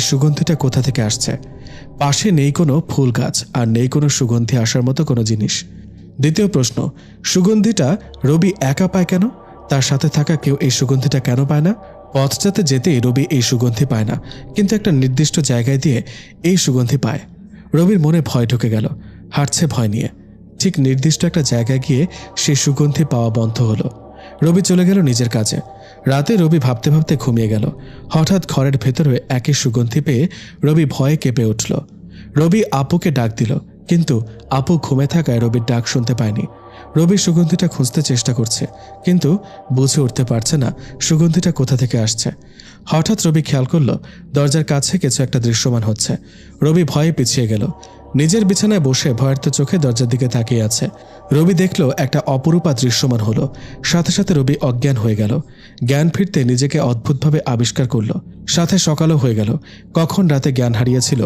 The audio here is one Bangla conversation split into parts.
সুগন্ধিটা কোথা থেকে আসছে। পাশে নেই কোনো ফুল গাছ আর নেই কোনো সুগন্ধি আসার মতো কোনো জিনিস। দ্বিতীয় প্রশ্ন, সুগন্ধিটা রবি একা পায় কেন? তার সাথে থাকা কেউ এই সুগন্ধিটা কেন পায় না? পথটাতে যেতেই রবি এই সুগন্ধি পায় না, কিন্তু একটা নির্দিষ্ট জায়গায় দিয়ে এই সুগন্ধি পায়। রবির মনে ভয় ঢুকে গেল, হাঁটছে ভয় নিয়ে। ঠিক নির্দিষ্ট একটা জায়গায় গিয়ে সে সুগন্ধি পাওয়া বন্ধ হলো। রবি চলে গেল নিজের কাজে। রাতে রবি ভাবতে ভাবতে ঘুমিয়ে গেল। হঠাৎ ঘরের ভেতরে একই সুগন্ধি পেয়ে রবি ভয়ে কেঁপে উঠল। রবি আপুকে ডাক দিল, কিন্তু আপু ঘুমে থাকায় রবির ডাক শুনতে পায়নি। রবি সুগন্ধিটা খুঁজতে চেষ্টা করছে, কিন্তু বুঝে উঠতে পারছে না সুগন্ধিটা কোথা থেকে আসছে। হঠাৎ রবি খেয়াল করল দরজার কাছে কিছু একটা দৃশ্যমান হচ্ছে। রবি ভয়ে পিছিয়ে গেল। নিজের বিছানায় বসে ভয়ার্ত চোখে দরজার দিকে তাকিয়ে আছে। রবি দেখল একটা অপরূপা দৃশ্যমান হলো। সাথে সাথে রবি অজ্ঞান হয়ে গেল। জ্ঞান ফিরতে নিজেকে অদ্ভুতভাবে আবিষ্কার করল। সাথে সকালও হয়ে গেল। কখন রাতে জ্ঞান হারিয়েছিল।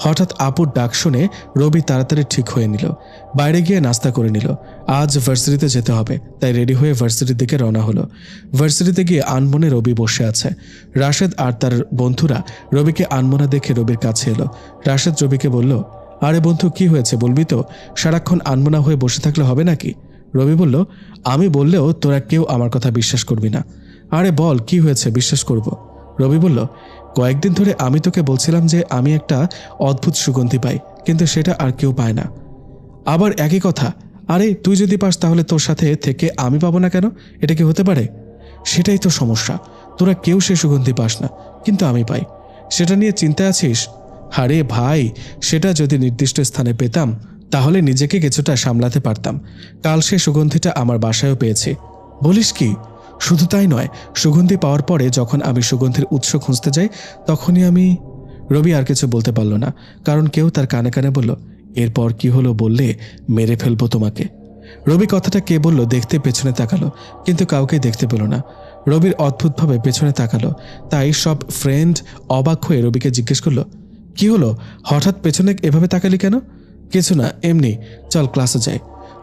হঠাৎ আপুর ডাক শুনে রবি তাড়াতাড়ি ঠিক হয়ে নিল। বাইরে গিয়ে নাস্তা করে নিল। আজ ভার্সিটিতে যেতে হবে, তাই রেডি হয়ে ভার্সিটির দিকে রওনা হলো। ভার্সিটিতে গিয়ে আনমনে রবি বসে আছে। রাশেদ আর তার বন্ধুরা রবিকে আনমনা দেখে রবির কাছে এলো। রাশেদ রবিকে বলল, আরে বন্ধু, কি হয়েছে বলবি তো? সারাক্ষণ আনমনা হয়ে বসে থাকলে হবে নাকি? রবি বলল, আমি বললেও তোরা কেউ আমার কথা বিশ্বাস করবি না। আরে বল, কি হয়েছে, বিশ্বাস করব। রবি বলল, কয়েকদিন ধরে আমি তোকে বলছিলাম যে আমি একটা অদ্ভুত সুগন্ধি পাই, কিন্তু সেটা আর কেউ পায় না। আবার একই কথা। আরে তুই যদি পাস তাহলে তোর সাথে থেকে আমি পাবো না কেন? এটা কি হতে পারে? সেটাই তো সমস্যা, তোরা কেউ সে সুগন্ধি পাস না, কিন্তু আমি পাই। সেটা নিয়ে চিন্তায় আছিস? আরে ভাই, সেটা যদি নির্দিষ্ট স্থানে পেতাম তাহলে নিজেকে কিছুটা সামলাতে পারতাম। কাল সে সুগন্ধিটা আমার বাসায়ও পেয়েছি। বলিস কি? শুধু তাই নয়, সুগন্ধি পাওয়ার পরে যখন আমি সুগন্ধির উৎস খুঁজতে যাই তখনই আমি... রবি আর কিছু বলতে পারল না, কারণ কেউ তার কানে কানে বলল, এরপর কি হলো বললে মেরে ফেলবো তোমাকে। রবি কথাটা কে বলল দেখতে পেছনে তাকালো, কিন্তু কাউকে দেখতে পেল না। রবির অদ্ভুতভাবে পেছনে তাকালো, তাই সব ফ্রেন্ড অবাক হয়ে রবিকে জিজ্ঞেস করলো, কি হলো, হঠাৎ পেছনে এভাবে তাকালি কেন? কিছু না, এমনি, চল ক্লাসে যাই।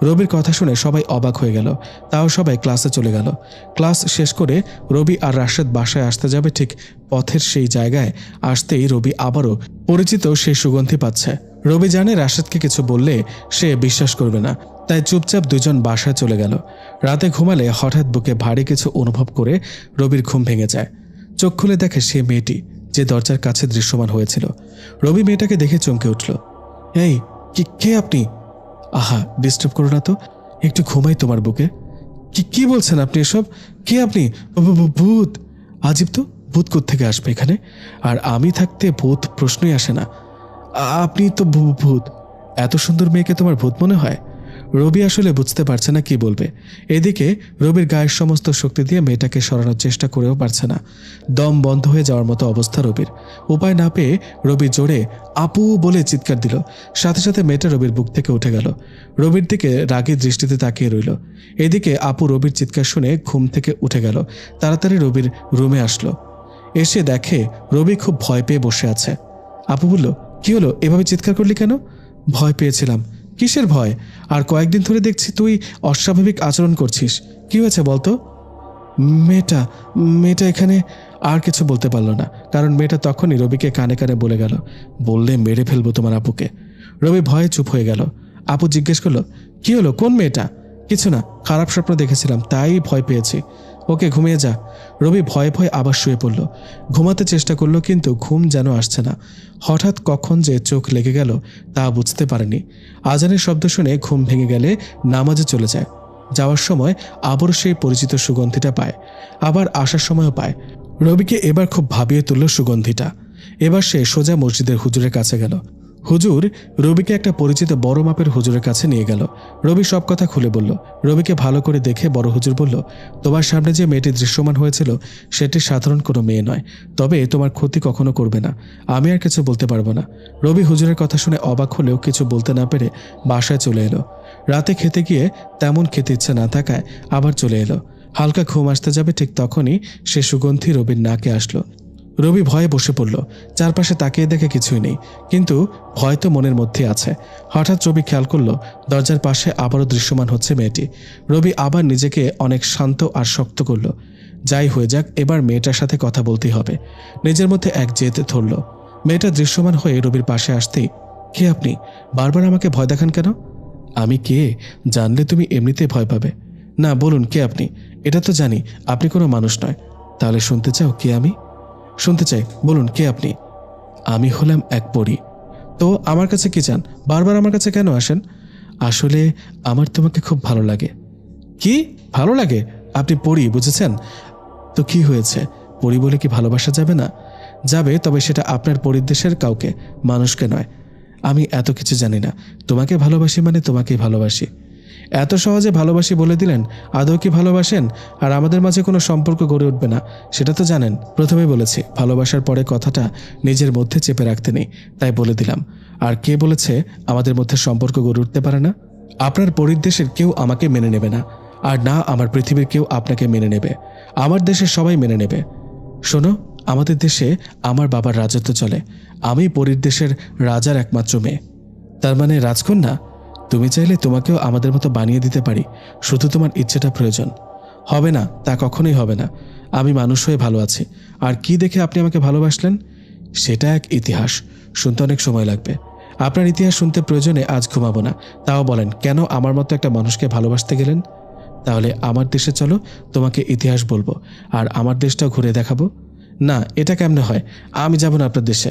রবির কথা শুনে সবাই অবাক হয়ে গেল। তাও সবাই ক্লাসে চলে গেল। ক্লাস শেষ করে রবি আর রাশেদ বাসায় আসতে যাবে, ঠিক পথের সেই জায়গায় আসতেই রবি আবারও পরিচিত সেই সুগন্ধি পাচ্ছে। রবি জানে রাশেদকে কিছু বললে সে বিশ্বাস করবে না, তাই চুপচাপ দুজন বাসায় চলে গেল। রাতে ঘুমালে হঠাৎ বুকে ভারী কিছু অনুভব করে রবির ঘুম ভেঙে যায়। চোখ খুলে দেখে সে মেয়েটি যে দরজার কাছে দৃশ্যমান হয়েছিল। রবি মেয়েটাকে দেখে চমকে উঠল। এই, কে আপনি? আহা, ডিস্টার্ব করো না তো, একটু ঘুমাই তোমার বুকে। কি বলছেন আপনি এসব? কে আপনি? ভূত? আজীব তো, ভূত কোত্থেকে আসবে এখানে? আর আমি থাকতে ভূত প্রশ্নই আসে না। আপনি তো ভূত। এত সুন্দর মেয়েকে তোমার ভূত মনে হয়? রবি আসলে বুঝতে পারছে না কি বলবে। এদিকে রবির গায়ের সমস্ত শক্তি দিয়ে মেয়েটাকে সরানোর চেষ্টা করেও পারছে না। দম বন্ধ হয়ে যাওয়ার মতো অবস্থা রবির। উপায় না পেয়ে রবি জোরে আপু বলে চিৎকার দিল। সাথে সাথে মেয়েটা রবির বুক থেকে উঠে গেল। রবির দিকে রাগী দৃষ্টিতে তাকিয়ে রইল। এদিকে আপু রবির চিৎকার শুনে ঘুম থেকে উঠে গেল। তাড়াতাড়ি রবির রুমে আসলো। এসে দেখে রবি খুব ভয় পেয়ে বসে আছে। আপু বলল, কি হলো, এভাবে চিৎকার করলি কেন? ভয় পেয়েছিলাম। কিসের ভয়? আর কয়েকদিন ধরে দেখছি তুই অস্বাভাবিক আচরণ করছিস, কি হয়েছে বলতো? মেয়েটা এখানে। আর কিছু বলতে পারল না, কারণ মেয়েটা তখনই রবিকে কানে কানে বলে গেল, বললে মেরে ফেলবো তোমার আপুকে। রবি ভয়ে চুপ হয়ে গেল। আপু জিজ্ঞেস করলো, কি হলো, কোন মেয়েটা? কিছু না, খারাপ স্বপ্ন দেখেছিলাম তাই ভয় পেয়েছি। ওকে, ঘুমিয়ে যা। রবি ভয়ে ভয়ে আবার শুয়ে পড়ল। ঘুমাতে চেষ্টা করলো, কিন্তু ঘুম যেন আসছে না। হঠাৎ কখন যে চোখ লেগে গেল তা বুঝতে পারেনি। আজানের শব্দ শুনে ঘুম ভেঙে গেলে নামাজে চলে যায়। যাওয়ার সময় আবারও সেই পরিচিত সুগন্ধিটা পায়, আবার আসার সময়ও পায়। রবিকে এবার খুব ভাবিয়ে তুলল সুগন্ধিটা। এবার সে সোজা মসজিদের হুজুরের কাছে গেল। হুজুর রবিকে একটা পরিচিত বড় মাপের হুজুরের কাছে নিয়ে গেল। রবি সব কথা খুলে বলল। রবিকে ভালো করে দেখে বড় হুজুর বলল, তোমার সামনে যে মেয়েটি দৃশ্যমান হয়েছিল সেটি সাধারণ কোনো মেয়ে নয়, তবে তোমার ক্ষতি কখনো করবে না। আমি আর কিছু বলতে পারবো না। রবি হুজুরের কথা শুনে অবাক হলেও কিছু বলতে না পেরে বাসায় চলে এলো। রাতে খেতে গিয়ে তেমন খেতে ইচ্ছে না থাকায় আবার চলে এলো। হালকা ঘুম আসতে যাবে ঠিক তখনই সে সুগন্ধি রবির নাকে আসলো। রবি ভয়ে বসে পড়ল। চারপাশে তাকিয়ে দেখে কিছুই নেই, কিন্তু ভয় তো মনের মধ্যে আছে। হঠাৎ রবি খেয়াল করল দরজার পাশে আবারও দৃশ্যমান হচ্ছে মেয়েটি। রবি আবার নিজেকে অনেক শান্ত আর শক্ত করল। যাই হয়ে যাক, এবার মেয়েটার সাথে কথা বলতেই হবে। নিজের মধ্যে এক জেদ ধরল। মেয়েটা দৃশ্যমান হয়ে রবির পাশে আসতেই, কে আপনি? বারবার আমাকে ভয় দেখান কেন? আমি কে জানলে তুমি এমনিতেই ভয় পাবে। না, বলুন কে আপনি? এটা তো জানি আপনি কোনো মানুষ নয়। তাহলে শুনতে চাও কে আমি? শুনতে চাই, বলুন কে আপনি? আমি হলাম এক পরী। তো আমার কাছে কি চান? বারবার আমার কাছে কেন আসেন? আসলে আমার তোমাকে খুব ভালো লাগে। কি ভালো লাগে? আপনি পরী, বুঝেছেন? তো কি হয়েছে? পরী বলে কি ভালোবাসা যাবে না? যাবে, তবে সেটা আপনার পরিদেশের কাউকে, মানুষকে নয়। আমি এত কিছু জানি না। তোমাকে ভালোবাসি মানে তোমাকেই ভালোবাসি। এত সহজে ভালোবাসি বলে দিলেন। আদৌ কি ভালোবাসেন? আর আমাদের মাঝে কোনো সম্পর্ক গড়ে উঠবে না, সেটা তো জানেন। প্রথমে বলেছি ভালোবাসার পরে কথাটা নিজের মধ্যে চেপে রাখতে নেই, তাই বলে দিলাম। আর কে বলেছে আমাদের মধ্যে সম্পর্ক গড়ে উঠতে পারে না? আপনার পরিদেশের কেউ আমাকে মেনে নেবে না, আর না আমার পৃথিবীর কেউ আপনাকে মেনে নেবে। আমার দেশের সবাই মেনে নেবে। শোনো, আমাদের দেশে আমার বাবার রাজত্ব চলে। আমি পরীর দেশের রাজার একমাত্র মেয়ে। তার মানে রাজকন্যা। তুমি চাইলে তোমাকেও আমাদের মতো বানিয়ে দিতে পারি, শুধু তোমার ইচ্ছেটা প্রয়োজন। হবে না, তা কখনোই হবে না। আমি মানুষ হয়ে ভালো আছি। আর কি দেখে আপনি আমাকে ভালোবাসলেন? সেটা এক ইতিহাস, শুনতে অনেক সময় লাগবে। আপনার ইতিহাস শুনতে প্রয়োজনে আজ ঘুমাবো না। তাও বলেন, কেন আমার মতো একটা মানুষকে ভালোবাসতে গেলেন? তাহলে আমার দেশে চলো, তোমাকে ইতিহাস বলবো, আর আমার দেশটাও ঘুরে দেখাবো। না, এটা কেমনে হয়? আমি যাব না আপনার দেশে।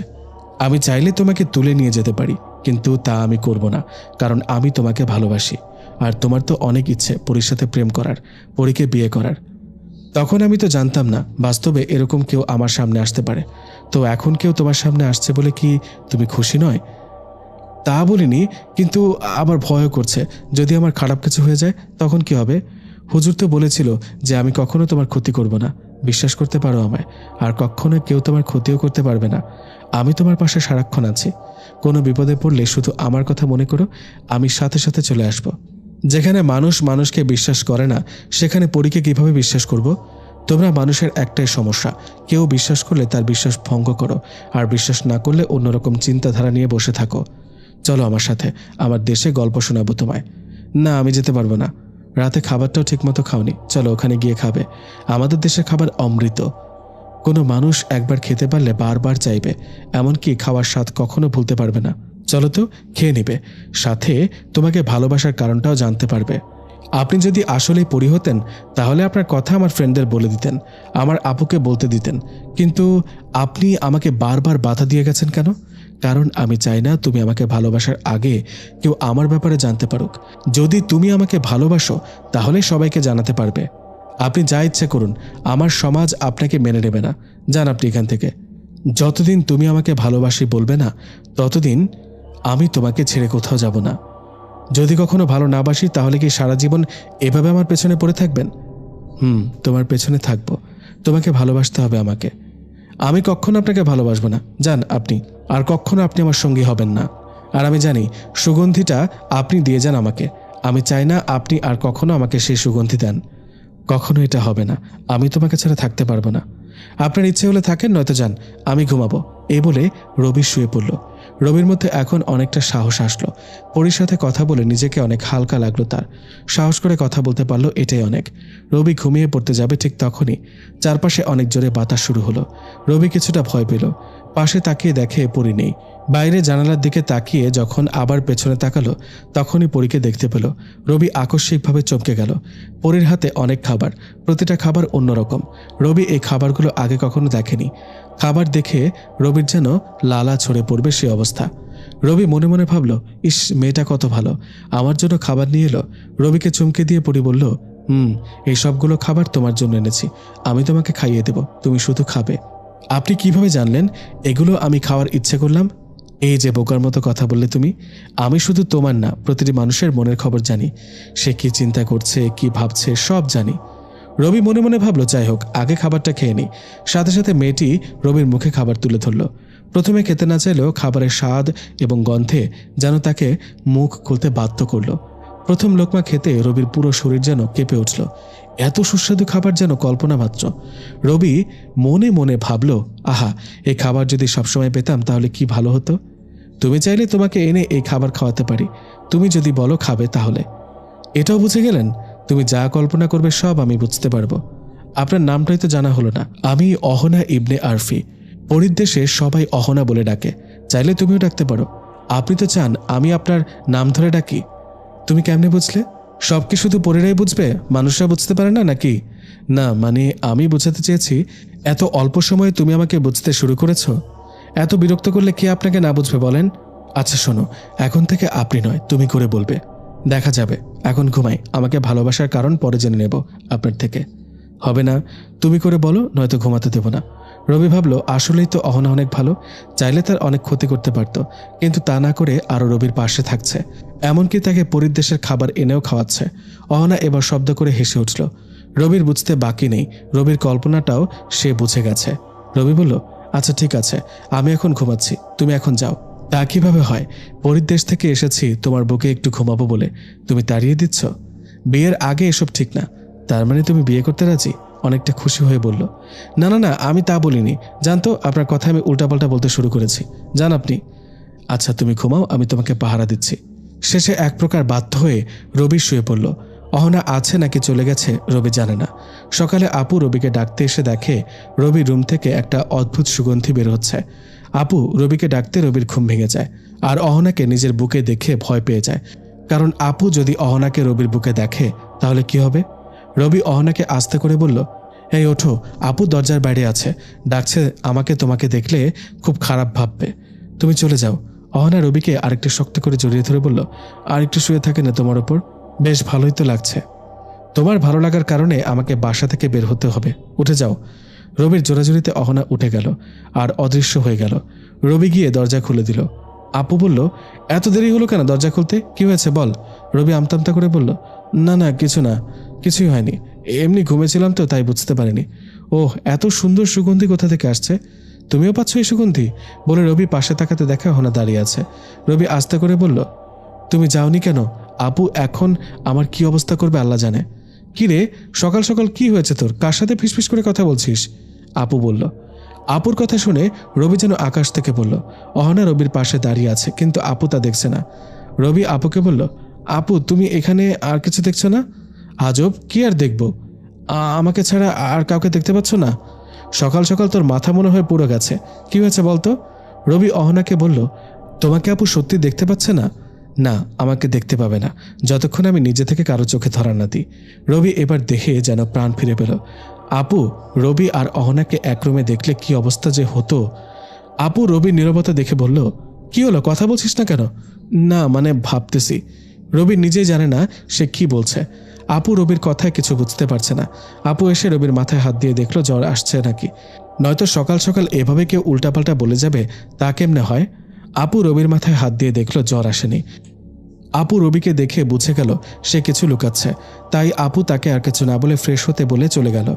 আমি চাইলে তোমাকে তুলে নিয়ে যেতে পারি, কিন্তু তা আমি করব না, কারণ আমি তোমাকে ভালোবাসি। আর তোমার তো অনেক ইচ্ছে পরীর সাথে প্রেম করার, পরীকে বিয়ে করার। তখন আমি তো জানতাম না বাস্তবে এরকম কেউ আমার সামনে আসতে পারে। তো এখন কেউ তোমার সামনে আসছে বলে কি তুমি খুশি নয়? তা বলিনি, কিন্তু আবার ভয়ও করছে। যদি আমার খারাপ কিছু হয়ে যায় তখন কি হবে? হুজুর তো বলেছিল যে আমি কখনো তোমার ক্ষতি করব না। বিশ্বাস করতে পারো আমায়। আর কখনো কেউ তোমার ক্ষতিও করতে পারবে না। আমি তোমার পাশে সারাক্ষণ আছি। কোনো বিপদে পড়লে শুধু আমার কথা মনে করো, আমি সাথে সাথে চলে আসব। যেখানে মানুষ মানুষকে বিশ্বাস করে না, সেখানে পরীকে কিভাবে বিশ্বাস করব? তোমরা মানুষের একটাই সমস্যা, কেউ বিশ্বাস করলে তার বিশ্বাস ভঙ্গ করো, আর বিশ্বাস না করলে অন্যরকম চিন্তাধারা নিয়ে বসে থাকো। চলো আমার সাথে, আমার দেশে গল্প শোনাবো তোমায়। না, আমি যেতে পারবো না। রাতে খাবারটাও ঠিকমতো খাওনি, চলো ওখানে গিয়ে খাবে। আমাদের দেশের খাবার অমৃত। কোনো মানুষ একবার খেতে পারলে বারবার চাইবে, এমনকি খাওয়ার স্বাদ কখনো ভুলতে পারবে না। চলো তো, খেয়ে নিবে, সাথে তোমাকে ভালোবাসার কারণটাও জানতে পারবে। আপনি যদি আসলেই পরী হতেন তাহলে আপনার কথা আমার ফ্রেন্ডদের বলে দিতেন, আমার আপুকে বলতে দিতেন। কিন্তু আপনি আমাকে বারবার বাধা দিয়ে গেছেন কেন? কারণ আমি চাই না তুমি আমাকে ভালোবাসার আগে কেউ আমার ব্যাপারে জানতে পারুক। যদি তুমি আমাকে ভালোবাসো তাহলে সবাইকে জানাতে পারবে। আপনি যা ইচ্ছে করুন, আমার সমাজ আপনাকে মেনে নেবে না। যান আপনি এখান থেকে। যতদিন তুমি আমাকে ভালোবাসি বলবে না, ততদিন আমি তোমাকে ছেড়ে কোথাও যাব না। যদি কখনো ভালো না বাসি তাহলে কি সারা জীবন এভাবে আমার পেছনে পড়ে থাকবেন? তোমার পেছনে থাকবো। তোমাকে ভালোবাসতে হবে আমাকে। আমি কখনো আপনাকে ভালোবাসবো না। যান আপনি। আর কখনো আপনি আমার সঙ্গী হবেন না। আর আমি জানি সুগন্ধিটা আপনি দিয়ে যান আমাকে। আমি চাই না আপনি আর কখনো আমাকে সেই সুগন্ধি দেন। কখনো এটা হবে না। আমি তোমাকে ছাড়া থাকতে পারবো না। আপনার ইচ্ছে হলে থাকেন, নয়তো যান, আমি ঘুমাবো। এই বলে রবি শুয়ে পড়ল। রবির মধ্যে এখন অনেকটা সাহস আসলো। পরীর সাথে কথা বলে নিজেকে অনেক হালকা লাগলো তার। সাহস করে কথা বলতে পারলো, এটাই অনেক। রবি ঘুমিয়ে পড়তে যাবে ঠিক তখনই চারপাশে অনেক জোরে বাতাস শুরু হলো। রবি কিছুটা ভয় পেল। পাশে তাকিয়ে দেখে পরী নেই। বাইরে জানালার দিকে তাকিয়ে যখন আবার পেছনে তাকালো, তখনই পরীকে দেখতে পেল। রবি আকস্মিকভাবে চমকে গেল। পরীর হাতে অনেক খাবার, প্রতিটা খাবার অন্যরকম। রবি এই খাবারগুলো আগে কখনো দেখেনি। খাবার দেখে রবির যেন লালা ছড়ে পড়বে সে অবস্থা। রবি মনে মনে ভাবল, ইস, মেয়েটা কত ভালো, আমার জন্য খাবার নিয়ে এলো। রবিকে চমকে দিয়ে পরী বলল, এই সবগুলো খাবার তোমার জন্য এনেছি। আমি তোমাকে খাইয়ে দেব, তুমি শুধু খাবে। আপনি কিভাবে জানলেন এগুলো আমি খাওয়ার ইচ্ছে করলাম? এই যে বোকার মতো কথা বললে তুমি। আমি শুধু তোমার না, প্রতিটি মানুষের মনের খবর জানি। সে কি চিন্তা করছে, কি ভাবছে, সব জানি। রবি মনে মনে ভাবল, যাই হোক, আগে খাবারটা খেয়ে নিই। সাথে সাথে মেয়েটি রবির মুখে খাবার তুলে ধরল। প্রথমে খেতে না চাইলেও খাবারের স্বাদ এবং গন্ধে যেন তাকে মুখ খুলতে বাধ্য করল। প্রথম লোকমা খেতে রবির পুরো শরীর যেন কেঁপে উঠল। এত সুস্বাদু খাবার যেন কল্পনা মাত্র। রবি মনে মনে ভাবল, আহা, এই খাবার যদি সবসময় পেতাম তাহলে কি ভালো হতো। তুমি চাইলে তোমাকে এনে এই খাবার খাওয়াতে পারি, তুমি যদি বলো খাবে তাহলে। এটাও বুঝে গেলেন? তুমি যা কল্পনা করবে সব আমি বুঝতে পারবো। আপনার নামটাই তো জানা হলো না। আমি অহনা ইবনে আরফি। পরিদেশে সবাই অহনা বলে ডাকে, চাইলে তুমিও ডাকতে পারো। আপনি তো চান আমি আপনার নাম ধরে ডাকি। তুমি কেমনে বুঝলে? সব কি শুধু পরীরাই বুঝবে, মানুষরা বুঝতে পারে না নাকি? না, মানে আমি বোঝাতে চেয়েছি, এত অল্প সময়ে তুমি আমাকে বুঝতে শুরু করেছো। এত বিরক্ত করলে কে আপনাকে না বুঝবে বলেন? আচ্ছা শোনো, এখন থেকে আপনি নয় তুমি করে বলবে, দেখা যাবে। এখন ঘুমাই, আমাকে ভালোবাসার কারণ পরে জেনে নেব আপনার থেকে। হবে না, তুমি করে বলো, নয়তো ঘুমাতে দেব না। রবি ভাবল আসলেই তো অহনা অনেক ভালো, চাইলে তার অনেক ক্ষতি করতে পারত, কিন্তু তা না করে আরও রবির পাশে থাকছে, এমনকি তাকে পরিদেশের খাবার এনেও খাওয়াচ্ছে। অহনা এবার শব্দ করে হেসে উঠল। রবির বুঝতে বাকি নেই, রবির কল্পনাটাও সে বুঝে গেছে। রবি বলল, আচ্ছা ঠিক আছে, আমি এখন ঘুমাচ্ছি, তুমি এখন যাও। তা কিভাবে হয়? পরিদেশ থেকে এসেছি তোমার বুকে একটু ঘুমাবো বলে, তুমি তাড়িয়ে দিচ্ছ? বিয়ের আগে এসব ঠিক না। তার মানে তুমি বিয়ে করতে রাজি? অনেকটা খুশি হয়ে বলল। না না না, আমি তা বলিনি, জানতো আপনার কথা আমি উল্টাপাল্টা বলতে শুরু করেছি, জান আপনি। আচ্ছা তুমি ঘুমাও, আমি তোমাকে পাহারা দিচ্ছি। শেষে এক প্রকার বাধ্য হয়ে রবি শুয়ে পড়ল। অহনা আছে নাকি চলে গেছে রবি জানে না। সকালে আপু রবিকে ডাকতে এসে দেখে রবি রুম থেকে একটা অদ্ভুত সুগন্ধি বের হচ্ছে। আপু রবিকে ডাকতে রবির ঘুম ভেঙে যায়, আর অহনাকে নিজের বুকে দেখে ভয় পেয়ে যায়। কারণ আপু যদি অহনাকে রবির বুকে দেখে তাহলে কি হবে? রবি অহনাকে আস্তে করে বলল, এই ওঠো, আপু দরজার বাইরে আছে, ডাকছে, আমাকে তোমাকে দেখলে খুব খারাপ ভাববে, তুমি চলে যাও। অহনা রবিকে আরেকটু শক্ত করে জড়িয়ে ধরে বলল, আরেকটু শুয়ে থাকে না তোমার ওপর? বেশ ভালোই তো লাগছে। তোমার ভালো লাগার কারণে আমাকে বাসা থেকে বের হতে হবে, উঠে যাও। রবির জোরাজুরিতে অহনা উঠে গেল আর অদৃশ্য হয়ে গেল। রবি গিয়ে দরজা খুলে দিল। আপু বলল, এত দেরি হলো কেন দরজা খুলতে, কি হয়েছে বল? রবি আমতামতা করে বলল, না না কিছু না, কিছুই হয়নি, এমনি ঘুমেছিলাম তো তাই বুঝতে পারিনি। ওহ, এত সুন্দর সুগন্ধি কোথা থেকে আসছে? তুমিও পাচ্ছ এই সুগন্ধি? বলে রবি পাশে তাকাতে দেখা অহনা দাঁড়িয়ে আছে। রবি আস্তে করে বলল, তুমি যাওনি কেন? আপু এখন আমার কি অবস্থা করবে আল্লাহ জানে। কি রে, সকাল সকাল কি হয়েছে তোর? কার সাথে ফিসফিস করে কথা বলছিস? আপু বলল। আপুর কথা শুনে রবি যেন আকাশ থেকে বলল। অহনা রবির পাশে দাঁড়িয়ে আছে, কিন্তু আপু তা দেখছে না। রবি আপুকে বলল, আপু তুমি এখানে আর কিছু দেখছো না? আজব, কি আর দেখবো, আমাকে ছাড়া আর কাউকে দেখতে পাচ্ছ না? সকাল সকাল তোর মাথা মনে হয় পুরো গেছে, কি হয়েছে বলতো? রবি অহনাকে বলল, তোমাকে আপু সত্যি দেখতে পাচ্ছে না? না, আমাকে দেখতে পাবে না যতক্ষণ আমি নিজে থেকে কারো চোখে ধরা না দিই। রবি এবার দেখে যেন প্রাণ ফিরে পেল। আপু রবি আর অহনাকে এক রুমে দেখলে কি অবস্থা যে হতো। আপু রবির নীরবতা দেখে বলল, কি হলো, কথা বলছিস না কেন? না মানে ভাবতেছি। রবি নিজেই জানে না সে কি বলছে। আপু রবির কথায় কিছু বুঝতে পারছে না। আপু এসে রবির মাথায় হাত দিয়ে দেখলো জ্বর আসছে নাকি, নয়তো সকাল সকাল এভাবে কেউ উল্টাপাল্টা বলে যাবে, তা কেমনে হয়? আপু রবির মাথায় হাত দিয়ে দেখলো জ্বর আসেনি। আপু রবিকে দেখে বুঝে গেল সে কিছু লুকাচ্ছে, তাই আপু তাকে আর কিছু না বলে ফ্রেশ হতে বলে চলে গেল।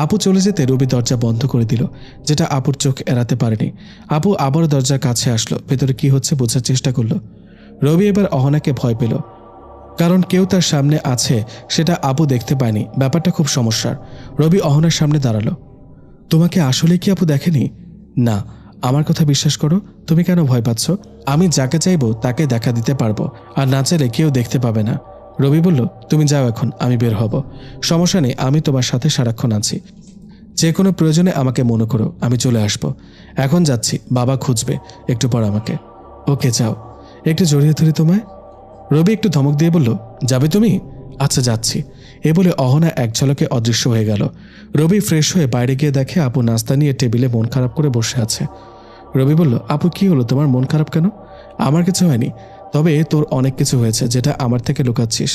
আপু চলে যেতে রবি দরজা বন্ধ করে দিল, যেটা আপুর চোখ এড়াতে পারেনি। আপু আবার দরজার কাছে আসলো, ভেতরে কি হচ্ছে বোঝার চেষ্টা করলো। রবি এবার অহনাকে ভয় পেল, কারণ কেউ তার সামনে আছে সেটা আপু দেখতে পায়নি। ব্যাপারটা খুব সমস্যার। রবি অহনার সামনে দাঁড়ালো। তোমাকে আসলে কি আপু দেখেনি? না, আমার কথা বিশ্বাস করো, তুমি কেন ভয় পাচ্ছ? আমি যাকে চাইবো তাকে দেখা দিতে পারবো, আর না চাইলে কেউ দেখতে পাবে না। রবি বলল, তুমি যাও এখন, আমি বের হব। সমস্যা নেই, আমি তোমার সাথে সারাক্ষণ আছি, যে কোনো প্রয়োজনে আমাকে মনে করো, আমি চলে আসব। এখন যাচ্ছি, বাবা খুঁজবে একটু পর আমাকে। ওকে যাও, একটু জড়িয়ে ধরি তোমায়। রবি একটু ধমক দিয়ে বলল, যাবে তুমি? আচ্ছা যাচ্ছি। এ বলে অহনা এক ঝলকে অদৃশ্য হয়ে গেল। রবি ফ্রেশ হয়ে বাইরে গিয়ে দেখে আপু নাস্তা নিয়ে টেবিলে মন খারাপ করে বসে আছে। রবি বলল, আপু কি হলো, তোমার মন খারাপ কেন? আমার কিছু হয়নি, তবে তোর অনেক কিছু হয়েছে যেটা আমার থেকে লুকাচ্ছিস।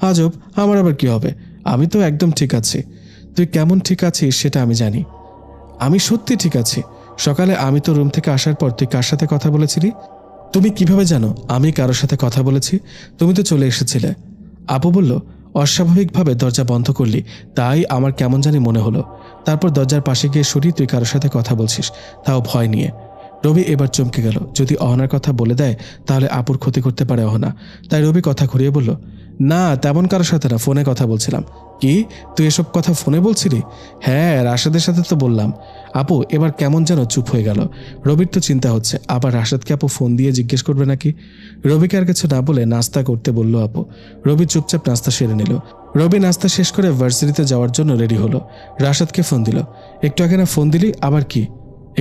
আজব, আমার আবার কি হবে? আমি তো একদম ঠিক আছি। তুই কেমন ঠিক আছিস সেটা আমি জানি। আমি সত্যি ঠিক আছি। সকালে আমি তো রুম থেকে আসার পর তুই কার সাথে কথা বলেছিলি? তুমি কিভাবে জানো আমি কারোর সাথে কথা বলেছি? তুমি তো চলে এসেছিলে। আপু বলল, অস্বাভাবিকভাবে দরজা বন্ধ করলি, তাই আমার কেমন জানি মনে হলো। তারপর দরজার পাশে গিয়ে শুনি তুই কারোর সাথে কথা বলছিস, তাও ভয় নিয়ে। রবি এবার চমকে গেল, যদি অহনার কথা বলে দেয় তাহলে আপুর ক্ষতি করতে পারে অহনা। তাই রবি কথা ঘুরিয়ে বলল, না তেমন কারোর সাথে না, ফোনে কথা বলছিলাম। কি, তুই এসব কথা ফোনে বলছিলি? হ্যাঁ, রাশেদের সাথে তো বললাম। আপু এবার কেমন যেন চুপ হয়ে গেল। রবির তো চিন্তা হচ্ছে আবার রাশেদকে আপু ফোন দিয়ে জিজ্ঞেস করবে নাকি। রবিকে আর কিছু না বলে নাস্তা করতে বলল আপু। রবি চুপচাপ নাস্তা সেরে নিল। রবি নাস্তা শেষ করে ভার্সিটিতে যাওয়ার জন্য রেডি হলো। রাশেদকে ফোন দিল। একটু আগে না ফোন দিলি, আবার কি?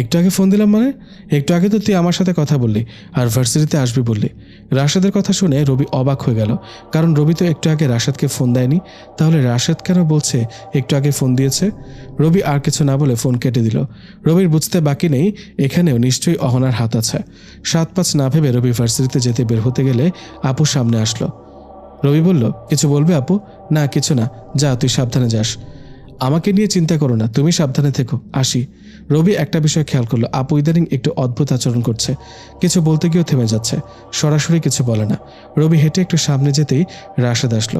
একটু আগে ফোন দিলাম মানে? একটু আগে তো তুই আমার সাথে কথা বললি আর ভার্সিটিতে আসবি বললি। রাশেদের কথা শুনে রবি অবাক হয়ে গেল, কারণ রবি তো একটু আগে রাশেদকে ফোন দেয়নি। তাহলে রাশেদ কেন বলছে একটু আগে ফোন দিয়েছে? রবি আর কিছু না বলে ফোন কেটে দিল। রবির বুঝতে বাকি নেই এখানেও নিশ্চয়ই অহনার হাত আছে। 7-5 না ভেবে রবি ভার্সিটিতে যেতে বের হতে গেলে আপু সামনে আসলো। রবি বলল, কিছু বলবে আপু? না কিছু না, যা তুই সাবধানে যাস। আমাকে নিয়ে চিন্তা করো না, তুমি সাবধানে থেকো, আসি। রবি একটা বিষয় খেয়াল করলো, আপু ইদানিং একটু অদ্ভুত আচরণ করছে। কিছু বলতে গিয়েও থেমে যাচ্ছে, সরাসরি কিছু বলে না। রবি হেঁটে একটু সামনে যেতেই রাশেদ আসলো।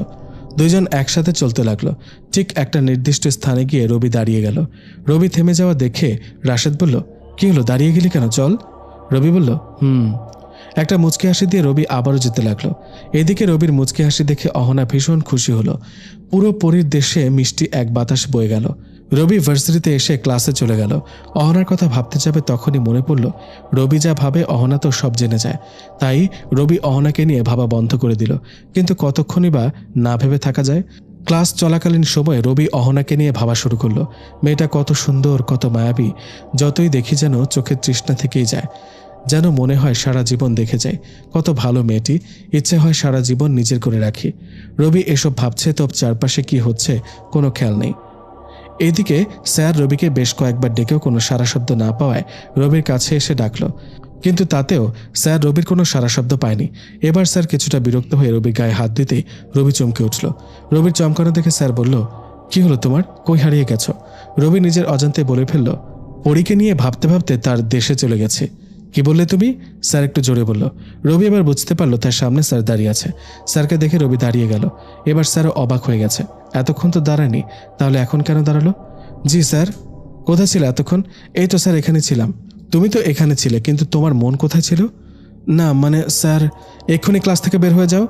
দুইজন একসাথে চলতে লাগলো। ঠিক একটা নির্দিষ্ট স্থানে গিয়ে রবি দাঁড়িয়ে গেল। রবি থেমে যাওয়া দেখে রাশেদ বলল, কি হলো, দাঁড়িয়ে গেলি কেন, চল। রবি বলল, একটা মুচকি হাসি দিয়ে রবি আবারও যেতে লাগলো। এদিকে রবির মুচকি হাসি দেখে অহনা ভীষণ খুশি হলো। পুরো পরীর দেশে মিষ্টি এক বাতাস বয়ে গেল। রবি ভার্সিটিতে এসে ক্লাসে চলে গেল। অহনার কথা ভাবতে যাবে তখনই মনে পড়ল, রবি যা ভাবে অহনা তো সব জেনে যায়। তাই রবি অহনাকে নিয়ে ভাবা বন্ধ করে দিল। কিন্তু কতক্ষণই বা না ভেবে থাকা যায়? ক্লাস চলাকালীন সময়ে রবি অহনাকে নিয়ে ভাবা শুরু করলো। মেয়েটা কত সুন্দর, কত মায়াবী। যতই দেখি যেন চোখের তৃষ্ণা থেকেই যায়, যেন মনে হয় সারা জীবন দেখে যায়। কত ভালো মেয়েটি, ইচ্ছে হয় সারা জীবন নিজের করে রাখি। রবি এসব ভাবছে তো চারপাশে কি হচ্ছে কোনো খেয়াল নেই। এদিকে স্যার রবিকে বেশ কয়েকবার ডেকেও কোনো সারা শব্দ না পাওয়ায় রবির কাছে এসে ডাকলো, কিন্তু তাতেও স্যার রবির কোনো সারা শব্দ পায়নি। এবার স্যার কিছুটা বিরক্ত হয়ে রবির গায়ে হাত দিতেই রবি চমকে উঠল। রবির চমকানো দেখে স্যার বলল, কি হলো তোমার, কই হারিয়ে গেছো? রবি নিজের অজান্তে বলে ফেলল, পরীকে নিয়ে ভাবতে ভাবতে তার দেশে চলে গেছে। কি বললে তুমি? স্যার একটু জোরে বলল। রবি এবার বুঝতে পারলো তার সামনে স্যার দাঁড়িয়ে আছে। স্যারকে দেখে রবি দাঁড়িয়ে গেল। এবার স্যারও অবাক হয়ে গেছে, এতক্ষণ তো দাঁড়ায়নি, তাহলে এখন কেন দাঁড়ালো? জি স্যার। কোথায় ছিল এতক্ষণ? এই তো স্যার এখানে ছিলাম। তুমি তো এখানে ছিলে, কিন্তু তোমার মন কোথায় ছিল? না মানে স্যার, এক্ষুনি ক্লাস থেকে বের হয়ে যাও।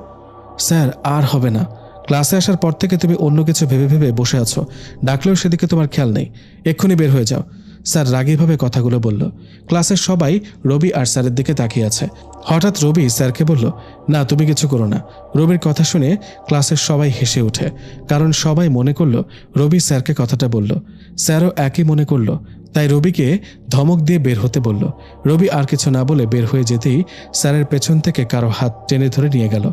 স্যার আর হবে না, ক্লাসে আসার পর থেকে তুমি অন্য কিছু ভেবে ভেবে বসে আছো, ডাকলেও সেদিকে তোমার খেয়াল নেই। এক্ষুনি বের হয়ে যাও। স্যার রাগীভাবে কথাগুলো বলল। ক্লাসের সবাই রবি আর স্যারের দিকে তাকিয়ে আছে। হঠাৎ রবি স্যারকে বলল, না তুমি কিছু করো না। রবির কথা শুনে ক্লাসের সবাই হেসে ওঠে, কারণ সবাই মনে করলো রবি স্যারকে কথাটা বলল। স্যারও একই মনে করলো, তাই রবিকে ধমক দিয়ে বের হতে বলল। রবি আর কিছু না বলে বের হয়ে যেতেই স্যারের পেছন থেকে কারো হাত টেনে ধরে নিয়ে গেল।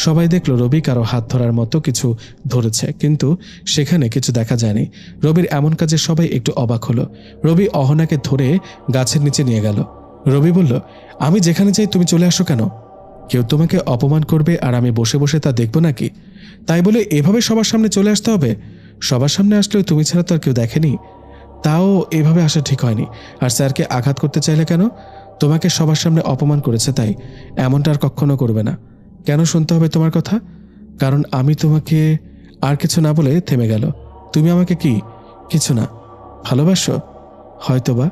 সবাই দেখল রবি কারো হাত ধরার মতো কিছু ধরেছে, কিন্তু সেখানে কিছু দেখা যায়নি। রবির এমন কাজে সবাই একটু অবাক হলো। রবি অহনাকে ধরে গাছের নিচে নিয়ে গেল। রবি বলল, আমি যেখানে যাই তুমি চলে আসো কেন? কেউ তোমাকে অপমান করবে আর আমি বসে বসে তা দেখব নাকি? তাই বলে এভাবে সবার সামনে চলে আসতে হবে? সবার সামনে আসলেও তুমি ছাড়া তো আর কেউ দেখেনি। তাও এভাবে আসা ঠিক হয়নি। আর স্যারকে আঘাত করতে চাইলে কেন? তোমাকে সবার সামনে অপমান করেছে তাই। এমনটা আর কখনো করবে না। কেন শুনতে হবে তোমার কথা? কারণ আমি তোমাকে। আর কিছু না বলে থেমে গেল। তুমি আমাকে কি? কিছু না। ভালোবাসো? হয়তোবা।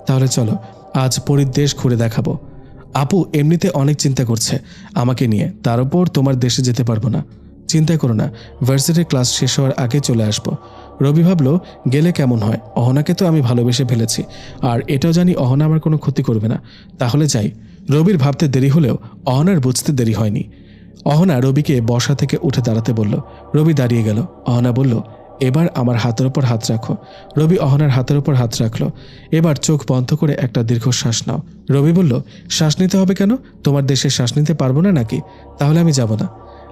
তাহলে চলো আজ পরীর দেশ ঘুরে দেখাবো। আপু এমনিতে অনেক চিন্তা করছে আমাকে নিয়ে, তার উপর তোমার দেশে যেতে পারবো না। চিন্তা করো না, ভার্সিটির ক্লাস শেষ হওয়ার আগে চলে আসবো। রবি ভাবলো, গেলে কেমন হয়? অহনাকে তো আমি ভালোবেসে ফেলেছি, আর এটাও জানি অহনা আমার কোনো ক্ষতি করবে না। তাহলে যাই। রবির ভাবতে দেরি হলেও অহনার বুঝতে দেরি হয়নি। অহনা রবিকে বসা থেকে উঠে দাঁড়াতে বলল। রবি দাঁড়িয়ে গেল। অহনা বলল, এবার আমার হাতের ওপর হাত রাখো। রবি অহনার হাতের ওপর হাত রাখলো। এবার চোখ বন্ধ করে একটা দীর্ঘ শ্বাস নাও। রবি বলল, শ্বাস নিতে হবে কেন? তোমার দেশে শ্বাস নিতে পারবো না নাকি? তাহলে আমি যাব না।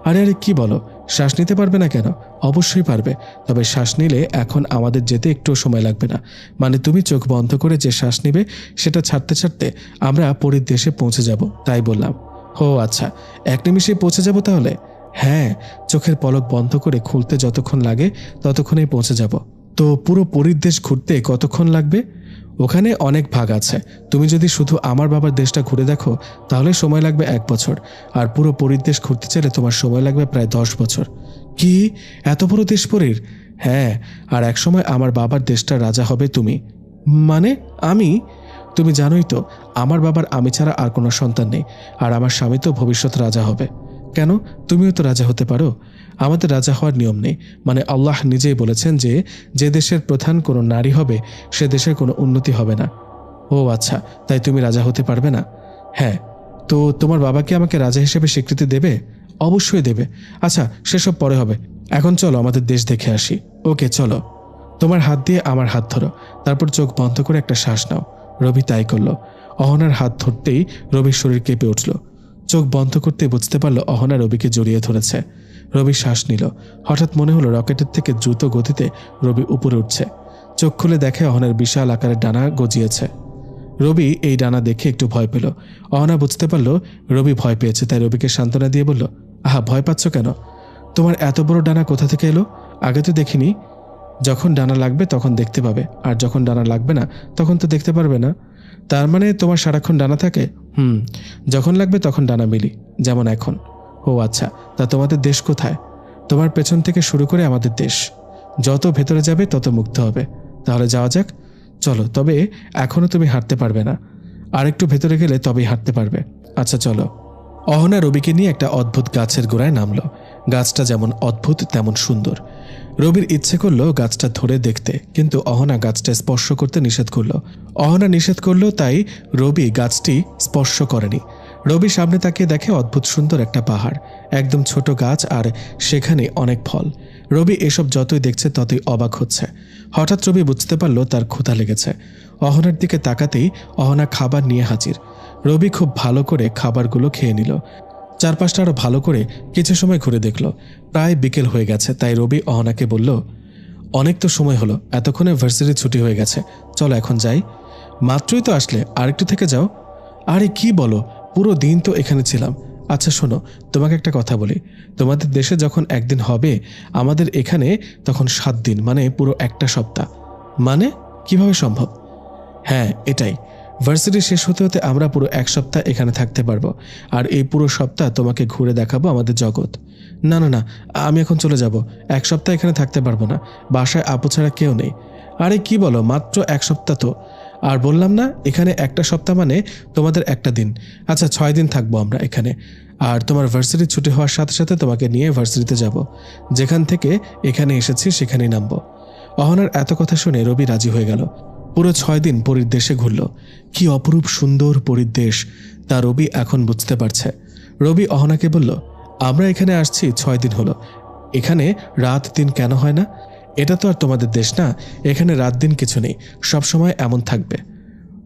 আরে আরে কি বলো, শ্বাস নিতে পারবে না কেন? অবশ্যই পারবে, তবে শ্বাস নিলে এখন আমাদের যেতে একটুও সময় লাগবে না। মানে তুমি চোখ বন্ধ করে যে শ্বাস নিবে সেটা ছাড়তে ছাড়তে আমরা পরীর দেশে পৌঁছে যাব, তাই বললাম। ও আচ্ছা, এক নিমিষেই পৌঁছে যাব তাহলে? হ্যাঁ, চোখের পলক বন্ধ করে খুলতে যতক্ষণ লাগে ততক্ষণেই পৌঁছে যাব। তো পুরো পরীর দেশ ঘুরতে কতক্ষণ লাগবে? ওখানে অনেক ভাগ আছে। তুমি যদি শুধু আমার বাবার দেশটা ঘুরে দেখো তাহলে সময় লাগবে 1 বছর, আর পুরো পরীর দেশ ঘুরতে চাইলে তোমার সময় লাগবে প্রায় 10 বছর। কি, এত বড় দেশ পরীর? হ্যাঁ, আর একসময় আমার বাবার দেশটা রাজা হবে তুমি। মানে আমি? তুমি জানোই তো আমার বাবার আমি ছাড়া আর কোনো সন্তান নেই, আর আমার স্বামী তো ভবিষ্যৎ রাজা হবে। কেন, তুমিও তো রাজা হতে পারো। আমাদের রাজা হওয়ার নিয়ম নেই, মানে আল্লাহ নিজেই বলেছেন যে যে দেশের প্রধান কোনো নারী হবে সে দেশের কোনো উন্নতি হবে না। ও আচ্ছা, তাই তুমি রাজা হতে পারবে না? হ্যাঁ। তো তোমার বাবা কি আমাকে রাজা হিসেবে স্বীকৃতি দেবে? অবশ্যই দেবে। আচ্ছা সেসব পরে হবে, এখন চলো আমাদের দেশ দেখে আসি। ওকে চলো। তোমার হাত দিয়ে আমার হাত ধরো, তারপর চোখ বন্ধ করে একটা শ্বাস নাও। রবি তাই করল। অহনার হাত ধরতেই রবির শরীর কেঁপে উঠল। চোখ বন্ধ করতে বুঝতে পারল অহনা রবিকে জড়িয়ে ধরেছে। রবি শ্বাস নিল। হঠাৎ মনে হলো রকেটের থেকে দ্রুত গতিতে রবি উপরে উঠছে। চোখ খুলে দেখে অহনার বিশাল আকারের ডানা গজিয়েছে। রবি এই ডানা দেখে একটু ভয় পেল। অহনা বুঝতে পারল রবি ভয় পেয়েছে, তাই রবিকে সান্ত্বনা দিয়ে বলল, আহা, ভয় পাচ্ছ কেন? তোমার এত বড় ডানা কোথা থেকে এলো? আগে তো দেখিনি। যখন ডানা লাগবে তখন দেখতে পাবে, আর যখন ডানা লাগবে না তখন তো দেখতে পারবে না। তার মানে তোমার সারাক্ষণ ডানা থাকে? যখন লাগবে তখন ডানা মিলি, যেমন এখন। ও আচ্ছা, তা তোমাদের দেশ কোথায়? তোমার পেছন থেকে শুরু করে আমাদের দেশ। যত ভেতরে যাবে তত মুক্ত হবে। তাহলে যাওয়া যাক। চলো, তবে এখনও তুমি হাঁটতে পারবে না, আর একটু ভেতরে গেলে তবেই হাঁটতে পারবে। আচ্ছা চলো। অহনা রবিকে নিয়ে একটা অদ্ভুত গাছের গোড়ায় নামলো। গাছটা যেমন অদ্ভুত তেমন সুন্দর। রবির ইচ্ছে করলো গাছটা ধরে দেখতে, কিন্তু অহনা গাছটা স্পর্শ করতে নিষেধ করলো। অহনা নিষেধ করলো, তাই রবি গাছটি স্পর্শ করেনি। রবি সামনে তাকিয়ে দেখে অদ্ভুত সুন্দর একটা পাহাড়, একদম ছোট গাছ, আর সেখানে অনেক ফল। রবি এসব যতই দেখছে ততই অবাক হচ্ছে। হঠাৎ রবি বুঝতে পারল তার ক্ষুধা লেগেছে। অহনার দিকে তাকাতেই অহনা খাবার নিয়ে হাজির। রবি খুব ভালো করে খাবারগুলো খেয়ে নিল। চারপাশটা আরো ভালো করে কিছু সময় ঘুরে দেখল। প্রায় বিকেল হয়ে গেছে, তাই রবি অহনাকে বলল, অনেক তো সময় হলো, এতক্ষণে ভার্সিটি ছুটি হয়ে গেছে, চলো এখন যাই। মাত্রই তো আসলে, আরেকটু থেকে যাও। আরে কি বলো, পুরো দিন তো এখানে ছিলাম। আচ্ছা শোনো, তোমাকে একটা কথা বলি। তোমাদের দেশে যখন একদিন হবে, আমাদের এখানে তখন 7 দিন, মানে পুরো একটা সপ্তাহ। মানে কিভাবে সম্ভব? হ্যাঁ, এটাই। ভার্সিটি শেষ হতে হতে আমরা পুরো 1 সপ্তাহ এখানে থাকতে পারবো, আর এই পুরো সপ্তাহ তোমাকে ঘুরে দেখাবো আমাদের জগৎ। না না না, আমি এখন চলে যাব। 1 সপ্তাহ এখানে থাকতে পারবো না, বাসায় আপু ছাড়া কেউ নেই। আরে কি বলো, মাত্র 1 সপ্তাহ তো। আর বললাম না, এখানে একটা সপ্তাহ মানে তোমাদের একটা দিন। আচ্ছা 6 দিন থাকবো আমরা এখানে, আর তোমার ভার্সিটি ছুটি হওয়ার সাথে সাথে তোমাকে নিয়ে ভার্সিটিতে যাব। যেখান থেকে এখানে এসেছি সেখানেই নামবো। অহনার এত কথা শুনে রবি রাজি হয়ে গেল। পুরো 6 দিন পরীর দেশে ঘুরল। কি অপরূপ সুন্দর পরীর দেশ তা রবি এখন বুঝতে পারছে। রবি অহনাকে বলল, আমরা এখানে আসছি 6 দিন হলো, এখানে রাত দিন কেন হয় না? এটা তো আর তোমাদের দেশ না, এখানে রাত দিন কিছু নেই, সব সময় এমন থাকবে।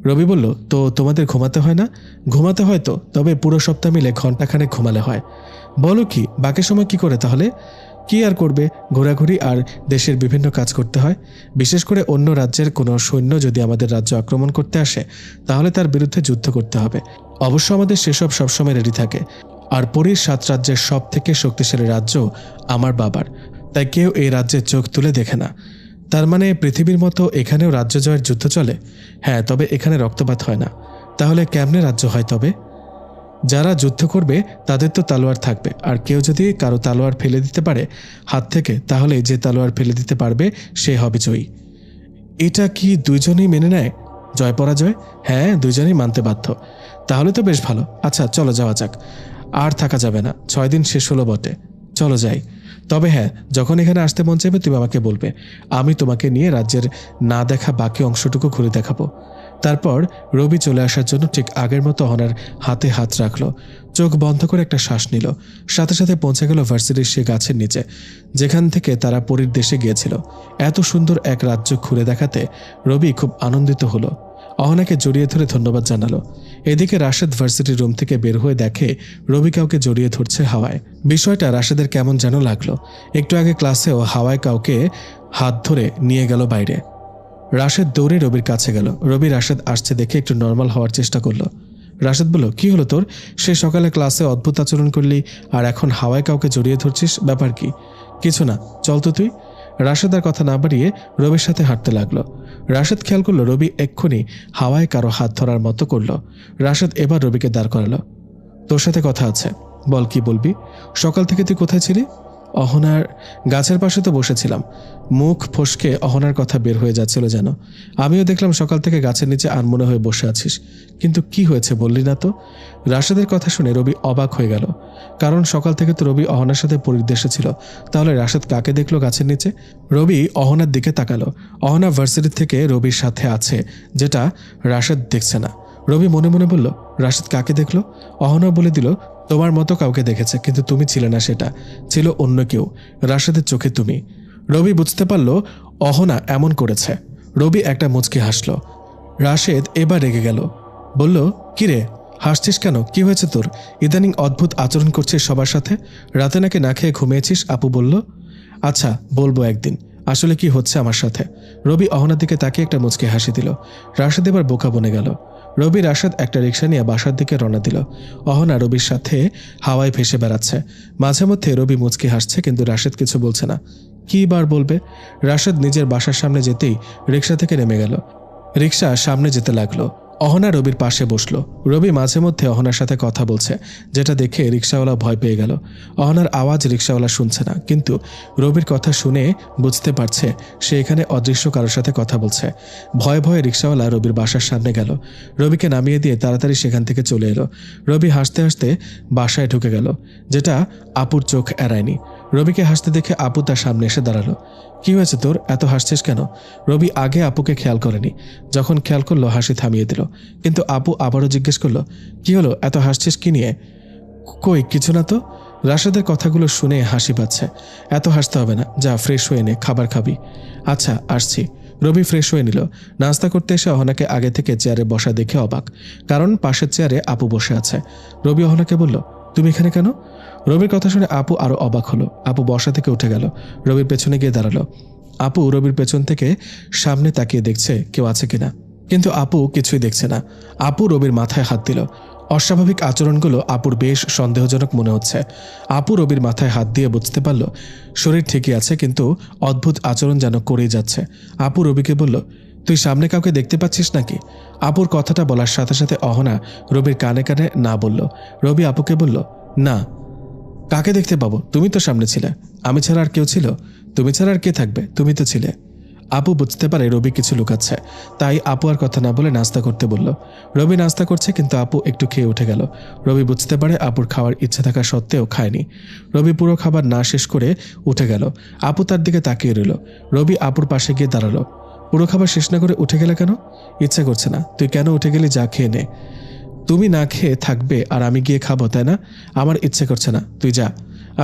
রবি বলল, তো তোমাদের ঘুমাতে হয় না? ঘুমাতে হয় তো, তবে পুরো সপ্তাহ মিলে ঘন্টাখানেক ঘুমালে হয়। বলো কি, বাকি সময় কি করে তাহলে? কি আর করবে, ঘোরাঘুরি আর দেশের বিভিন্ন কাজ করতে হয়। বিশেষ করে অন্য রাজ্যের কোনো সৈন্য যদি আমাদের রাজ্য আক্রমণ করতে আসে, তাহলে তার বিরুদ্ধে যুদ্ধ করতে হবে। অবশ্য আমাদের সেসব সবসময় রেডি থাকে। আর পরীর 7 রাজ্যের সব থেকে শক্তিশালী রাজ্য আমার বাবার, তাই কেউ এই রাজ্যের চোখ তুলে দেখে না। তার মানে পৃথিবীর মতো এখানেও রাজ্য জয়ের যুদ্ধ চলে? হ্যাঁ, তবে এখানে রক্তপাত হয় না। তাহলে কেমনে রাজ্য হয় তবে? যারা যুদ্ধ করবে তাদের তো তালোয়ার থাকবে, আর কেউ যদি কারো তালোয়ার ফেলে দিতে পারে হাত থেকে, তাহলে যে তালোয়ার ফেলে দিতে পারবে সে হবে জয়ী। এটা কি দুইজনেই মেনে নেয় জয় পরাজয়? হ্যাঁ, দুইজনেই মানতে বাধ্য। তাহলে তো বেশ ভালো। আচ্ছা চলো যাওয়া যাক, আর থাকা যাবে না। 6 দিন শেষ হলো বটে, চলো যাই। তবে হ্যাঁ, যখন এখানে আসতে মন চাইবে তুমি আমাকে বলবে, আমি তোমাকে নিয়ে রাজ্যের না দেখা বাকি অংশটুকু ঘুরে দেখাবো। তারপর রবি চলে আসার জন্য ঠিক আগের মতো অহনার হাতে হাত রাখলো। চোখ বন্ধ করে একটা শ্বাস নিল। সাথে সাথে পৌঁছে গেল ভার্সিটির সে গাছের নিচে, যেখান থেকে তারা পরীর দেশে গিয়েছিল। এত সুন্দর এক রাজ্য ঘুরে দেখাতে রবি খুব আনন্দিত হলো। অহনাকে জড়িয়ে ধরে ধন্যবাদ জানালো। এদিকে রাশেদ ভার্সিটির রুম থেকে বের হয়ে দেখে রবি কাউকে জড়িয়ে ধরছে হাওয়ায়। বিষয়টা রাশেদের কেমন যেন লাগলো। একটু আগে ক্লাসেও হাওয়ায় কাউকে হাত ধরে নিয়ে গেল বাইরে। রাশেদ দৌড়ে রবির কাছে গেল। রবি রাশেদ আসছে দেখে একটু নর্মাল হওয়ার চেষ্টা করলো। রাশেদ বলল, কি হলো তোর? সে সকালে ক্লাসে অদ্ভুত আচরণ করলি, আর এখন হাওয়ায় কাউকে জড়িয়ে ধরছিস, ব্যাপার কি? কিছু না, চল তো তুই। রাশেদ আর কথা না বাড়িয়ে রবির সাথে হাঁটতে লাগলো। রাশেদ খেয়াল করলো রবি এক্ষুনি হাওয়ায় কারো হাত ধরার মতো করলো। রাশেদ এবার রবিকে দাঁড় করালো। তোর সাথে কথা আছে, বল কি বলবি? সকাল থেকে তুই কোথায় ছিলি? অহনার গাছের পাশে তো বসেছিলাম। মুখ ফসকে অহনার কথা বের হয়ে যাচ্ছিল যেন। আমিও দেখলাম সকাল থেকে গাছের নিচে আনমনে হয়ে বসে আছিস, কিন্তু কি হয়েছে বললি না তো? রাশেদের কথা শুনে রবি অবাক হয়ে গেল, কারণ সকাল থেকে তো রবি অহনার সাথে পরিদেশে ছিল। তাহলে রাশেদ কাকে দেখলো গাছের নিচে? রবি অহনার দিকে তাকালো। অহনা ভার্সিটি থেকে রবির সাথে আছে, যেটা রাশেদ দেখছে না। রবি মনে মনে বলল, রাশেদ কাকে দেখলো? অহনা বলে দিল, তোমার মতো কাউকে দেখেছে, কিন্তু তুমি ছিলে না, সেটা ছিল অন্য কেউ। রাশেদের চোখে তুমি। রবি বুঝতে পারল অহনা এমন করেছে। রবি একটা মুচকি হাসল। রাশেদ এবার রেগে গেল, বলল, কিরে হাসছিস কেন? কি হয়েছে তোর? ইদানিং অদ্ভুত আচরণ করছিস সবার সাথে। রাতে নাকি না খেয়ে ঘুমিয়েছিস? আপু বলল। আচ্ছা বলবো একদিন আসলে কি হচ্ছে আমার সাথে। রবি অহনার দিকে তাকিয়ে একটা মুচকি হাসি দিল। রাশেদ এবার বোকা বনে গেল। রবি রাশেদ একটা রিক্সা নিয়ে বাসার দিকে রওনা দিল। অহনা রবির সাথে হাওয়ায় ভেসে বেড়াচ্ছে। মাঝে মধ্যে রবি মুচকি হাসছে, কিন্তু রাশেদ কিছু বলছে না। কি বার বলবে? রাশেদ নিজের বাসার সামনে যেতেই রিক্সা থেকে নেমে গেল। রিক্সা সামনে যেতে লাগলো। অহনা রবির পাশে বসলো। রবি মাঝে মধ্যে অহনার সাথে কথা বলছে, যেটা দেখে রিক্সাওয়ালা ভয় পেয়ে গেল। অহনার আওয়াজ রিক্সাওয়ালা শুনছে না, কিন্তু রবির কথা শুনে বুঝতে পারছে সে এখানে অদৃশ্য কারোর সাথে কথা বলছে। ভয়ে ভয়ে রিক্সাওয়ালা রবির বাসার সামনে গেল। রবিকে নামিয়ে দিয়ে তাড়াতাড়ি সেখান থেকে চলে এলো। রবি হাসতে হাসতে বাসায় ঢুকে গেল, যেটা আপুর চোখ এড়ায়নি। রবিকে হাসতে দেখে আপু তার সামনে এসে দাঁড়ালো। কি হয়েছে তোর? এত হাসছিস কেন? রবি আগে আপুকে খেয়াল করেনি। যখন খেয়াল করলো হাসি থামিয়ে দিল, কিন্তু আপু আবারও জিজ্ঞেস করলো, কি হলো? এত হাসছিস কি নিয়ে? কই কিছু না তো। রাশেদের কথাগুলো শুনে হাসি পাচ্ছে। এত হাসতে হবে না, যা ফ্রেশ হয়ে নে, খাবার খাবি। আচ্ছা আসছি। রবি ফ্রেশ হয়ে নিল। নাস্তা করতে এসে অহনাকে আগে থেকে চেয়ারে বসা দেখে অবাক, কারণ পাশের চেয়ারে আপু বসে আছে। রবি অহনাকে বলল, তুমি এখানে কেন? রবির কথা শুনে আপু আরো অবাক হলো। আপু বসা থেকে উঠে গেল, রবির পেছনে গিয়ে দাঁড়ালো। আপু রবির পেছন থেকে সামনে তাকিয়ে দেখছে কেউ আছে কিনা, কিন্তু আপু কিছুই দেখছে না। আপু রবির মাথায় হাত দিল। অস্বাভাবিক আচরণগুলো আপুর বেশ সন্দেহজনক মনে হচ্ছে। আপু রবির মাথায় হাত দিয়ে বুঝতে পারল শরীর ঠিকই আছে, কিন্তু অদ্ভুত আচরণ যেন করেই যাচ্ছে। আপু রবিকে বলল, তুই সামনে কাউকে দেখতে পাচ্ছিস নাকি? আপুর কথাটা বলার সাথে সাথে অহনা রবির কানে কানে না বলল। রবি আপুকে বলল, না। কাকে দেখতে পাবো? তুমি তো সামনে ছিলে। আমি ছাড়া আর কেউ ছিল? তুমি ছাড়া আর কে থাকবে? তুমি তো ছিলে। আপু বুঝতে পারে রবি কিছু লুকাচ্ছে, তাই আপু আর কথা না বলে নাস্তা করতে বলল। রবি নাস্তা করছে, কিন্তু আপু একটু খেয়ে উঠে গেল। রবি বুঝতে পারে আপুর খাওয়ার ইচ্ছে থাকা সত্ত্বেও খায়নি। রবি পুরো খাবার না শেষ করে উঠে গেল। আপু তার দিকে তাকিয়ে রইল। রবি আপুর পাশে গিয়ে দাঁড়ালো। পুরো খাবার শেষ না করে উঠে গেলে কেন? ইচ্ছা করছে না। তুই কেন উঠে গেলি? যা খেয়ে নে। তুমি না খেয়ে থাকবে আর আমি গিয়ে খাবো, তাই না? আমার ইচ্ছে করছে না, তুই যা।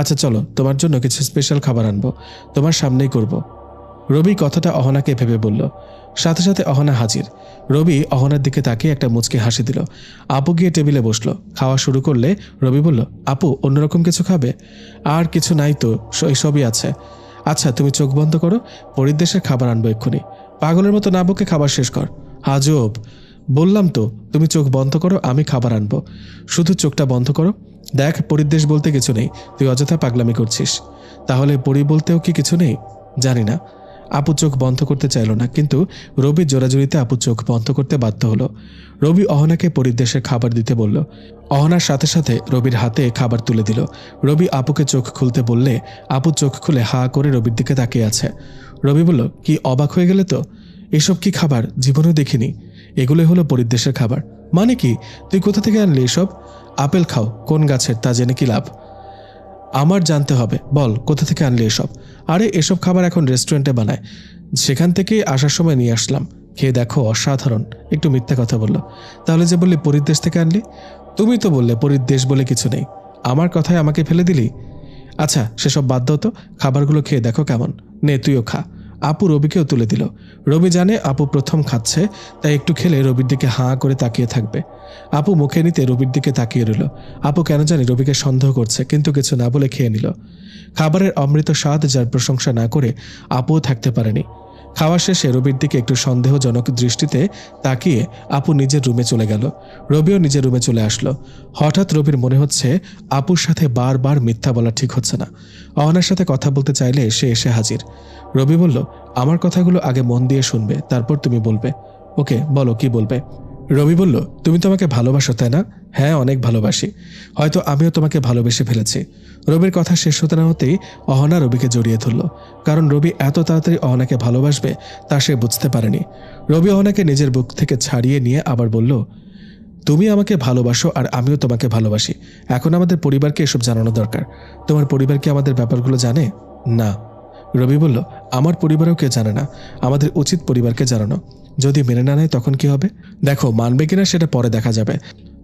আচ্ছা চলো, তোমার জন্য কিছু স্পেশাল খাবার আনবো, তোমার সামনেই করব। রবি কথাটা অহনাকে ভেবে বলল। সাথে সাথে অহনা হাজির। রবি অহনার দিকে তাকিয়ে একটা মুচকি হাসি দিল। আপু গিয়ে টেবিলে বসলো। খাওয়া শুরু করলে রবি বলল, আপু অন্যরকম কিছু খাবে? আর কিছু নাই তো, সবই আছে। আচ্ছা তুমি চোখ বন্ধ করো, পরিদেশের খাবার আনবো এক্ষুনি। পাগলের মতো না বকে খাবার শেষ কর। আজব। বললাম তো তুমি চোখ বন্ধ করো, আমি খাবার আনবো। শুধু চোখটা বন্ধ করো। দেখ, পরিদেশ বলতে কিছু নেই, তুই অযথা পাগলামি করছিস। তাহলে পরি বলতেও কি কিছু নেই? জানি না। আপু চোখ বন্ধ করতে চাইল না, কিন্তু রবির জোরাজুরিতে আপু চোখ বন্ধ করতে বাধ্য হলো। রবি অহনাকে পরিদেশের খাবার দিতে বলল। অহনার সাথে সাথে রবির হাতে খাবার তুলে দিল। রবি আপুকে চোখ খুলতে বললে আপু চোখ খুলে হা করে রবির দিকে তাকিয়ে আছে। রবি বলল, কি অবাক হয়ে গেলে তো? এসব কি খাবার? জীবনেও দেখিনি। এগুলোই হলো পরিদেশের খাবার। মানে কি? তুই কোথা থেকে আনলি এসব? আপেল খাও, কোন গাছের তা জেনে কি লাভ? আমার জানতে হবে, বল কোথা থেকে আনলি এসব? আরে এসব খাবার এখন রেস্টুরেন্টে বানায়, সেখান থেকেই আসার সময় নিয়ে আসলাম। খেয়ে দেখো, অসাধারণ। একটু মিথ্যা কথা বললো। তাহলে যে বললি পরিদেশ থেকে আনলি? তুমি তো বললে পরিদেশ বলে কিছু নেই। আমার কথায় আমাকে ফেলে দিলি। আচ্ছা সেসব বাদ দাও তো, খাবারগুলো খেয়ে দেখো কেমন। নে তুইও খা। আপু রবিকেও তুলে দিল। রবি জানে আপু প্রথম খাচ্ছে, তাই একটু খেলে রবির দিকে হাঁ করে তাকিয়ে থাকবে। আপু মুখে নিতে রবির দিকে তাকিয়ে রইল। আপু কেন জানি রবিকে সন্দেহ করছে, কিন্তু কিছু না বলে খেয়ে নিল। খাবারের অমৃত স্বাদ যার প্রশংসা না করে আপুও থাকতে পারেনি। খাওয়া শেষে রবির দিকে একটু সন্দেহজনক দৃষ্টিতে তাকিয়ে আপু নিজের রুমে চলে গেল। রবিও নিজের রুমে চলে আসলো। হঠাৎ রবির মনে হচ্ছে আপুর সাথে বারবার মিথ্যা বলা ঠিক হচ্ছে না। অহনার সাথে কথা বলতে চাইলে সে এসে হাজির। রবি বলল, আমার কথাগুলো আগে মন দিয়ে শুনবে, তারপর তুমি বলবে। ওকে বলো, কি বলবে? রবি বলল, তুমি তোমাকে ভালোবাসো তাই না? হ্যাঁ অনেক ভালোবাসি। হয়তো আমিও তোমাকে ভালোবেসে ফেলেছি। রবির কথা শেষ হতে না হতেই অহনা রবিকে জড়িয়ে ধরল, কারণ রবি এত তাড়াতাড়ি অহনাকে ভালোবাসবে তা সে বুঝতে পারেনি। রবি অহনাকে নিজের বুক থেকে ছাড়িয়ে নিয়ে আবার বলল, তুমি আমাকে ভালোবাসো আর আমিও তোমাকে ভালোবাসি। এখন আমাদের পরিবারকে এসব জানানো দরকার। তোমার পরিবার কি আমাদের ব্যাপারগুলো জানে? না। রবি বলল, আমার পরিবারও কেউ জানে না। আমাদের উচিত পরিবারকে জানানো। যদি মেনে না নেয় তখন কি হবে? দেখো, মানবে কিনা সেটা পরে দেখা যাবে,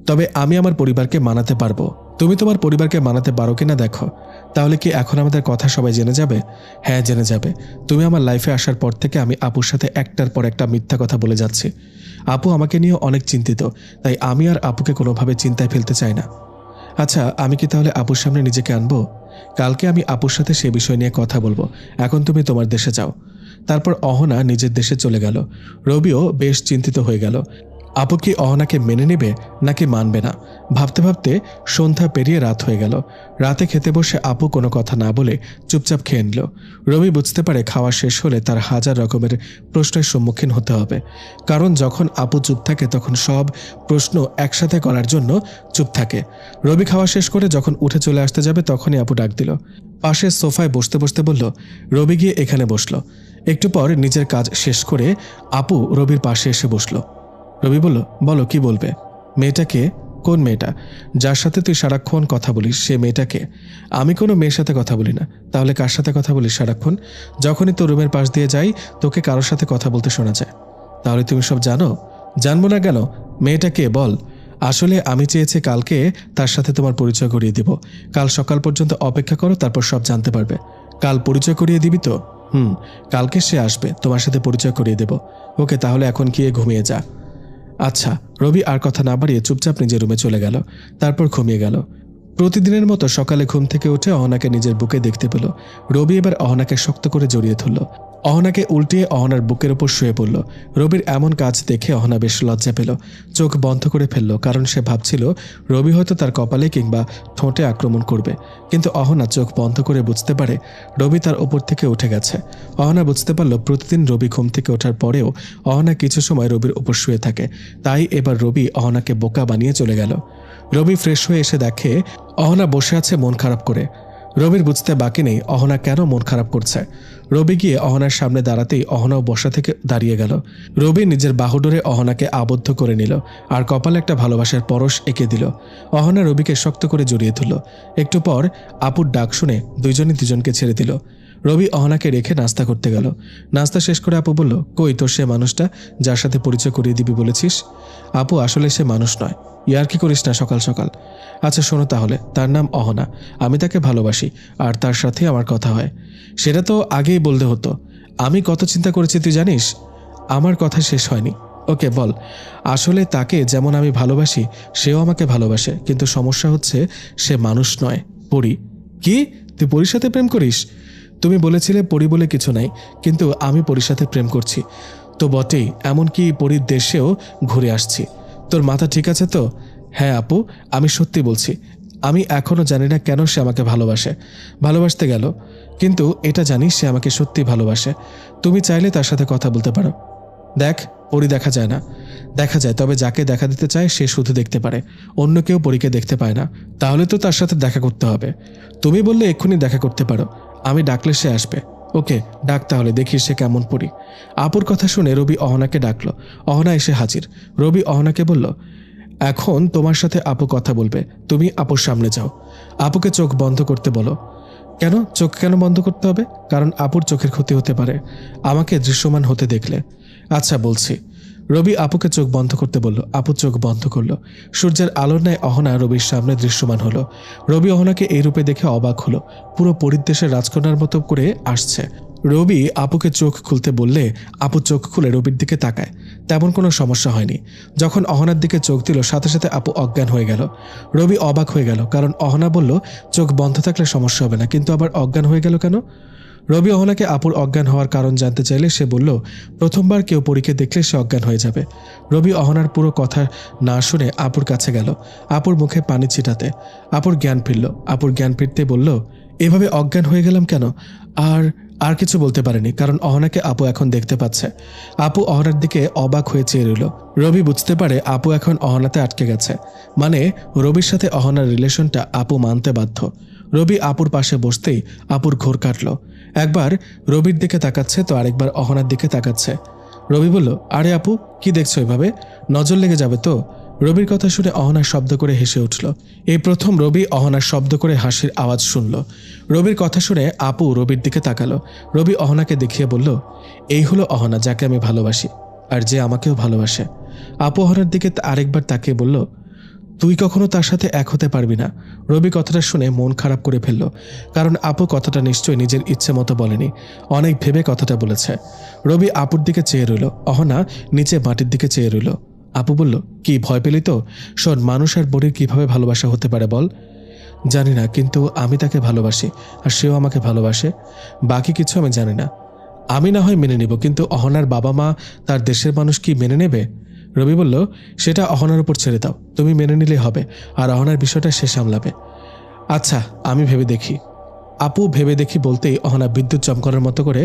তবে আমি আমার পরিবারকে মানাতে পারবো। তুমি তোমার পরিবারকে মানাতে পারো কিনা দেখো। তাহলে কি এখন আমাদের কথা সবাই জেনে যাবে? হ্যাঁ জেনে যাবে। তুমি আমার লাইফে আসার পর থেকে আমি আপুর সাথে একটার পর একটা মিথ্যা কথা বলে যাচ্ছি। আপু আমাকে নিয়ে অনেক চিন্তিত, তাই আমি আর আপুকে কোনোভাবে চিন্তায় ফেলতে চাই না। আচ্ছা, আমি কি তাহলে আপুর সামনে নিজেকে আনবো? কালকে আমি আপুর সাথে সে বিষয় নিয়ে কথা বলবো। এখন তুমি তোমার দেশে যাও। তারপর অহনা নিজের দেশে চলে গেল। রবিও বেশ চিন্তিত হয়ে গেল। আপু কি অহনাকে মেনে নেবে নাকি মানবে না? ভাবতে ভাবতে সন্ধ্যা পেরিয়ে রাত হয়ে গেল। রাতে খেতে বসে আপু কোনো কথা না বলে চুপচাপ খেয়ে নিল। রবি বুঝতে পারে খাওয়া শেষ হলে তার হাজার রকমের প্রশ্নের সম্মুখীন হতে হবে, কারণ যখন আপু চুপ থাকে তখন সব প্রশ্ন একসাথে করার জন্য চুপ থাকে। রবি খাওয়া শেষ করে যখন উঠে চলে আসতে যাবে তখনই আপু ডাক দিল। পাশের সোফায় বসতে বসতে বলল। রবি গিয়ে এখানে বসল। একটু পর নিজের কাজ শেষ করে আপু রবির পাশে এসে বসল। রবি বলল, বলো কি বলবে? মেয়েটাকে? কোন মেয়েটা? যার সাথে তুই সারাক্ষণ কথা বলিস সে মেয়েটাকে? আমি কোনো মেয়ের সাথে কথা বলি না। তাহলে কার সাথে কথা বলিস সারাক্ষণ? যখনই তোর রুমের পাশ দিয়ে যাই তোকে কারোর সাথে কথা বলতে শোনা যায়। তাহলে তুমি সব জানো? জানবো না কেন? মেয়েটাকে বল। আসলে আমি চেয়েছি কালকে তার সাথে তোমার পরিচয় করিয়ে দিব। কাল সকাল পর্যন্ত অপেক্ষা করো, তারপর সব জানতে পারবে। কাল পরিচয় করিয়ে দিবি তো? কালকে সে আসবে, তোমার সাথে পরিচয় করিয়ে দেব। ওকে, তাহলে এখন গিয়ে ঘুমিয়ে যা। আচ্ছা। রবি আর কথা না বাড়িয়ে চুপচাপ নিজের রুমে চলে গেল। তারপর ঘুমিয়ে গেল। প্রতিদিনের মতো সকালে ঘুম থেকে উঠে অহনাকে নিজের বুকে দেখতে পেল। রবি এবার অহনাকে শক্ত করে জড়িয়ে ধরল। অহনাকে উল্টিয়ে অহনার বুকের ওপর শুয়ে পড়ল। রবির এমন কাজ দেখে অহনা বেশ লজ্জা পেল। চোখ বন্ধ করে ফেলল, কারণ সে ভাবছিল রবি হয়তো তার কপালে কিংবা ঠোঁটে আক্রমণ করবে। কিন্তু অহনা চোখ বন্ধ করে বুঝতে পারে রবি তার ওপর থেকে উঠে গেছে। অহনা বুঝতে পারল প্রতিদিন রবি ঘুম থেকে ওঠার পরেও অহনা কিছু সময় রবির ওপর শুয়ে থাকে। তাই এবার রবি অহনাকে বোকা বানিয়ে চলে গেল। রবি ফ্রেশ হয়ে এসে দেখে অহনা বসে আছে মন খারাপ করে। রবির বুঝতে বাকি নেই অহনা কেন মন খারাপ করছে। রবি গিয়ে অহনার সামনে দাঁড়াতেই অহনাও বসা থেকে দাঁড়িয়ে গেল। রবি নিজের বাহুডোরে অহনাকে আবদ্ধ করে নিল আর কপালে একটা ভালোবাসার পরশ এঁকে দিল। অহনা রবিকে শক্ত করে জড়িয়ে ধরল। একটু পর আপুর ডাক শুনে দুজনই দুজনকে ছেড়ে দিল। রবি অহনাকে রেখে নাস্তা করতে গেল। নাস্তা শেষ করে আপু বলল, কই তোর সে মানুষটা যার সাথে পরিচয় করিয়ে দিবি বলেছিস? আপু, আসলে সে মানুষ নয়। ইয়ার কি করিস না সকাল সকাল? আচ্ছা শোনো তাহলে, তার নাম অহনা। আমি তাকে ভালোবাসি আর তার সাথে আমার কথা হয়। সেটা তো আগেই বলতে হতো। আমি কত চিন্তা করেছি তুই জানিস? আমার কথা শেষ হয়নি। ওকে বল। আসলে তাকে যেমন আমি ভালোবাসি সেও আমাকে ভালোবাসে, কিন্তু সমস্যা হচ্ছে সে মানুষ নয়, পরী। কি? তুই পরীর সাথে প্রেম করিস? তুমি বলেছিলে পরী বলে কিছু নাই, কিন্তু আমি পরীর সাথে প্রেম করছি তো বটেই, এমনকি পরীর দেশেও ঘুরে আসছি। তোর মাথা ঠিক আছে তো? হ্যাঁ আপু, আমি সত্যি বলছি। আমি এখনও জানি না কেন সে আমাকে ভালোবাসতে গেল, কিন্তু এটা জানি সে আমাকে সত্যি ভালোবাসে। তুমি চাইলে তার সাথে কথা বলতে পারো। দেখ, পরী দেখা যায় না। দেখা যায়, তবে যাকে দেখা দিতে চায় সে শুধু দেখতে পারে, অন্য কেউ পরীকে দেখতে পায় না। তাহলে তো তার সাথে দেখা করতে হবে। তুমি বললে এক্ষুনি দেখা করতে পারো, আমি ডাকলে সে আসবে। ওকে ডাক তাহলে, দেখি সে কেমন পরী। আপুর কথা শুনে রবি অহনাকে ডাকলো। অহনা এসে হাজির। রবি অহনাকে বলল, এখন তোমার সাথে আপু কথা বলবে, তুমি আপুর সামনে যাও। আপুকে চোখ বন্ধ করতে বলো। কেন চোখ কেন বন্ধ করতে হবে? কারণ আপুর চোখের ক্ষতি হতে পারে আমাকে দৃশ্যমান হতে দেখলে। আচ্ছা বলছি। রবি আপুকে চোখ বন্ধ করতে বলল। আপু চোখ বন্ধ করলো। সূর্যের আলোর ন্যায় অহনা রবির সামনে দৃশ্যমান হলো। রবি অহনাকে এই রূপে দেখে অবাক হলো। পুরো পরিদেশের রাজকন্যার মতো করে আসছে। রবি আপুকে চোখ খুলতে বললে আপু চোখ খুলে রবির দিকে তাকায়। তেমন কোনো সমস্যা হয়নি। যখন অহনার দিকে চোখ দিল সাথে সাথে আপু অজ্ঞান হয়ে গেল। রবি অবাক হয়ে গেল, কারণ অহনা বলল চোখ বন্ধ থাকলে সমস্যা হবে না, কিন্তু আবার অজ্ঞান হয়ে গেল কেন? রবি অহনাকে আপুর অজ্ঞান হওয়ার কারণ জানতে চাইলে সে বলল, প্রথমবার কেউ পরীকে দেখলে সে অজ্ঞান হয়ে যাবে। রবি অহনার পুরো কথা না শুনে আপুর কাছে গেল, আপুর মুখে পানি ছিটাতে। আপুর জ্ঞান ফিরল। আপুর জ্ঞান ফিরতে বলল, এভাবে অজ্ঞান হয়ে গেলাম কেন? আর কিছু বলতে পারেনি, কারণ অহনাকে আপু এখন দেখতে পাচ্ছে। আপু অহনার দিকে অবাক হয়ে চেয়ে রইল। রবি বুঝতে পারে আপু এখন অহনাতে আটকে গেছে, মানে রবির সাথে অহনার রিলেশনটা আপু মানতে বাধ্য। রবি আপুর পাশে বসতেই আপুর ঘোর কাটল। একবার রবির দিকে তাকাচ্ছে তো আরেকবার অহনার দিকে তাকাচ্ছে। রবি বলল, আরে আপু কি দেখছো এভাবে? নজর লেগে যাবে তো। রবির কথা শুনে অহনা শব্দ করে হেসে উঠল। এই প্রথম রবি অহনার শব্দ করে হাসির আওয়াজ শুনল। রবির কথা শুনে আপু রবির দিকে তাকালো। রবি অহনাকে দেখিয়ে বলল, এই হলো অহনা যাকে আমি ভালোবাসি আর যে আমাকেও ভালোবাসে। আপু অহনার দিকে আরেকবার তাকিয়ে বলল, তুই কখনো তার সাথে এক হতে পারবি না। রবি কথাটা শুনে মন খারাপ করে ফেলল, কারণ আপু কথাটা নিশ্চয়ই নিজের ইচ্ছে মতো বলেনি, অনেক ভেবে কথাটা বলেছে। রবি আপুর দিকে চেয়ে রইল, অহনা নিচে মাটির দিকে চেয়ে রইল। আপু বলল, কি ভয় পেলি তো? শোন, মানুষ আর বড়ির কিভাবে ভালোবাসা হতে পারে বল? জানি না, কিন্তু আমি তাকে ভালোবাসি আর সেও আমাকে ভালোবাসে। বাকি কিছু আমি জানি না। আমি না হয় মেনে নিব, কিন্তু অহনার বাবা মা, তার দেশের মানুষ কি মেনে নেবে? রবি বলল, সেটা অহনার উপর ছেড়ে দাও, তুমি মেনে নিলেই হবে, আর অহনার বিষয়টা সে সামলাবে। আচ্ছা, আমি ভেবে দেখি। আপু ভেবে দেখি বলতেই অহনা বিদ্যুৎ চমকানোর মতো করে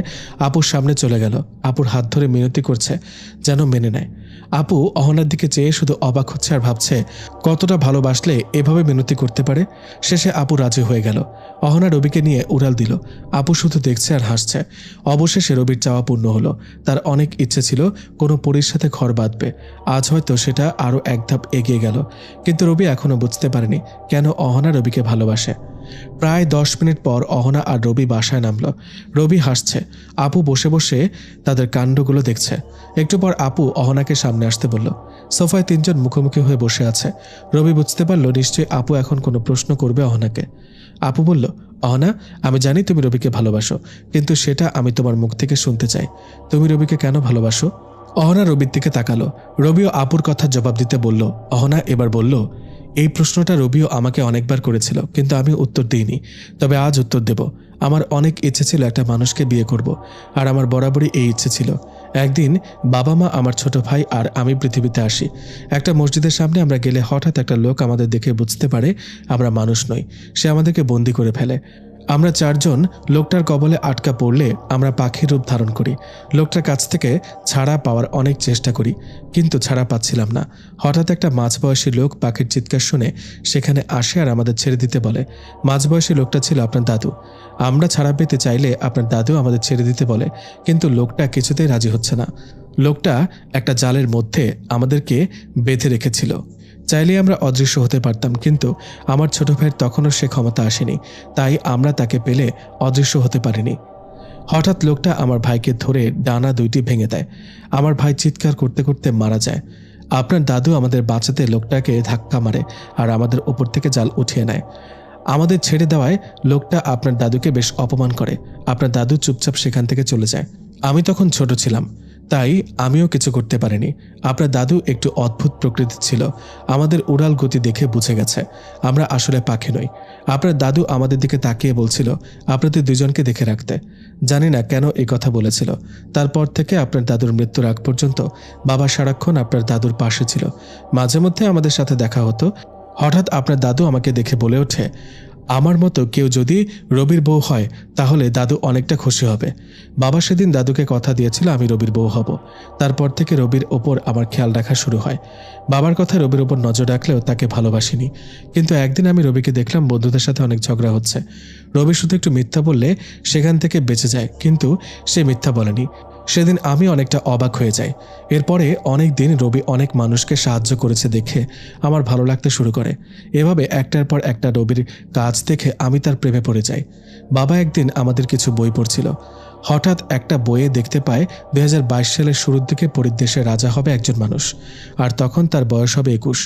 আপুর সামনে চলে গেল। আপুর হাত ধরে মিনতি করছে যেন মেনে নেয়। আপু অহনার দিকে চেয়ে শুধু অবাক হচ্ছে আর ভাবছে কতটা ভালোবাসলে এভাবে মিনতি করতে পারে। শেষে আপু রাজি হয়ে গেল। অহনা রবিকে নিয়ে উড়াল দিল। আপু শুধু দেখছে আর হাসছে। অবশেষে রবির চাওয়া পূর্ণ হলো। তার অনেক ইচ্ছে ছিল কোনো পরীর সাথে ঘর বাঁধবে। আজ হয়তো সেটা আরও এক ধাপ এগিয়ে গেল। কিন্তু রবি এখনও বুঝতে পারেনি কেন অহনা রবিকে ভালোবাসে। প্রায় 10 মিনিট পর অহনা আর রবি বাসায় নামল। রবি হাসছে, আপু বসে বসে তাদের কাণ্ডগুলো দেখছে। একটু পর আপু অহনাকে সামনে আসতে বলল। সোফায় 3 জন মুখোমুখি হয়ে বসে আছে। রবি বুঝতে পারল নিশ্চয়ই আপু এখন কোনো প্রশ্ন করবে অহনাকে। আপু বলল, অহনা, আমি জানি তুমি রবিকে ভালোবাসো, কিন্তু সেটা আমি তোমার মুখ থেকে শুনতে চাই। তুমি রবিকে কেন ভালোবাসো? অহনা রবির দিকে তাকালো। রবিও আপুর কথা জবাব দিতে বলল। অহনা এবার বলল, এই প্রশ্নটা রবিও আমাকে অনেকবার করেছিল, কিন্তু আমি উত্তর দিইনি। তবে আজ উত্তর দেব। আমার অনেক ইচ্ছে ছিল একটা মানুষকে বিয়ে করব, আর আমার বরাবরই এই ইচ্ছে ছিল। একদিন বাবা মা, আমার ছোট ভাই আর আমি পৃথিবীতে আসি। একটা মসজিদের সামনে আমরা গেলে হঠাৎ একটা লোক আমাদের দেখে বুঝতে পারে আমরা মানুষ নই। সে আমাদেরকে বন্দি করে ফেলে। আমরা 4 জন লোকটার কবলে আটকা পড়লে আমরা পাখির রূপ ধারণ করি। লোকটার কাছ থেকে ছাড়া পাওয়ার অনেক চেষ্টা করি, কিন্তু ছাড়া পাচ্ছিলাম না। হঠাৎ একটা মাঝবয়সী লোক পাখির চিৎকার শুনে সেখানে আসে আর আমাদের ছেড়ে দিতে বলে। মাঝবয়সী লোকটা ছিল আপনার দাদু। আমরা ছাড়া পেতে চাইলে আপনার দাদু আমাদের ছেড়ে দিতে বলে, কিন্তু লোকটা কিছুতেই রাজি হচ্ছে না। লোকটা একটা জালের মধ্যে আমাদেরকে বেঁধে রেখেছিল। চাইলে আমরা অদৃশ্য হতে পারতাম, কিন্তু আমার ছোট ভাইয়ের তখনও সে ক্ষমতা আসেনি, তাই আমরা তাকে পেলে অদৃশ্য হতে পারিনি। হঠাৎ লোকটা আমার ভাইকে ধরে ডানা 2টি ভেঙে দেয়। আমার ভাই চিৎকার করতে করতে মারা যায়। আপনার দাদু আমাদের বাঁচাতে লোকটাকে ধাক্কা মারে আর আমাদের ওপর থেকে জাল উঠিয়ে নেয়। আমাদের ছেড়ে দেওয়ায় লোকটা আপনার দাদুকে বেশ অপমান করে। আপনার দাদু চুপচাপ সেখান থেকে চলে যায়। আমি তখন ছোট ছিলাম, তাই আমিও কিছু করতে পারিনি। আপনার দাদু একটু অদ্ভুত প্রকৃতির ছিল। আমাদের উড়াল গতি দেখে বুঝে গেছে আমরা আসলে পাখি নই। আপনার দাদু আমাদের দিকে তাকিয়ে বলছিল আপনাদের 2 জনকে দেখে রাখতে। জানি না কেন এই কথা বলেছিল। তারপর থেকে আপনার দাদুর মৃত্যুর আগ পর্যন্ত বাবা সারাক্ষণ আপনার দাদুর পাশে ছিল। মাঝে মধ্যে আমাদের সাথে দেখা হতো। হঠাৎ আপনার দাদু আমাকে দেখে বলে ওঠে, আমার মতো কেউ যদি রবির বউ হয় তাহলে দাদু অনেকটা খুশি হবে। বাবা সেদিন দাদুকে কথা দিয়েছিল আমি রবির বউ হব। তারপর থেকে রবির ওপর আমার খেয়াল রাখা শুরু হয়। বাবার কথা রবির ওপর নজর রাখলেও তাকে ভালোবাসিনি। কিন্তু একদিন আমি রবিকে দেখলাম বন্ধুদের সাথে অনেক ঝগড়া হচ্ছে। রবি শুধু একটু মিথ্যা বললে সেখান থেকে বেঁচে যায়, কিন্তু সে মিথ্যা বলেনি। সেদিন আমি অনেকটা অবাক হয়ে যাই। এরপরে অনেক দিন রবি অনেক মানুষকে সাহায্য করেছে দেখে আমার ভালো লাগতে শুরু করে। এভাবে একটার পর একটা রবির কাজ দেখে আমি তার প্রেমে পড়ে যাই। বাবা একদিন আমাদের কিছু বই পড়ছিল। হঠাৎ একটা বইয়ে দেখতে পায় 2022 সালের শুরুর দিকে পরিদেশে রাজা হবে একজন মানুষ, আর তখন তার বয়স হবে 21।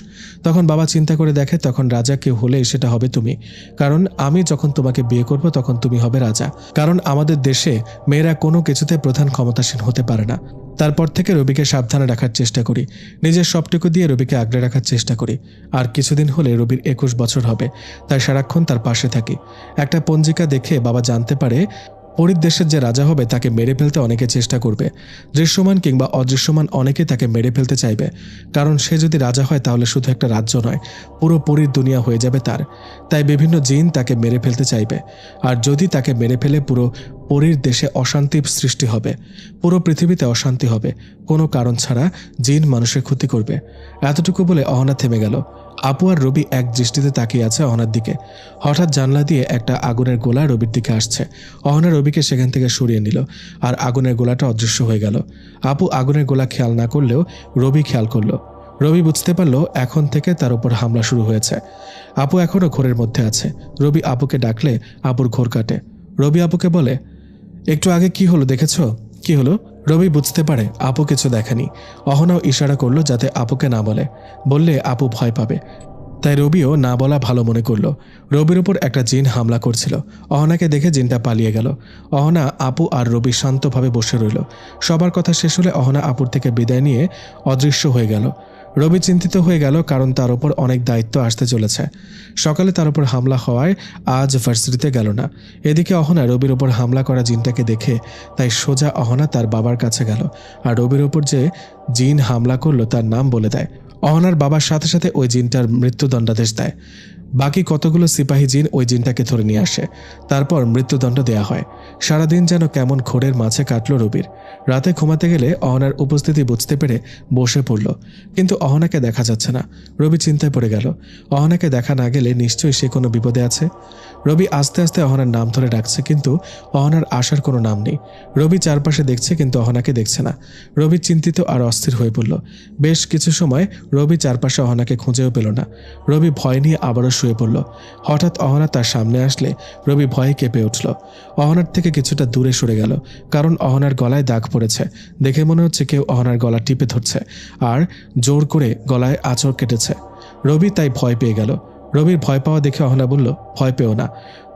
তখন বাবা চিন্তা করে দেখে তখন রাজা কেউ হলে সেটা হবে তুমি, কারণ আমি যখন তোমাকে বিয়ে করব তখন তুমি হবে রাজা। কারণ আমাদের দেশে মেয়েরা কোনো কিছুতে প্রধান ক্ষমতাসীন হতে পারে না। তারপর থেকে রবিকে সাবধানে রাখার চেষ্টা করি। নিজের সবটুকু দিয়ে রবিকে আগলে রাখার চেষ্টা করি। আর কিছুদিন হলে রবির 21 বছর হবে, তাই সারাক্ষণ তার পাশে থাকি। একটা পঞ্জিকা দেখে বাবা জানতে পারে পরীর দেশের যে রাজা হবে তাকে মেরে ফেলতে অনেকে চেষ্টা করবে। দৃশ্যমান কিংবা অদৃশ্যমান অনেকে তাকে মেরে ফেলতে চাইবে, কারণ সে যদি রাজা হয় তাহলে শুধু একটা রাজ্য নয়, পুরো পরীর দুনিয়া হয়ে যাবে তার। তাই বিভিন্ন জিন তাকে মেরে ফেলতে চাইবে। আর যদি তাকে মেরে ফেলে পুরো পরীর দেশে অশান্তির সৃষ্টি হবে, পুরো পৃথিবীতে অশান্তি হবে। কোনো কারণ ছাড়া জিন মানুষের ক্ষতি করবে। এতটুকু বলে অহনা থেমে গেল। আপু আর রবি এক দৃষ্টিতে তাকিয়ে আছে অহনার দিকে। হঠাৎ জানলা দিয়ে একটা আগুনের গোলা রবির দিকে আসছে। অহনা রবিকে সেখান থেকে সরিয়ে নিল, আর আগুনের গোলাটা অদৃশ্য হয়ে গেল। আপু আগুনের গোলা খেয়াল না করলেও রবি খেয়াল করলো। রবি বুঝতে পারল এখন থেকে তার উপর হামলা শুরু হয়েছে। আপু এখনও ঘোরের মধ্যে আছে। রবি আপুকে ডাকলে আপুর ঘোর কাটে। রবি আপুকে বলে, একটু আগে কি হলো দেখেছো? কি হলো? রবি বুঝতে পারে আপু কিছু দেখেনি। অহনাও ইশারা করলো যাতে আপুকে না বলে, বললে আপু ভয় পাবে। তাই রবিও না বলা ভালো মনে করল। রবির উপর একটা জিন হামলা করছিল। অহনাকে দেখে জিনটা পালিয়ে গেল। অহনা, আপু আর রবি শান্তভাবে বসে রইল। সবার কথা শেষ হলে অহনা আপুর থেকে বিদায় নিয়ে অদৃশ্য হয়ে গেল। রবি চিন্তিত হয়ে গেল, কারণ তার উপর অনেক দায়িত্ব আসতে চলেছে। সকালে তার উপর হামলা হওয়ায় আজ ভার্সিটিতে গেল না। এদিকে অহনা রবির উপর হামলা করা জিনটাকে দেখে তাই সোজা অহনা তার বাবার কাছে গেল আর রবির উপর যে জিন হামলা করলো তার নাম বলে দেয়। অহনার বাবার সাথে সাথে ওই জিনটার মৃত্যুদণ্ডাদেশ দেয়। বাকি কতগুলো সিপাহী জিন ওই জিনটাকে ধরে নিয়ে আসে। তারপর মৃত্যুদণ্ড দেয়া হয়। সারাদিন যেন কেমন ঘোরের মাঝে কাটল রবির। রাতে ঘুমাতে গেলে অহনার উপস্থিতি বুঝতে পেরে বসে পড়ল, কিন্তু অহনাকে দেখা যাচ্ছে না। রবি চিন্তায় পড়ে গেল। অহনাকে দেখা না গেলে নিশ্চয়ই সে কোনো বিপদে আছে। রবি আস্তে আস্তে অহনার নাম ধরে ডাকছে, কিন্তু অহনার আসার কোনো নাম নেই। রবি চারপাশে দেখছে, কিন্তু অহনাকে দেখছে না। রবি চিন্তিত আর অস্থির হয়ে পড়ল। বেশ কিছু সময় রবি চারপাশে অহনাকে খুঁজেও পেল না। রবি ভয় নিয়ে আবারও শুয়ে পড়ল। হঠাৎ অহনা তার সামনে আসলে রবি ভয়ে কেঁপে উঠল। অহনার থেকে কিছুটা দূরে সরে গেল, কারণ অহনার গলায় দাগ পড়েছে। দেখে মনে হচ্ছে কেউ অহনার গলা টিপে ধরছে আর জোর করে গলায় আঁচড় কেটেছে। রবি তাই ভয় পেয়ে গেল। রবির ভয় পাওয়া দেখে অহনা বলল, ভয় পেও না।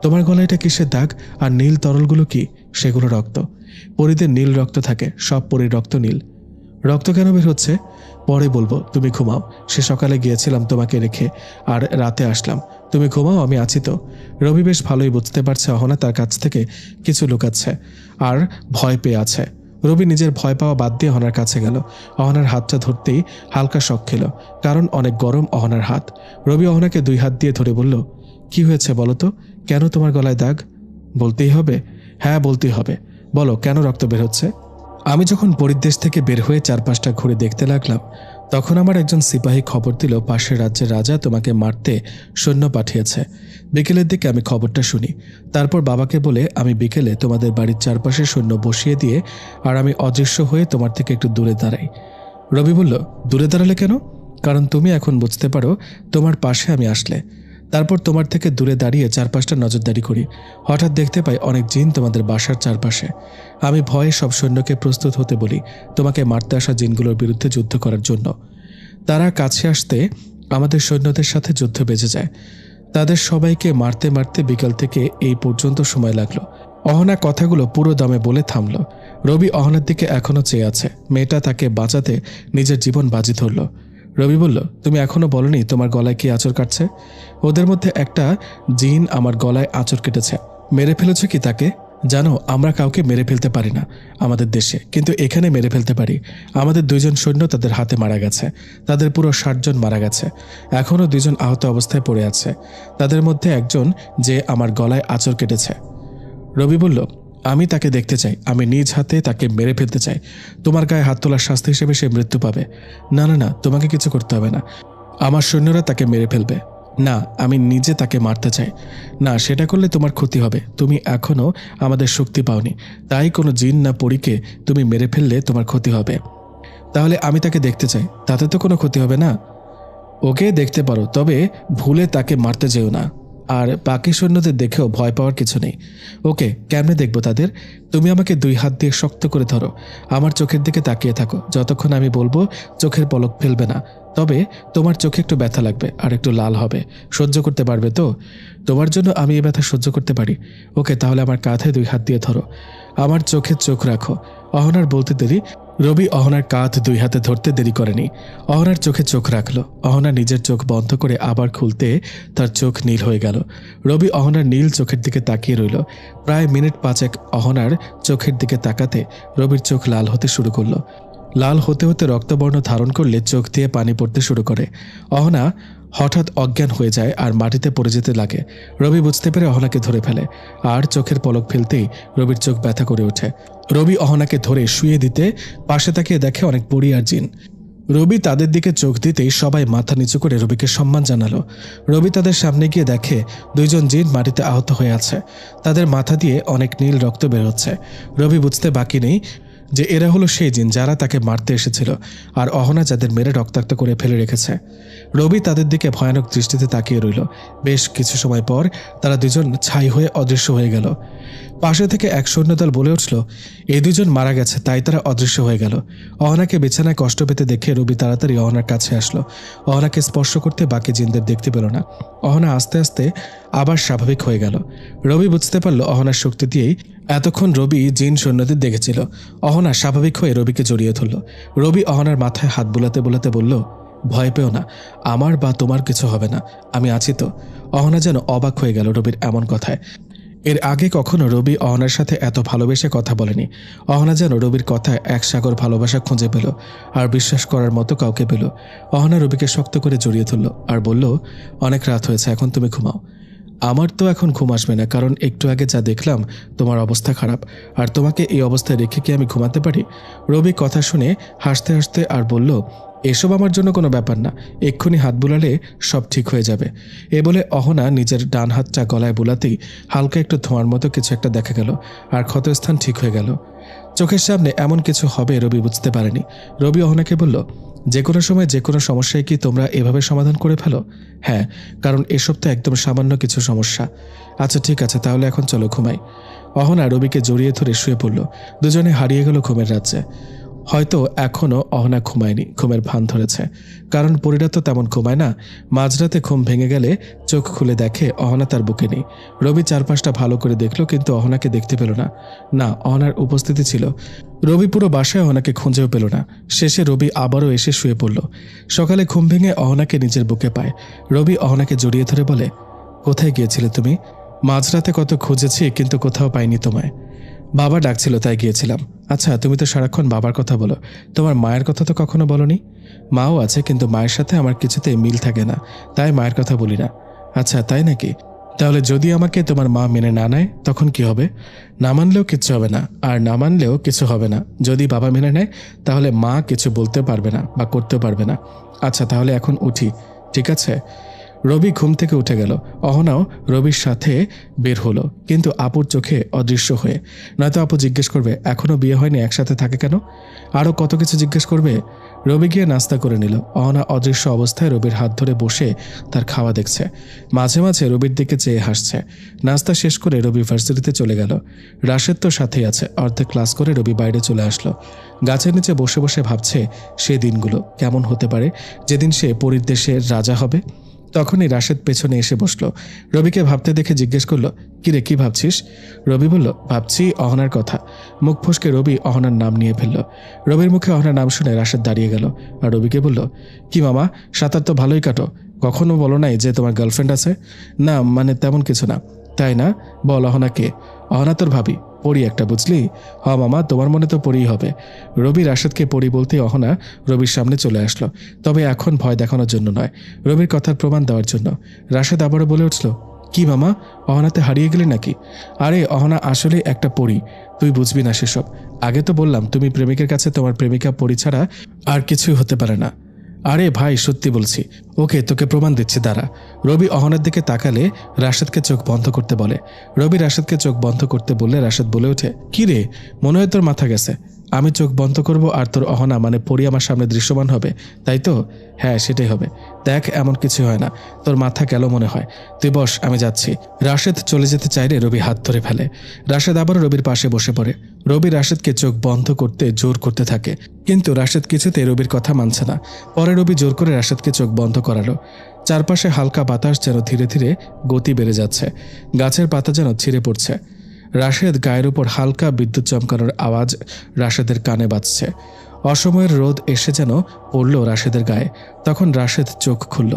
তোমার গলায় এটা কিসের দাগ? আর নীল তরলগুলো কি? সেগুলো রক্ত। পরীদের নীল রক্ত থাকে, সব পরীর রক্ত নীল। রক্ত কেন বের হচ্ছে? পরে বলবো, তুমি ঘুমাও। সে সকালে গিয়েছিলাম তোমাকে রেখে, আর রাতে আসলাম। তুমি ঘুমাও, আমি আছি তো। রবি বেশ ভালোই বুঝতে পারছে অহনা তার কাছ থেকে কিছু লুকাচ্ছে আর ভয় পেয়ে আছে। রবি নিজের ভয় পাওয়া বাদ দিয়ে অহনার কাছে গেল। অহনার হাতটা ধরতেই হালকা শক খেল, কারণ অনেক গরম অহনার হাত। রবি অহনাকে 2 হাত দিয়ে ধরে বলল, কি হয়েছে বলো তো? কেন তোমার গলায় দাগ? বলতেই হবে? হ্যাঁ, বলতেই হবে। বলো, কেন রক্ত বের হচ্ছে? আমি যখন পরিদেশ থেকে বের হয়ে চারপাশটা ঘুরে দেখতে লাগলাম, তখন আমার একজন সিপাহী খবর দিল পাশের রাজ্যের রাজা তোমাকে মারতে সৈন্য পাঠিয়েছে। বিকেলের দিকে আমি খবরটা শুনি। তারপর বাবাকে বলে আমি বিকেলে তোমাদের বাড়ির চারপাশে সৈন্য বসিয়ে দিয়ে আর আমি অদৃশ্য হয়ে তোমার থেকে একটু দূরে দাঁড়াই। রবি বলল, দূরে দাঁড়ালে কেন? কারণ তুমি এখন বুঝতে পারো তোমার পাশে আমি আসলে। তারপর তোমার থেকে দূরে দাঁড়িয়ে চারপাশটা নজরদারি করি। হঠাৎ দেখতে পাই অনেক জিন তোমাদের বাসার চারপাশে। আমি ভয়ে সব সৈন্যকে প্রস্তুত হতে বলি তোমাকে মারতে আসা জিনগুলোর বিরুদ্ধে যুদ্ধ করার জন্য। তারা কাছে আসতে আমাদের সৈন্যদের সাথে যুদ্ধ বেজে যায়। তাদের সবাইকে মারতে মারতে বিকাল থেকে এই পর্যন্ত সময় লাগলো। অহনা কথাগুলো পুরো দমে বলে থামল। রবি অহনার দিকে এখনো চেয়ে আছে। মেয়েটা তাকে বাঁচাতে নিজের জীবন বাজি ধরল। রবি বলল, তুমি এখনো বলনি তোমার গলায় কি আঁচড় কাটছে? ওদের মধ্যে একটা জিন আমার গলায় আঁচড় কেটেছে। মেরে ফেলেছ কি তাকে? জানো, আমরা কাউকে মেরে ফেলতে পারি না আমাদের দেশে, কিন্তু এখানে মেরে ফেলতে পারি। আমাদের 2 জন সৈন্য তাদের হাতে মারা গেছে। তাদের পুরো 60 জন মারা গেছে। এখনও 2 জন আহত অবস্থায় পড়ে আছে। তাদের মধ্যে একজন যে আমার গলায় আঁচড় কেটেছে। রবি বলল, আমি তাকে দেখতে চাই। আমি নিজ হাতে তাকে মেরে ফেলতে চাই। তোমার গায়ে হাত তোলার শাস্তি হিসেবে সে মৃত্যু পাবে। না না না, তোমাকে কিছু করতে হবে না। আমার সৈন্যরা তাকে মেরে ফেলবে। না, আমি নিজে তাকে মারতে চাই। না, সেটা করলে তোমার ক্ষতি হবে। তুমি এখনও আমাদের শক্তি পাওনি, তাই কোনো জিন না পরীকে তুমি মেরে ফেললে তোমার ক্ষতি হবে। তাহলে আমি তাকে দেখতে চাই, তাতে তো কোনো ক্ষতি হবে না। ওকে দেখতে পারো, তবে ভুলে তাকে মারতে যেও না। আর বাকি সৈন্যদের দেখেও ভয় পাওয়ার কিছু নেই। ওকে, কেমনে দেখবো তাদের? তুমি আমাকে 2 হাত দিয়ে শক্ত করে ধরো। আমার চোখের দিকে তাকিয়ে থাকো। যতক্ষণ আমি বলবো চোখের পলক ফেলবে না। তবে তোমার চোখে একটু ব্যথা লাগবে আর একটু লাল হবে। সহ্য করতে পারবে তো? তোমার জন্য আমি এই ব্যথা সহ্য করতে পারি। ওকে, তাহলে আমার কাঁধে 2 হাত দিয়ে ধরো। আমার চোখে চোখ রাখো। অহনার বলতে দেরি রবি অহনার কাঁধ 2 হাতে ধরতে দেরি করেনি। অহনার চোখে চোখ রাখল। অহনা নিজের চোখ বন্ধ করে আবার খুলতে তার চোখ নীল হয়ে গেল। রবি অহনার নীল চোখের দিকে তাকিয়ে রইল। প্রায় মিনিট 5 অহনার চোখের দিকে তাকাতে রবির চোখ লাল হতে শুরু করলো। লাল হতে হতে রক্তবর্ণ ধারণ করলে চোখ দিয়ে পানি পড়তে শুরু করে। অহনা হঠাৎ অজ্ঞান হয়ে যায় আর মাটিতে পড়ে যেতে লাগে। রবি বুঝতে পেরে অহনাকে ধরে ফেলে আর চোখের পলক ফেলতেই রবির চোখ ব্যথা করে ওঠে। রবি অহনাকে ধরে শুয়ে দিতে পাশে তাকিয়ে দেখে অনেক পরী আর জিন। রবি তাদের দিকে চোখ দিতেই সবাই মাথা নিচু করে রবিকে সম্মান জানালো। রবি তাদের সামনে গিয়ে দেখে 2 জন জিন মাটিতে আহত হয়ে আছে। তাদের মাথা দিয়ে অনেক নীল রক্ত বের হচ্ছে। রবি বুঝতে বাকি নেই যে এরা হলো সেই জিন যারা তাকে মারতে এসেছিল আর অহনা যাদের মেরে রক্তাক্ত করে ফেলে রেখেছে। রবি তাদের দিকে ভয়ানক দৃষ্টিতে তাকিয়ে রইল। বেশ কিছু সময় পর তারা দুজন ছাই হয়ে অদৃশ্য হয়ে গেল। পাশে থেকে এক সৈন্যদল বলে উঠল, এই দুজন মারা গেছে, তাই তারা অদৃশ্য হয়ে গেল। অহনাকে বিছানায় কষ্ট পেতে দেখে রবি তাড়াতাড়ি অহনার কাছে আসলো। অহনাকে স্পর্শ করতে বাকি জিনদের দেখতে পেল না। অহনা আস্তে আস্তে আবার স্বাভাবিক হয়ে গেল। রবি বুঝতে পারল অহনার শক্তি দিয়েই এতক্ষণ রবি জিন সৈন্যদের দেখেছিল। অহনা স্বাভাবিক হয়ে রবিকে জড়িয়ে ধরল। রবি অহনার মাথায় হাত বুলাতে বুলাতে বলল, ভয় পেও না, আমার বা তোমার কিছু হবে না, আমি আছি তো। অহনা যেন অবাক হয়ে গেল রবির এমন কথায়। এর আগে কখনো রবি অহনার সাথে এত ভালোবেসে কথা বলেনি। অহনা যেন রবির কথায় এক সাগর ভালোবাসা খুঁজে পেল আর বিশ্বাস করার মতো কাউকে পেল। অহনা রবিকে শক্ত করে জড়িয়ে ধরল আর বলল, অনেক রাত হয়েছে, এখন তুমি ঘুমাও। আমার তো এখন ঘুম আসবে না, কারণ একটু আগে যা দেখলাম তোমার অবস্থা খারাপ, আর তোমাকে এই অবস্থায় রেখে কি আমি ঘুমাতে পারি? রবি কথা শুনে হাসতে হাসতে আর বলল, এসব আমার জন্য কোনো ব্যাপার না, এক্ষুনি হাত বুলালে সব ঠিক হয়ে যাবে। এ বলে অহনা নিজের ডান হাতটা গলায় বুলাতেই হালকা একটু ধোঁয়ার মতো কিছু একটা দেখা গেল আর ক্ষতস্থান ঠিক হয়ে গেল। চোখের সামনে এমন কিছু হবে রবি বুঝতে পারেনি। রবি অহনাকে বলল, যে কোনো সময় যে কোনো সমস্যায় কি তোমরা এভাবে সমাধান করে ফেলো? হ্যাঁ, কারণ এসব তো একদম সামান্য কিছু সমস্যা। আচ্ছা ঠিক আছে, তাহলে এখন চলো ঘুমাই। অহনা রবিকে জড়িয়ে ধরে শুয়ে পড়ল। দুজনে হারিয়ে গেল ঘুমের রাজ্যে। হয়তো এখনও অহনা ঘুমায়নি, ঘুমের ভান ধরেছে, কারণ পরীরা তো তেমন ঘুমায় না। মাঝরাতে ঘুম ভেঙে গেলে চোখ খুলে দেখে অহনা তার বুকে নেই। রবি চারপাশটা ভালো করে দেখল, কিন্তু অহনাকে দেখতে পেল না। না, অহনার উপস্থিতি ছিল। রবি পুরো বাসায় অহনাকে খুঁজেও পেল না। শেষে রবি আবারও এসে শুয়ে পড়ল। সকালে ঘুম ভেঙে অহনাকে নিজের বুকে পায়। রবি অহনাকে জড়িয়ে ধরে বলে, কোথায় গিয়েছিলে তুমি? মাঝরাতে কত খুঁজেছি, কিন্তু কোথাও পাইনি তোমায়। বাবা ডাকছিল তাই গিয়েছিলাম। আচ্ছা, তুমি তো সারাক্ষণ বাবার কথা বলো, তোমার মায়ের কথা তো কখনো বলনি। মাও আছে, কিন্তু মায়ের সাথে আমার কিছুতেই মিল থাকে না, তাই মায়ের কথা বলি না। আচ্ছা তাই নাকি? তাহলে যদি আমাকে তোমার মা মেনে না নেয় তখন কি হবে? না মানলেও কিচ্ছু হবে না, আর না মানলেও কিছু হবে না। যদি বাবা মেনে নেয় তাহলে মা কিছু বলতে পারবে না বা করতেও পারবে না। আচ্ছা তাহলে এখন উঠি, ঠিক আছে? রবি ঘুম থেকে উঠে গেল। অহনাও রবির সাথে বের হলো, কিন্তু আপুর চোখে অদৃশ্য হয়ে। নয়তো আপু জিজ্ঞেস করবে, এখনও বিয়ে হয়নি, একসাথে থাকে কেন? আরও কত কিছু জিজ্ঞেস করবে। রবি গিয়ে নাস্তা করে নিল। অহনা অদৃশ্য অবস্থায় রবির হাত ধরে বসে তার খাওয়া দেখছে। মাঝে মাঝে রবির দিকে চেয়ে হাসছে। নাস্তা শেষ করে রবি ভার্সিটিতে চলে গেল। রাশেদ তো সাথেই আছে। অর্ধেক ক্লাস করে রবি বাইরে চলে আসলো। গাছের নিচে বসে বসে ভাবছে সে দিনগুলো কেমন হতে পারে যেদিন সে পরীর দেশের রাজা হবে। তখনই রাশেদ পেছনে এসে বসলো। রবিকে ভাবতে দেখে জিজ্ঞেস করলো, কিরে কি ভাবছিস? রবি বলল, ভাবছি অহনার কথা। মুখ ফসকে রবি অহনার নাম নিয়ে ফেলল। রবির মুখে অহনার নাম শুনে রাশেদ দাঁড়িয়ে গেল আর রবিকে বলল, কি মামা, সাঁতার তো ভালোই কাটো, কখনো বলো নাই যে তোমার গার্লফ্রেন্ড আছে? না মানে তেমন কিছু না। তাই না? বল অহনা কে? অহনা তোর ভাবি, পরি একটা, বুঝলি? হ মামা, তোমার মনে তো পরিই হবে। রবি রাশেদকে পরি বলতে অহনা রবির সামনে চলে আসলো, তবে এখন ভয় দেখানোর জন্য নয়, রবির কথার প্রমাণ দেওয়ার জন্য। রাশেদ আবারও বলে উঠল, কি মামা, অহনাতে হারিয়ে গেলি নাকি? আরে অহনা আসলে একটা পরি, তুই বুঝবি না সেসব। আগে তো বললাম তুমি প্রেমিকের কাছে তোমার প্রেমিকা পরি ছাড়া আর কিছুই হতে পারে না। আরে ভাই সত্যি বলছি, ওকে তোকে প্রমাণ দিচ্ছি, দাঁড়া। রবি অহনার দিকে তাকালে রাশেদকে চোখ বন্ধ করতে বলে। রবি রাশেদকে চোখ বন্ধ করতে বললে রাশেদ বলে ওঠে, কি রে, মনে হয় তোর মাথা গেছে? আমি চোখ বন্ধ করব আর তোর অহনা মানে পরি আমার সামনে দৃশ্যমান হবে, তাই তো? হ্যাঁ সেটাই হবে। দেখ এমন কিছু হয় না, তোর মাথা গেল মনে হয়। তুই বস, আমি যাচ্ছি। রাশেদ চলে যেতে চাইলে রবি হাত ধরে ফেলে। রাশেদ আবার রবির পাশে বসে পড়ে। রবি রাশেদকে চোখ বন্ধ করতে জোর করতে থাকে, কিন্তু রাশেদ কিছুতে রবির কথা মানছে না। পরে রবি জোর করে রাশেদকে চোখ বন্ধ করালো। চারপাশে হালকা বাতাস যেন ধীরে ধীরে গতি বেড়ে যাচ্ছে। গাছের পাতা যেন ছিঁড়ে পড়ছে। রাশেদ গায়ের উপর হালকা বিদ্যুৎ চমকানোর আওয়াজ রাশেদের কানে বাজছে। অসময়ের রোদ এসে যেন পড়ল রাশেদের গায়ে। তখন রাশেদ চোখ খুলল।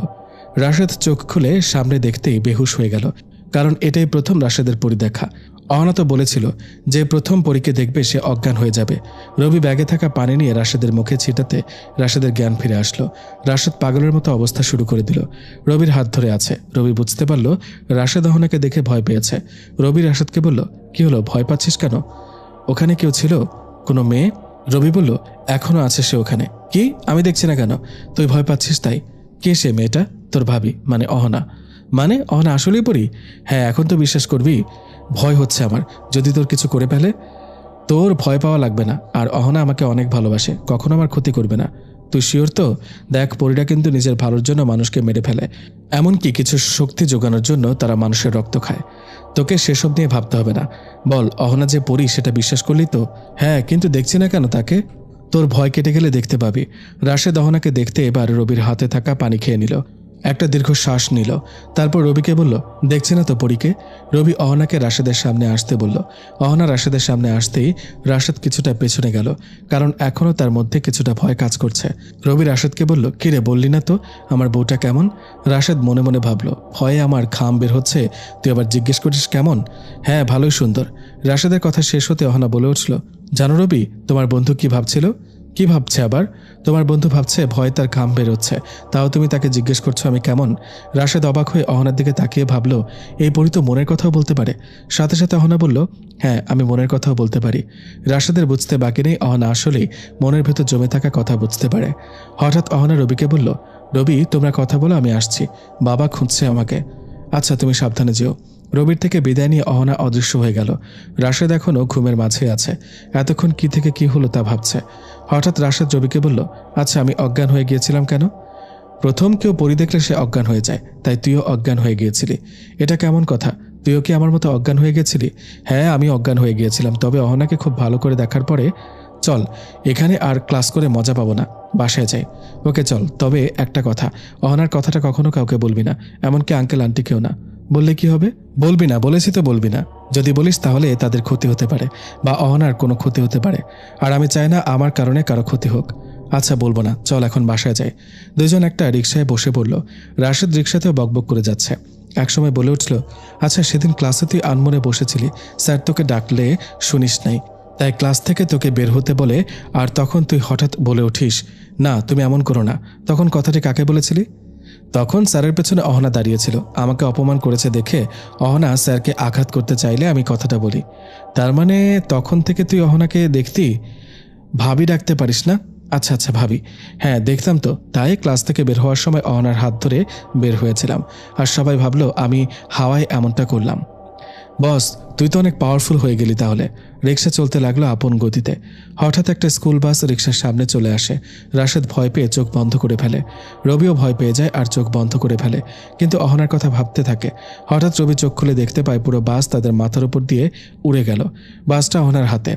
রাশেদ চোখ খুলে সামনে দেখতেই বেহুশ হয়ে গেল, কারণ এটাই প্রথম রাশেদের পরি দেখা। অহনা তো বলেছিল যে প্রথম পরীকে দেখবে সে অজ্ঞান হয়ে যাবে। রবি ব্যাগে থাকা পানি নিয়ে রাশেদের মুখে ছিটাতে রাশেদের জ্ঞান ফিরে আসলো। রাশেদ পাগলের মতো অবস্থা শুরু করে দিল। রবির হাত ধরে আছে। রবি বুঝতে পারল রাশেদ অহনাকে দেখে ভয় পেয়েছে। রবি রাশেদকে বলল, কি হলো, ভয় পাচ্ছিস কেন? ওখানে কেউ ছিল? কোনো মেয়ে? রবি বলল, এখনো আছে সে ওখানে। কি? আমি দেখছি না কেন? তুই ভয় পাচ্ছিস তাই? কে সে মেয়েটা? তোর ভাবি, মানে অহনা। মানে অহনা আসলেই পরি? হ্যাঁ, এখন তো বিশ্বাস করবি। ভয় হচ্ছে আমার, যদি তোর কিছু করে ফেলে। তোর ভয় পাওয়া লাগবে না, আর অহনা আমাকে অনেক ভালোবাসে, কখনো আমার ক্ষতি করবে না। তুই শিওর তো? দেখ, পরীরা কিন্তু নিজের ভালোর জন্য মানুষকে মেরে ফেলে, এমনকি কিছু শক্তি যোগানোর জন্য তারা মানুষের রক্ত খায়। তোকে সেসব নিয়ে ভাবতে হবে না। বল, অহনা যে পরী সেটা বিশ্বাস করলি তো? হ্যাঁ, কিন্তু দেখছি না কেন তাকে? তোর ভয় কেটে গেলে দেখতে পাবি। রাশেদ অহনাকে দেখতে এবার রবির হাতে থাকা পানি খেয়ে নিল, একটা দীর্ঘ শ্বাস নিল। তারপর রবিকে বলল, দেখছি না তো পরীকে? রবি অহনাকে রাশেদের সামনে আসতে বলল। অহনা রাশেদের সামনে আসতেই রাশেদ কিছুটা পেছনে গেল, কারণ এখনও তার মধ্যে কিছুটা ভয় কাজ করছে। রবি রাশেদকে বলল, কিরে, বললি না তো আমার বউটা কেমন? রাশেদ মনে মনে ভাবল, ভয়ে আমার ঘাম বের হচ্ছে, তুই আবার জিজ্ঞেস করিস কেমন? হ্যাঁ, ভালোই সুন্দর। রাশেদের কথা শেষ হতে অহনা বলে উঠল, জানো রবি, তোমার বন্ধু কি ভাবছিল? কি ভাবছে আবার? তোমার বন্ধু ভাবছে ভয় তার ঘাম বেরোচ্ছে, তাও তুমি তাকে জিজ্ঞেস করছো আমি কেমন? রাশেদ অবাক হয়ে অহনার দিকে তাকিয়ে ভাবল, এই পরী তো মনের কথাও বলতে পারে। সাথে সাথে অহনা বলল, হ্যাঁ, আমি মনের কথাও বলতে পারি। রাশেদের বুঝতে বাকি নেই অহনা আসলেই মনের ভেতর জমে থাকা কথা বুঝতে পারে। হঠাৎ অহনা রবিকে বলল, রবি, তোমরা কথা বলো, আমি আসছি, বাবা খুঁজছে আমাকে। আচ্ছা, তুমি সাবধানে যেও। রবির থেকে বিদায় নিয়ে অহনা অদৃশ্য হয়ে গেল। রাশেদ এখনও ঘুমের মাঝে আছে, এতক্ষণ কি থেকে কি হলো তা ভাবছে। হঠাৎ রাশেদ রবিকে বলল, আচ্ছা, আমি অজ্ঞান হয়ে গিয়েছিলাম কেন? প্রথম কেউ পরী দেখলে সে অজ্ঞান হয়ে যায়, তাই তুইও অজ্ঞান হয়ে গিয়েছিলি। এটা কেমন কথা? তুইও কি আমার মতো অজ্ঞান হয়ে গেছিলি? হ্যাঁ, আমি অজ্ঞান হয়ে গিয়েছিলাম, তবে অহনাকে খুব ভালো করে দেখার পরে। চল, এখানে আর ক্লাস করে মজা পাবো না, বাসায় যাই। ওকে চল, তবে একটা কথা, অহনার কথাটা কখনো কাউকে বলবি না, এমনকি আঙ্কেল আন্টিকেও না। বললে কি হবে? বলবি না, বলেছি তো বলবি না। যদি বলিস তাহলে তাদের ক্ষতি হতে পারে, বা অহনার কোনো ক্ষতি হতে পারে, আর আমি চাই না আমার কারণে কারো ক্ষতি হোক। আচ্ছা, বলবো না, চল এখন বাসায় যাই। দুজন একটা রিকশায় বসে পড়ল। রাশেদ রিকশাতেও বকবক করে যাচ্ছে। একসময় বলে উঠল, আচ্ছা, সেদিন ক্লাসে তুই আনমনে বসেছিলি, স্যার তোকে ডাকলে শুনিস নাই, তাই ক্লাস থেকে তোকে বের হতে বলে, আর তখন তুই হঠাৎ বলে উঠিস, না তুমি এমন করো না। তখন কথাটি কাকে বলেছিলি? তখন স্যারের পেছনে অহনা দাঁড়িয়েছিল, আমাকে অপমান করেছে দেখে অহনা স্যারকে আঘাত করতে চাইলে আমি কথাটা বলি। তার মানে তখন থেকে তুই অহনাকে দেখতি? ভাবি ডাকতে পারিস না? আচ্ছা আচ্ছা, ভাবি। হ্যাঁ, দেখতাম তো, তাই ক্লাস থেকে বের হওয়ার সময় অহনার হাত ধরে বের হয়েছিলাম, আর সবাই ভাবলো আমি হাওয়ায় এমনটা করলাম। বস, তুই তো অনেক পাওয়ারফুল হয়ে গেলি তাহলে। রিক্সা চলতে লাগলো আপন গতিতে। হঠাৎ একটা স্কুল বাস রিক্সার সামনে চলে আসে। রাশেদ ভয় পেয়ে চোখ বন্ধ করে ফেলে। রবিও ভয় পেয়ে যায় আর চোখ বন্ধ করে ফেলে, কিন্তু অহনার কথা ভাবতে থাকে। হঠাৎ রবি চোখ খুলে দেখতে পায় পুরো বাস তাদের মাথার উপর দিয়ে উড়ে গেল। বাসটা অহনার হাতে।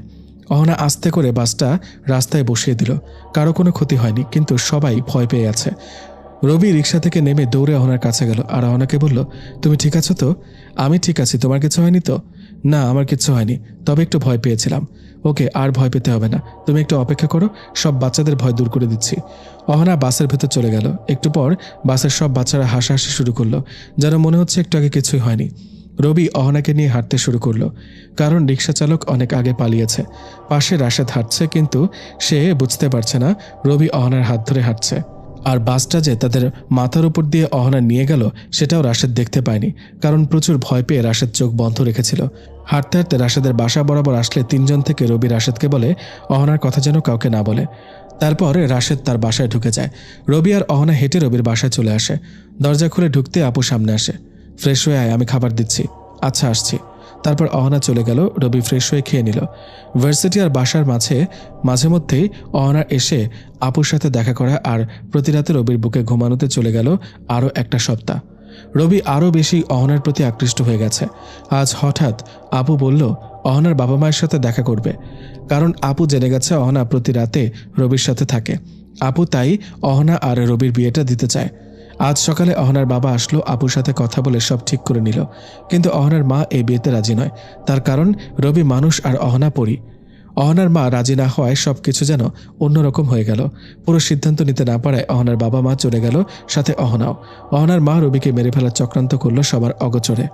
অহনা আস্তে করে বাসটা রাস্তায় বসিয়ে দিল। কারো কোনো ক্ষতি হয়নি, কিন্তু সবাই ভয় পেয়ে আছে। রবি রিক্সা থেকে নেমে দৌড়ে অহনার কাছে গেল আর অহনাকে বলল, তুমি ঠিক আছো তো? আমি ঠিক আছি, তোমার কিছু হয়নি তো? না, আমার কিচ্ছু হয়নি, তবে একটু ভয় পেয়েছিলাম। ওকে, আর ভয় পেতে হবে না, তুমি একটু অপেক্ষা করো, সব বাচ্চাদের ভয় দূর করে দিচ্ছি। অহনা বাসের ভেতর চলে গেল। একটু পর বাসের সব বাচ্চারা হাসাহাসি শুরু করলো, যেন মনে হচ্ছে একটু আগে কিছুই হয়নি। রবি অহনাকে নিয়ে হাঁটতে শুরু করলো, কারণ রিক্সা চালক অনেক আগে পালিয়েছে। পাশে রাশেদ হাঁটছে, কিন্তু সে বুঝতে পারছে না রবি অহনার হাত ধরে হাঁটছে। আর বাসটা যে তাদের মাথার উপর দিয়ে অহনা নিয়ে গেল সেটাও রাশেদ দেখতে পায়নি, কারণ প্রচুর ভয় পেয়ে রাশেদ চোখ বন্ধ রেখেছিল। হাঁটতে হাঁটতে রাশেদের বাসা বরাবর আসলে তিনজন থেকে রবি রাশেদকে বলে অহনার কথা যেন কাউকে না বলে। তারপর রাশেদ তার বাসায় ঢুকে যায়। রবি আর অহনা হেঁটে রবির বাসায় চলে আসে। দরজা খুলে ঢুকতে আপু সামনে আসে। ফ্রেশ হয়ে আয়, আমি খাবার দিচ্ছি। আচ্ছা, আসছি। তারপর অহনা চলে গেল। রবি ফ্রেশ হয়ে খেয়ে নিল। ভার্সিটি আর বাসার মাঝে মধ্যেই অহনা এসে আপুর সাথে দেখা করা, আর প্রতি রাতে রবির বুকে ঘুমানোতে চলে গেল আরও একটা সপ্তাহ। রবি আরও বেশি অহনার প্রতি আকৃষ্ট হয়ে গেছে। আজ হঠাৎ আপু বলল অহনার বাবা মায়ের সাথে দেখা করবে, কারণ আপু জেনে গেছে অহনা প্রতি রাতে রবির সাথে থাকে। আপু তাই অহনা আর রবির বিয়েটা দিতে চায়। আজ সকালে অহনার বাবা আসলো, আপুর সাথে কথা বলে সব ঠিক করে নিল, কিন্তু অহনার মা এই বিয়েতে রাজি নয়। তার কারণ রবি মানুষ আর অহনা পরী। অহনার মা রাজি না হওয়ায় সবকিছু যেন অন্যরকম হয়ে গেল। পুরো সিদ্ধান্ত নিতে না পারায় অহনার বাবা মা চলে গেল, সাথে অহনাও। অহনার মা রবিকে মেরে ফেলার চক্রান্ত করলো সবার অগোচরে।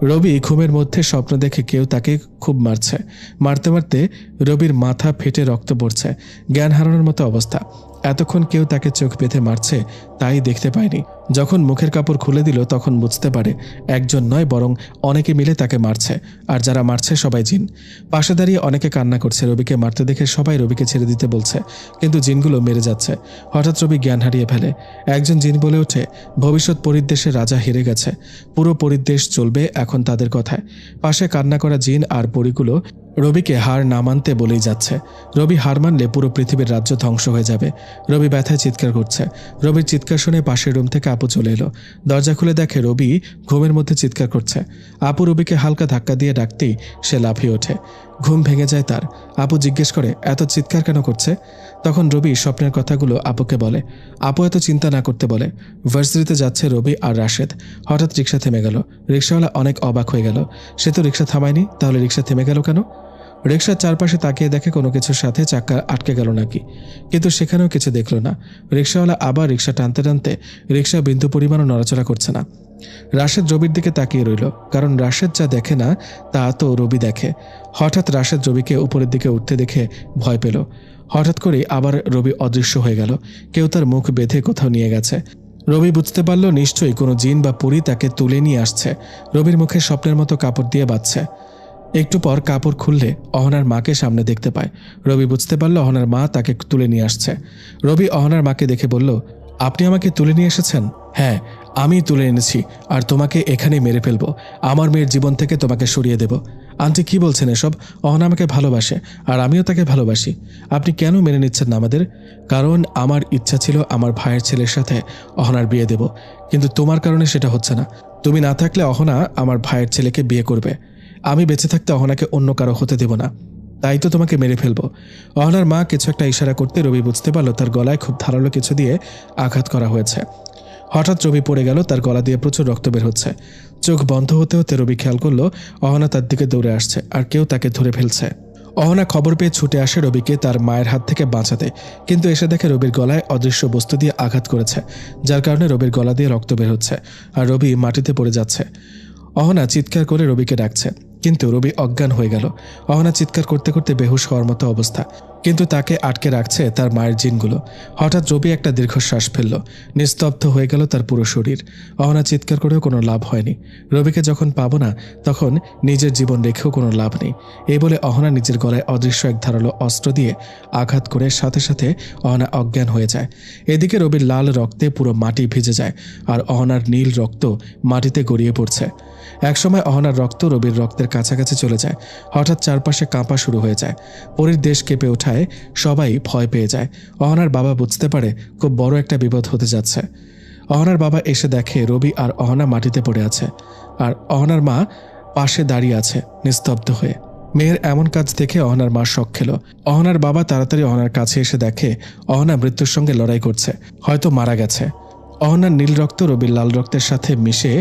রবি ঘুমের মধ্যে স্বপ্ন দেখে কেউ তাকে খুব মারছে। মারতে মারতে রবির মাথা ফেটে রক্ত পড়ছে, জ্ঞান হারানোর মতো অবস্থা। এতক্ষণ কেউ তাকে চোখ বেঁধে মারছে তাই দেখতে পায়নি। যখন মুখের কাপড় খুলে দিল তখন বুঝতে পারে একজন নয় বরং অনেকে মিলে তাকে মারছে, আর যারা মারছে সবাই জিন। পাশে দাঁড়িয়ে অনেকে কান্না করছে। রবিকে মারতে দেখে সবাই রবিকে ছেড়ে দিতে বলছে, কিন্তু জিনগুলো মেরে যাচ্ছে। হঠাৎ রবি জ্ঞান হারিয়ে ফেলে। একজন জিন বলে ওঠে, ভবিষ্যৎ পরিদেশের রাজা হেরে গেছে, পুরো পরিদেশ চলবে এখন তাদের কথায়। পাশে কান্না করা জিন আর পরিগুলো রবিকে হার না মানতে বলেই যাচ্ছে। রবি হার মানলে পুরো পৃথিবীর রাজ্য ধ্বংস হয়ে যাবে। রবি ব্যথায় চিৎকার করছে। রবির চিৎকার শুনে পাশের রুম থেকে আপু চলে এলো। দরজা খুলে দেখে রবি ঘুমের মধ্যে চিৎকার করছে। আপু রবিকে হালকা ধাক্কা দিয়ে ডাকতেই সে লাফিয়ে ওঠে। ঘুম ভেঙে যায় তার। আপু জিজ্ঞেস করে, এত চিৎকার কেন করছে? তখন রবি স্বপ্নের কথাগুলো আপুকে বলে। আপু এত চিন্তা না করতে বলে। ভার্সিটিতে যাচ্ছে রবি আর রাশেদ। হঠাৎ রিক্সা থেমে গেল। রিক্সাওয়ালা অনেক অবাক হয়ে গেল। সে তো রিক্সা থামায়নি, তাহলে রিক্সা থেমে গেল কেন? রিক্সার চারপাশে তাকিয়ে দেখে কোনো কিছুর সাথে চাক্কা আটকে গেল নাকি, কিন্তু সেখানেও কিছু দেখল না। রিক্সাওয়ালা আবার রিক্সা টানতে টানতে রিক্সা বিন্দু পরিমাণও নড়াচড়া করছে না। রাশেদ রবির দিকে তাকিয়ে রইল, কারণ রাশেদ যা দেখে না তা তো রবি দেখে। হঠাৎ রাশেদ রবিকে উপরের দিকে উঠতে দেখে ভয় পেল। হঠাৎ করেই আবার রবি অদৃশ্য হয়ে গেল। কেউ তার মুখ বেঁধে কোথাও নিয়ে গেছে। রবি বুঝতে পারল নিশ্চয়ই কোনো জিন বা পরী তাকে তুলে নিয়ে আসছে। রবির মুখে স্বপ্নের মতো কাপড় দিয়ে বাঁধছে। একটু পর কাপড় খুললে অহনার মাকে সামনে দেখতে পায়। রবি বুঝতে পারল অহনার মা তাকে তুলে নিয়ে আসছে। রবি অহনার মাকে দেখে বলল, আপনি আমাকে তুলে নিয়ে এসেছেন? হ্যাঁ, আমি তুলে এনেছি, আর তোমাকে এখানেই মেরে ফেলবো। আমার মেয়ের জীবন থেকে তোমাকে সরিয়ে দেব। আন্টি কি বলছেন এসব? অহনা আমাকে ভালোবাসে, আর আমিও তাকে ভালোবাসি। আপনি কেন মেনে নিচ্ছেন না আমাদের? কারণ আমার ইচ্ছা ছিল আমার ভাইয়ের ছেলের সাথে অহনার বিয়ে দেব, কিন্তু তোমার কারণে সেটা হচ্ছে না। তুমি না থাকলে অহনা আমার ভাইয়ের ছেলেকে বিয়ে করবে। আমি বেঁচে থাকতে অহনাকে অন্য কারো হতে দেব না, তাই তো তোমাকে মেরে ফেলবো। অহনার মা কিছু একটা ইশারা করতে রবি বুঝতে পারল তার গলায় খুব ধারালো কিছু দিয়ে আঘাত করা হয়েছে। হঠাৎ রবি পড়ে গেল। তার গলা দিয়ে প্রচুর রক্ত বের হচ্ছে। চোখ বন্ধ হতে হতে রবি খেয়াল করলো অহনা তার দিকে দৌড়ে আসছে, আর কেউ তাকে ধরে ফেলছে। অহনা খবর পেয়ে ছুটে আসে রবিকে তার মায়ের হাত থেকে বাঁচাতে, কিন্তু এসে দেখে রবির গলায় অদৃশ্য বস্তু দিয়ে আঘাত করেছে, যার কারণে রবির গলা দিয়ে রক্ত বের হচ্ছে, আর রবি মাটিতে পড়ে যাচ্ছে। অহনা চিৎকার করে রবিকে ডাকছে, কিন্তু রবি অজ্ঞান হয়ে গেল। অহনা চিৎকার করতে করতে বেহুশ হওয়ার মতো অবস্থা, কিন্তু তাকে আটকে রাখছে তার মায়ের জিনগুলো। হঠাৎ রবি একটা দীর্ঘশ্বাস ফেলল। নিস্তব্ধ হয়ে গেল তার পুরো শরীর। অহনা চিৎকার করেও কোনো লাভ হয়নি। রবিকে যখন পাবো না তখন নিজের জীবন রেখেও কোনো লাভ নেই, এই বলে অহনা নিজের গলায় অদৃশ্য এক ধারালো অস্ত্র দিয়ে আঘাত করে সাথে সাথে অহনা অজ্ঞান হয়ে যায়। এদিকে রবির লাল রক্তে পুরো মাটি ভিজে যায়, আর অহনার নীল রক্ত মাটিতে গড়িয়ে পড়ছে। একসময় অহনার রক্ত রবির রক্তের কাছাকাছি চলে যায়। হঠাৎ চারপাশে কাঁপা শুরু হয়ে যায়। পরীর দেশ কেঁপে ওঠায় সবাই ভয় পেয়ে যায়। অহনার বাবা বুঝতে পারে খুব বড় একটা বিপদ হতে যাচ্ছে। অহনার বাবা এসে দেখে রবি আর অহনা মাটিতে পড়ে আছে, আর অহনার মা পাশে দাঁড়িয়ে আছে নিস্তব্ধ হয়ে। মেয়ের এমন কাজ দেখে অহনার মা শক খেল। অহনার বাবা তাড়াতাড়ি অহনার কাছে এসে দেখে অহনা মৃত্যুর সঙ্গে লড়াই করছে, হয়তো মারা গেছে। অহনার নীল রক্ত রবির লাল রক্তের সাথে মিশে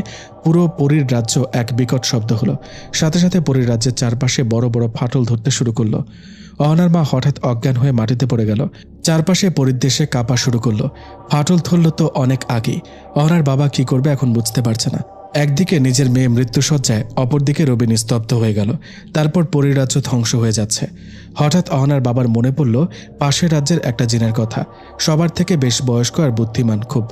পুরো পরীর রাজ্য এক বিকট শব্দ হলো। সাথে সাথে পরীর রাজ্যের চারপাশে বড় বড় ফাটল ধরতে শুরু করলো। অহনার মা হঠাৎ অজ্ঞান হয়ে মাটিতে পড়ে গেল। চারপাশে পরীর দেশে কাঁপা শুরু করলো। ফাটল ধরল তো অনেক আগেই। অহনার বাবা কি করবে এখন বুঝতে পারছে না। একদিকে নিজের মেয়ে মৃত্যুসজ্জায়, অপরদিকে রবি নিস্তব্ধ হয়ে গেল। তারপর পরীর রাজ্য ধ্বংস হয়ে যাচ্ছে। হঠাৎ অহনার বাবার মনে পড়ল পাশের রাজ্যের একটা জিনের কথা। সবার থেকে বেশ বয়স্ক আর বুদ্ধিমান খুব।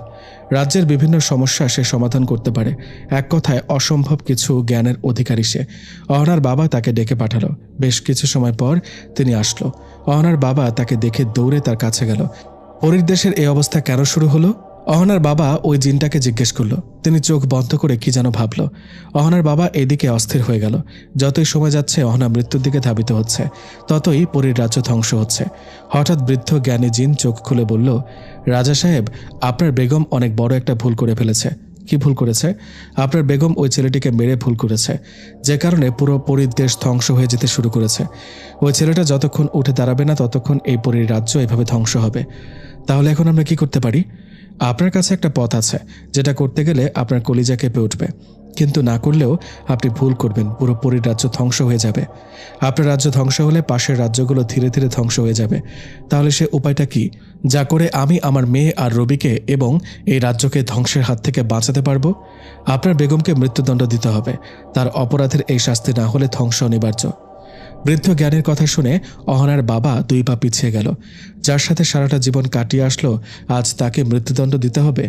রাজ্যের বিভিন্ন সমস্যা সে সমাধান করতে পারে। এক কথায় অসম্ভব কিছু জ্ঞানের অধিকারী সে। অহনার বাবা তাকে ডেকে পাঠালো। বেশ কিছু সময় পর তিনি আসলো। অহনার বাবা তাকে দেখে দৌড়ে তার কাছে গেল। পরীর দেশের এই অবস্থা কেন শুরু হলো? অহনার বাবা ওই জিনটাকে জিজ্ঞেস করলো। তিনি চোখ বন্ধ করে কি যেন ভাবল। অহনার বাবা এদিকে অস্থির হয়ে গেল। যতই সময় যাচ্ছে অহনা মৃত্যুর দিকে ধাবিত হচ্ছে, ততই পরীর রাজ্য ধ্বংস হচ্ছে। হঠাৎ বৃদ্ধ জ্ঞানী জিন চোখ খুলে বলল, রাজা সাহেব, আপনার বেগম অনেক বড় একটা ভুল করে ফেলেছে। কি ভুল করেছে? আপনার বেগম ওই ছেলেটিকে মেরে ভুল করেছে, যে কারণে পুরো পরীর দেশ ধ্বংস হয়ে যেতে শুরু করেছে। ওই ছেলেটা যতক্ষণ উঠে দাঁড়াবে না ততক্ষণ এই পরীর রাজ্য এভাবে ধ্বংস হবে। তাহলে এখন আমরা কি করতে পারি? আপনার কাছে একটা পথ আছে, যেটা করতে গেলে আপনার কলিজা কেঁপে উঠবে, কিন্তু না করলেও আপনি ভুল করবেন, পুরো পরীর রাজ্য ধ্বংস হয়ে যাবে। আপনার রাজ্য ধ্বংস হলে পাশের রাজ্যগুলো ধীরে ধীরে ধ্বংস হয়ে যাবে। তাহলে সে উপায়টা কি, যা করে আমি আমার মেয়ে আর রবিকে এবং এই রাজ্যকে ধ্বংসের হাত থেকে বাঁচাতে পারবো? আপনার বেগমকে মৃত্যুদণ্ড দিতে হবে। তার অপরাধের এই শাস্তি না হলে ধ্বংস অনিবার্য। বৃদ্ধ জ্ঞানীর কথা শুনে অহনার বাবা 2 পা পিছিয়ে গেল। যার সাথে সারাটা জীবন কাটিয়ে আসলো, আজ তাকে মৃত্যুদণ্ড দিতে হবে।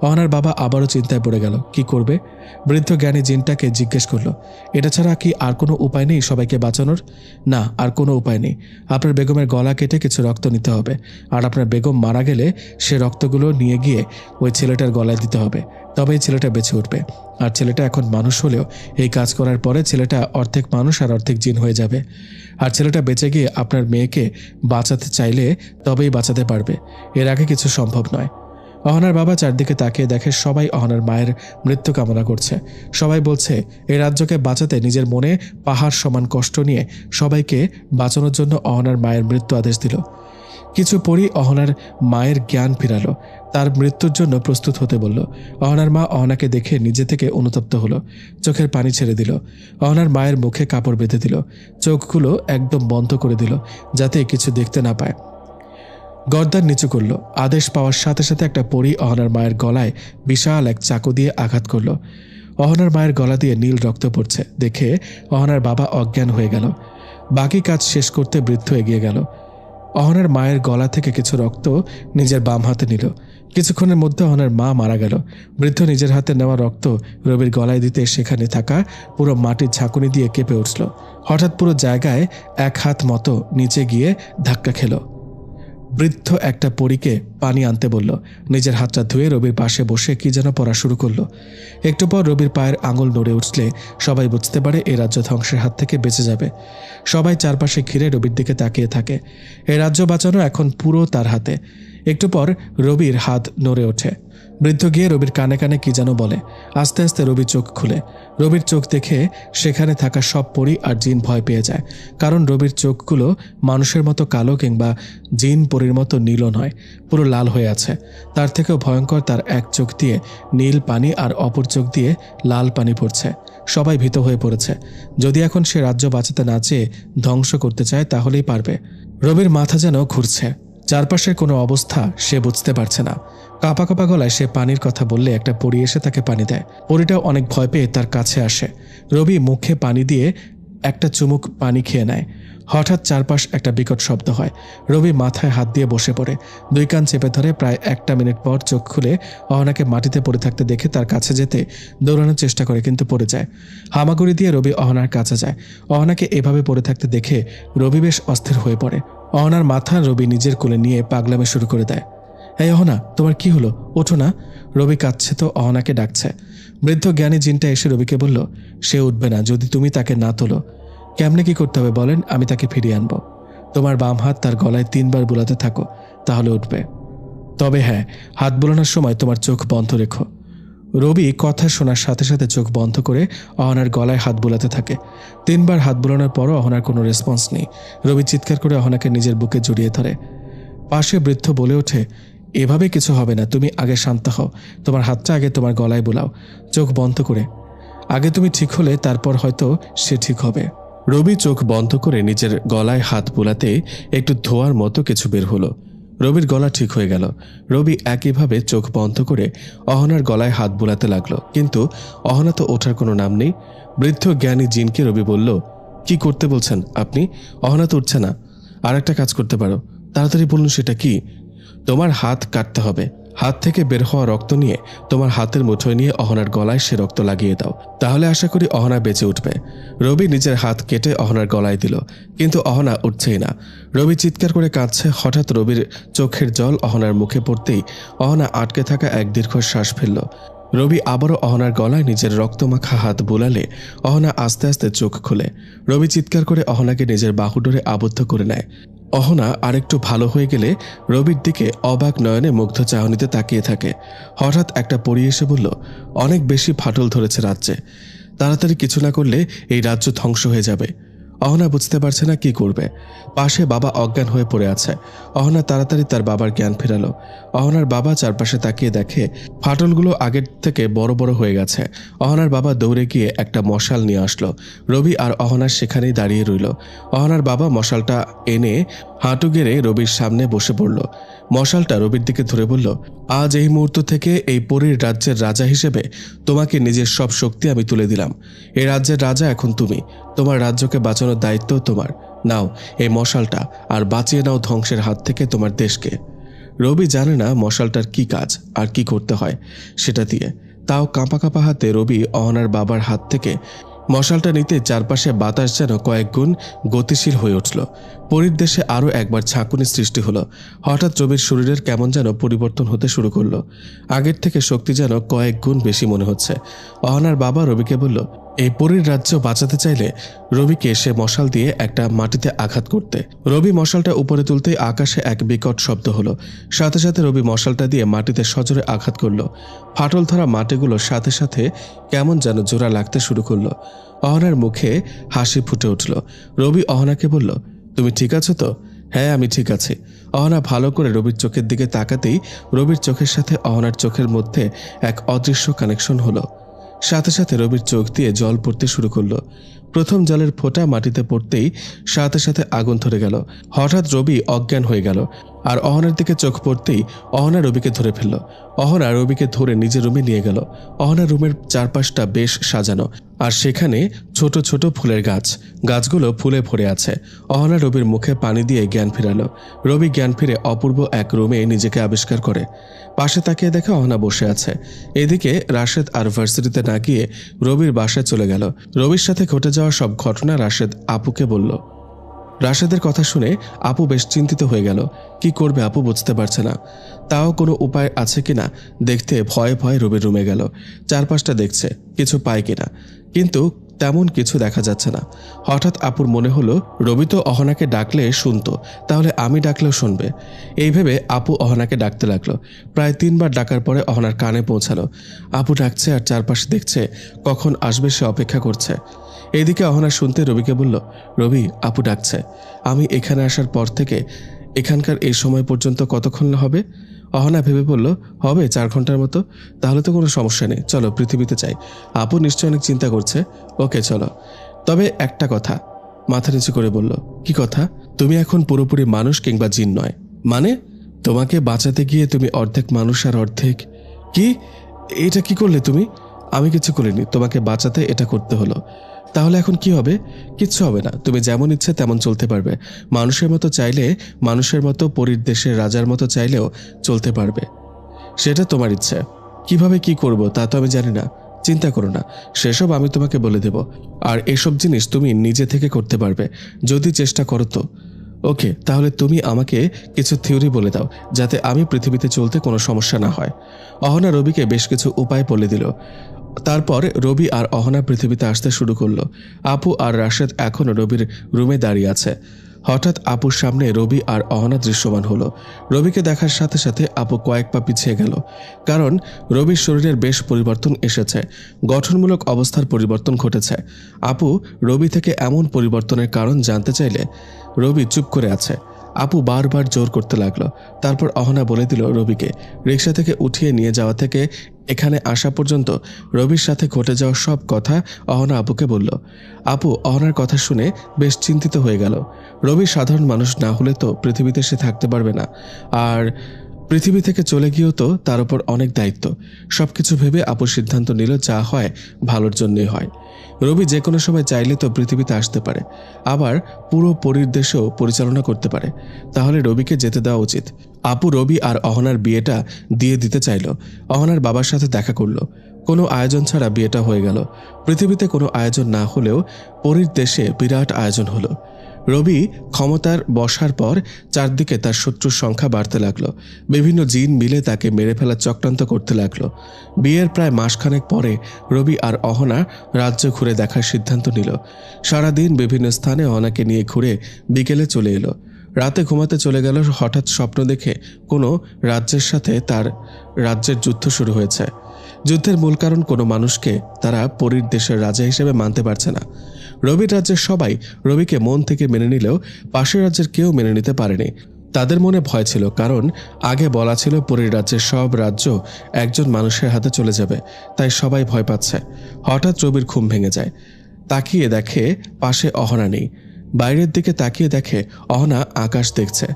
অহনার বাবা আবারও চিন্তায় পড়ে গেল, কি করবে। বৃদ্ধ জ্ঞানী জিনটাকে জিজ্ঞেস করলো, এটা ছাড়া কি আর কোনো উপায় নেই সবাইকে বাঁচানোর? না, আর কোনো উপায় নেই। আপনার বেগমের গলা কেটে কিছু রক্ত নিতে হবে, আর আপনার বেগম মারা গেলে সে রক্তগুলো নিয়ে গিয়ে ওই ছেলেটার গলায় দিতে হবে, তবেই ছেলেটা বেঁচে উঠবে। আর ছেলেটা এখন মানুষ হলেও এই কাজ করার পরে ছেলেটা অর্ধেক মানুষ আর অর্ধেক জিন হয়ে যাবে। আর ছেলেটা বেঁচে গিয়ে আপনার মেয়েকে বাঁচাতে চাইলে তবেই বাঁচাতে পারবে, এর আগে কিছু সম্ভব নয়। অহনার বাবা চারদিকে তাকিয়ে দেখে সবাই অহনার মায়ের মৃত্যু কামনা করছে। সবাই বলছে এই রাজ্যকে বাঁচাতে নিজের মনে পাহাড় সমান কষ্ট নিয়ে সবাইকে বাঁচানোর জন্য অহনার মায়ের মৃত্যু আদেশ দিল। কিছু পরই অহনার মায়ের জ্ঞান ফিরালো, তার মৃত্যুর জন্য প্রস্তুত হতে বলল। অহনার মা অহনাকে দেখে নিজে থেকে অনুতপ্ত হলো, চোখের পানি ছেড়ে দিল। অহনার মায়ের মুখে কাপড় বেঁধে দিল, চোখগুলো একদম বন্ধ করে দিল যাতে কিছু দেখতে না পায়। গর্দান নিচু করল। আদেশ পাওয়ার সাথে সাথে একটা পরী অহনার মায়ের গলায় বিশাল এক চাকু দিয়ে আঘাত করল। অহনার মায়ের গলা দিয়ে নীল রক্ত পড়ছে দেখে অহনার বাবা অজ্ঞান হয়ে গেল। বাকি কাজ শেষ করতে বৃদ্ধ এগিয়ে গেল। অহনার মায়ের গলা থেকে কিছু রক্ত নিজের বাম হাতে নিল। কিছুক্ষণের মধ্যে অহনার মা মারা গেল। বৃদ্ধ নিজের হাতে নেওয়া রক্ত রবির গলায় দিতে সেখানে থাকা পুরো মাটির ঝাঁকুনি দিয়ে কেঁপে উঠল। হঠাৎ পুরো জায়গায় 1 হাত মতো নিচে গিয়ে ধাক্কা খেল। বৃদ্ধ একটা পরীকে পানি আনতে বলল। নিজের হাতটা ধুয়ে রবির পাশে বসে কি যেন পড়া শুরু করলো। একটু পর রবির পায়ের আঙুল নড়ে উঠলে সবাই বুঝতে পারে এই রাজ্য ধ্বংসের হাত থেকে বেঁচে যাবে। সবাই চারপাশে ঘিরে রবির দিকে তাকিয়ে থাকে। এই রাজ্য বাঁচানো এখন পুরো তার হাতে। একটু পর রবির হাত নড়ে ওঠে। বৃদ্ধ গিয়ে রবির কানে কানে কি যেন বলে। আস্তে আস্তে রবি চোখ খুলে। রবির চোখ দেখে সেখানে থাকা সব পরী আর জিন ভয় পেয়ে যায়, কারণ রবির চোখগুলো মানুষের মতো কালো কিংবা জিন পরীর মতো নীলও নয়, পুরো লাল হয়ে আছে। তার থেকেও ভয়ঙ্কর, তার এক চোখ দিয়ে নীল পানি আর অপর চোখ দিয়ে লাল পানি পড়ছে। সবাই ভীত হয়ে পড়েছে। যদি এখন সে রাজ্য বাঁচাতে না চেয়ে ধ্বংস করতে চায় তাহলেই পারবে। রবির মাথা যেন ঘুরছে, চারপাশের কোনো অবস্থা সে বুঝতে পারছে না। কাঁপা কাঁপা গলায় সে পানির কথা বললে একটা পরী এসে তাকে পানি দেয়। পরীটাও অনেক ভয় পেয়ে তার কাছে আসে। রবি মুখে পানি দিয়ে একটা চুমুক পানি খেয়ে নেয়। হঠাৎ চারপাশ একটা বিকট শব্দ হয়। রবি মাথায় হাত দিয়ে বসে পড়ে, 2 কান চেপে ধরে। প্রায় 1 মিনিট পর চোখ খুলে অহনাকে মাটিতে পড়ে থাকতে দেখে তার কাছে যেতে দৌড়ানোর চেষ্টা করে, কিন্তু পড়ে যায়। হামাগুড়ি দিয়ে রবি অহনার কাছে যায়। অহনাকে এভাবে পড়ে থাকতে দেখে রবি বেশ অস্থির হয়ে পড়ে। অহনার মাথা রবি নিজের কোলে নিয়ে পাগলামে শুরু করে দেয়। এই অহনা, তোমার কি হলো? ওঠো না। রবি কাঁদছে তো অহনাকে ডাকছে। বৃদ্ধ জ্ঞানী জিনটা এসে রবিকে বলল, সে উঠবে না যদি তুমি তাকে না তোলো। কেমনে কি করতে হবে বলেন, আমি তাকে ফিরিয়ে আনবো। তোমার বাম হাত তার গলায় 3 বার বুলাতে থাকো, তাহলে উঠবে। তবে হ্যাঁ, হাত বুলানোর সময় তোমার চোখ বন্ধ রেখো। রবি কথা শোনার সাথে সাথে চোখ বন্ধ করে অহনার গলায় হাত বুলাতে থাকে। 3 বার হাত বুলানোর পরও অহনার কোনো রেসপন্স নেই। রবি চিৎকার করে অহনাকে নিজের বুকে জড়িয়ে ধরে। পাশে বৃদ্ধ বলে ওঠে, এভাবে কিছু হবে না, তুমি আগে শান্ত হও। তোমার হাতটা আগে তোমার গলায় বুলাও, চোখ বন্ধ করে। আগে তুমি ঠিক হলে তারপর হয়তো সে ঠিক হবে। রবি চোখ বন্ধ করে নিজের গলায় হাত বুলাতে একটু ধোয়ার মতো কিছু বের হলো। রবির গলা ঠিক হয়ে গেল। রবি একইভাবে চোখ বন্ধ করে অহনার গলায় হাত বুলাতে লাগলো, কিন্তু অহনা তো ওঠার কোনো নাম নেই। বৃদ্ধ জ্ঞানী জিনকে রবি বলল, কি করতে বলছেন আপনি? অহনা তো উঠছে না। আর একটা কাজ করতে পারো, তাড়াতাড়ি বলুন সেটা কি? তোমার হাত কাটতে হবে। হাত থেকে বের হওয়া রক্ত নিয়ে তোমার হাতের মুঠোয় নিয়ে অহনার গলায় সে রক্ত লাগিয়ে দাও, তাহলে আশা করি অহনা বেঁচে উঠবে। রবি নিজের হাত কেটে অহনার গলায় দিল, কিন্তু অহনা উঠছেই না। রবি চিৎকার করে কাঁদছে। হঠাৎ রবির চোখের জল অহনার মুখে পড়তেই অহনা আটকে থাকা এক দীর্ঘশ্বাস ফেলল। রবি আবারও অহনার গলায় নিজের রক্তমাখা হাত বুলালে অহনা আস্তে আস্তে চোখ খুলে। রবি চিৎকার করে অহনাকে নিজের বাহু ডোরে আবদ্ধ করে নেয়। অহনা আরেকটু ভালো হয়ে গেলে রবির দিকে অবাক নয়নে মুগ্ধ চাহনিতে তাকিয়ে থাকে। হঠাৎ একটা পরী এসে বলল, অনেক বেশি ফাটল ধরেছে রাজ্যে, তাড়াতাড়ি কিছু না করলে এই রাজ্য ধ্বংস হয়ে যাবে। অহনা বুঝতে পারছে না কি করবে। পাশে বাবা অজ্ঞান হয়ে পড়ে আছে। অহনা তাড়াতাড়ি তার বাবার জ্ঞান ফেরালো। অহনার বাবা চারপাশে তাকিয়ে দেখে ফাটলগুলো আগের থেকে বড় বড় হয়ে গেছে। অহনার বাবা দৌড়ে গিয়ে একটা মশাল নিয়ে আসলো। রবি আর অহনার সেখানেই দাঁড়িয়ে রইল। অহনার বাবা মশালটা এনে হাঁটু গেড়ে রবির সামনে বসে পড়ল। মশালটা রবির দিকে ধরে বলল, আজ এই মুহূর্ত থেকে এই পরীর রাজ্যের রাজা হিসেবে তোমাকে নিজের সব শক্তি আমি তুলে দিলাম। এই রাজ্যের রাজা এখন তুমি। তোমার রাজ্যকে বাঁচানোর দায়িত্ব তোমার। নাও এই মশালটা, আর বাঁচিয়ে নাও ধ্বংসের হাত থেকে তোমার দেশকে। রবি জানে না মশালটার কি কাজ আর কি করতে হয় সেটা দিয়ে। তাও কাঁপা কাঁপা হাতে রবি অহনার বাবার হাত থেকে মশালটা নিতে চারপাশে বাতাস যেন কয়েক গুণ গতিশীল হয়ে উঠল। পরীর দেশে আরও একবার ঝাঁকুনি সৃষ্টি হলো। হঠাৎ রবির শরীরের কেমন যেন পরিবর্তন হতে শুরু করলো। আগের থেকে শক্তি যেন কয়েক গুণ বেশি মনে হচ্ছে। অহনার বাবা রবিকে বলল, এই পরীর রাজ্য বাঁচাতে চাইলে রবিকে সে মশাল দিয়ে একটা মাটিতে আঘাত করতে। রবি মশালটা উপরে তুলতেই আকাশে এক বিকট শব্দ হলো। সাথে সাথে রবি মশালটা দিয়ে মাটিতে সজোরে আঘাত করলো। ফাটল ধরা মাটিগুলোর সাথে সাথে কেমন যেন জোড়া লাগতে শুরু করলো। অহনার মুখে হাসি ফুটে উঠল। রবি অহনাকে বলল, তুমি ঠিক আছো তো? হ্যাঁ, আমি ঠিক আছি। অহনা ভালো করে রবির চোখের দিকে তাকাতেই রবির চোখের সাথে অহনার চোখের মধ্যে এক অদৃশ্য কানেকশন হলো। সাথে সাথে রবির চোখ দিয়ে জল পড়তে শুরু করলো। প্রথম জলের ফোঁটা মাটিতে পড়তেই সাথে সাথে আগুন ধরে গেল। হঠাৎ রবি অজ্ঞান হয়ে গেল, আর অহনার দিকে চোখ পড়তেই অহনা রবিকে ধরে ফেলল। অহনা রবিকে ধরে নিজের রুমে নিয়ে গেল। অহনার রুমের চারপাশটা বেশ সাজানো, আর সেখানে ছোট ছোট ফুলের গাছ। গাছগুলো ফুলে ভরে আছে। অহনা রবির মুখে পানি দিয়ে জ্ঞান ফিরালো। রবি জ্ঞান ফিরে অপূর্ব এক রুমে নিজেকে আবিষ্কার করে। পাশে তাকিয়ে দেখে অহনা বসে আছে। এদিকে রাশেদ আর ভার্সিটিতে না গিয়ে রবির বাসায় চলে গেল। রবির সাথে ঘটে যাওয়া সব ঘটনা রাশেদ আপুকে বলল। রাশেদের কথা শুনে আপু বেশ চিন্তিত হয়ে গেল। কি করবে আপু বুঝতে পারছে না। তাও কোনো উপায় আছে কিনা দেখতে ভয়ে ভয়ে রবির রুমে গেল। চারপাশটা দেখছে কিছু পায় কিনা, কিন্তু তেমন কিছু দেখা যাচ্ছে না। হঠাৎ আপুর মনে হলো, রবি তো অহনাকে ডাকলে শুনতো, তাহলে আমি ডাকলেও শুনবে। এই ভেবে আপু অহনাকে ডাকতে লাগলো। প্রায় 3 বার ডাকার পরে অহনার কানে পৌঁছালো। আপু ডাকছে আর চারপাশে দেখছে, কখন আসবে সে অপেক্ষা করছে। এদিকে অহনা শুনতে রবিকে বলল, রবি, আপু ডাকছে। আমি এখানে আসার পর থেকে এখানকার এই সময় পর্যন্ত কতক্ষণ হবে? অহনা ভেবে বলল, হবে 4 ঘন্টার মতো। তাহলে তো কোনো সমস্যা নেই, চলো পৃথিবীতে যাই। আপু নিশ্চয় অনেক চিন্তা করছে। ওকে চলো। তবে একটা কথা, মাথা নিচু করে বলল। কি কথা? তুমি এখন পুরোপুরি মানুষ কিংবা জিন নয়। মানে? তোমাকে বাঁচাতে গিয়ে তুমি অর্ধেক মানুষ আর অর্ধেক... কি? এটা কি করলে তুমি? আমি কিছু করিনি, তোমাকে বাঁচাতে এটা করতে হলো। তাহলে এখন কি হবে? কিচ্ছু হবে না, তুমি যেমন ইচ্ছে তেমন চলতে পারবে। মানুষের মতো চাইলে মানুষের মতো, পরীর দেশের রাজার মতো চাইলেও চলতে পারবে। সেটা তোমার ইচ্ছে। কিভাবে কি করব তা তো আমি জানি না। চিন্তা করো না, সেসব আমি তোমাকে বলে দেব। আর এসব জিনিস তুমি নিজে থেকে করতে পারবে যদি চেষ্টা করো তো। ওকে, তাহলে তুমি আমাকে কিছু থিওরি বলে দাও, যাতে আমি পৃথিবীতে চলতে কোনো সমস্যা না হয়। অহনা রবিকে বেশ কিছু উপায় বলে দিল। তারপর রবি আর অহনা পৃথিবীতে আসতে শুরু করলো। আপু আর রাশেদ এখনও রবির রুমে দাঁড়িয়ে আছে। হঠাৎ আপুর সামনে রবি আর অহনা দৃশ্যমান হলো। রবিকে দেখার সাথে সাথে আপু কয়েক পা পিছিয়ে গেল, কারণ রবির শরীরের বেশ পরিবর্তন এসেছে। গঠনমূলক অবস্থার পরিবর্তন ঘটেছে। আপু রবি থেকে এমন পরিবর্তনের কারণ জানতে চাইলে রবি চুপ করে আছে। আপু বারবার জোর করতে লাগলো। তারপর অহনা বলে দিল রবিকে রিক্সা থেকে উঠিয়ে নিয়ে যাওয়া থেকে এখানে আসা পর্যন্ত রবির সাথে ঘটে যাওয়া সব কথা অহনা আপুকে বলল। আপু অহনার কথা শুনে বেশ চিন্তিত হয়ে গেল। রবি সাধারণ মানুষ না হলে তো পৃথিবীতে সে থাকতে পারবে না, আর পৃথিবী থেকে চলে গিয়েও তো তার উপর অনেক দায়িত্ব। সবকিছু ভেবে আপু সিদ্ধান্ত নিল যা হয় ভালোর জন্যই হয়। রবি যে কোনো সময় চাইলে তো পৃথিবীতে আসতে পারে, আবার পুরো পরীর দেশেও পরিচালনা করতে পারে। তাহলে রবিকে যেতে দেওয়া উচিত। আপু রবি আর অহনার বিয়েটা দিয়ে দিতে চাইল। অহনার বাবার সাথে দেখা করলো। কোনো আয়োজন ছাড়া বিয়েটা হয়ে গেল। পৃথিবীতে কোনো আয়োজন না হলেও পরীর দেশে বিরাট আয়োজন হলো। রবি ক্ষমতার বসার পর চারদিকে তার শত্রুর সংখ্যা বাড়তে লাগলো। বিভিন্ন জিন মিলে তাকে মেরে ফেলার চক্রান্ত করতে লাগলো। বিয়ের প্রায় মাসখানেক পরে রবি আর অহনা রাজ্য ঘুরে দেখার সিদ্ধান্ত নিল। সারাদিন বিভিন্ন স্থানে অহনাকে নিয়ে ঘুরে বিকেলে চলে এলো। রাতে ঘুমাতে চলে গেল। হঠাৎ স্বপ্ন দেখে কোনো রাজ্যের সাথে তার রাজ্যের যুদ্ধ শুরু হয়েছে। যুদ্ধের মূল কারণ কোনো মানুষকে তারা পরীর দেশের রাজা হিসেবে মানতে পারছে না। রবির রাজ্যের সবাই রবিকে মন থেকে মেনে নিলেও পাশের রাজ্যের কেউ মেনে নিতে পারেনি। তাদের মনে ভয় ছিল, কারণ আগে বলা ছিল পরীর রাজ্যের সব রাজ্য একজন মানুষের হাতে চলে যাবে, তাই সবাই ভয় পাচ্ছে। হঠাৎ রবির ঘুম ভেঙে যায়। তাকিয়ে দেখে পাশে অহনা নেই। বাইরের দিকে তাকিয়ে দেখে অহনা আকাশ দেখছে।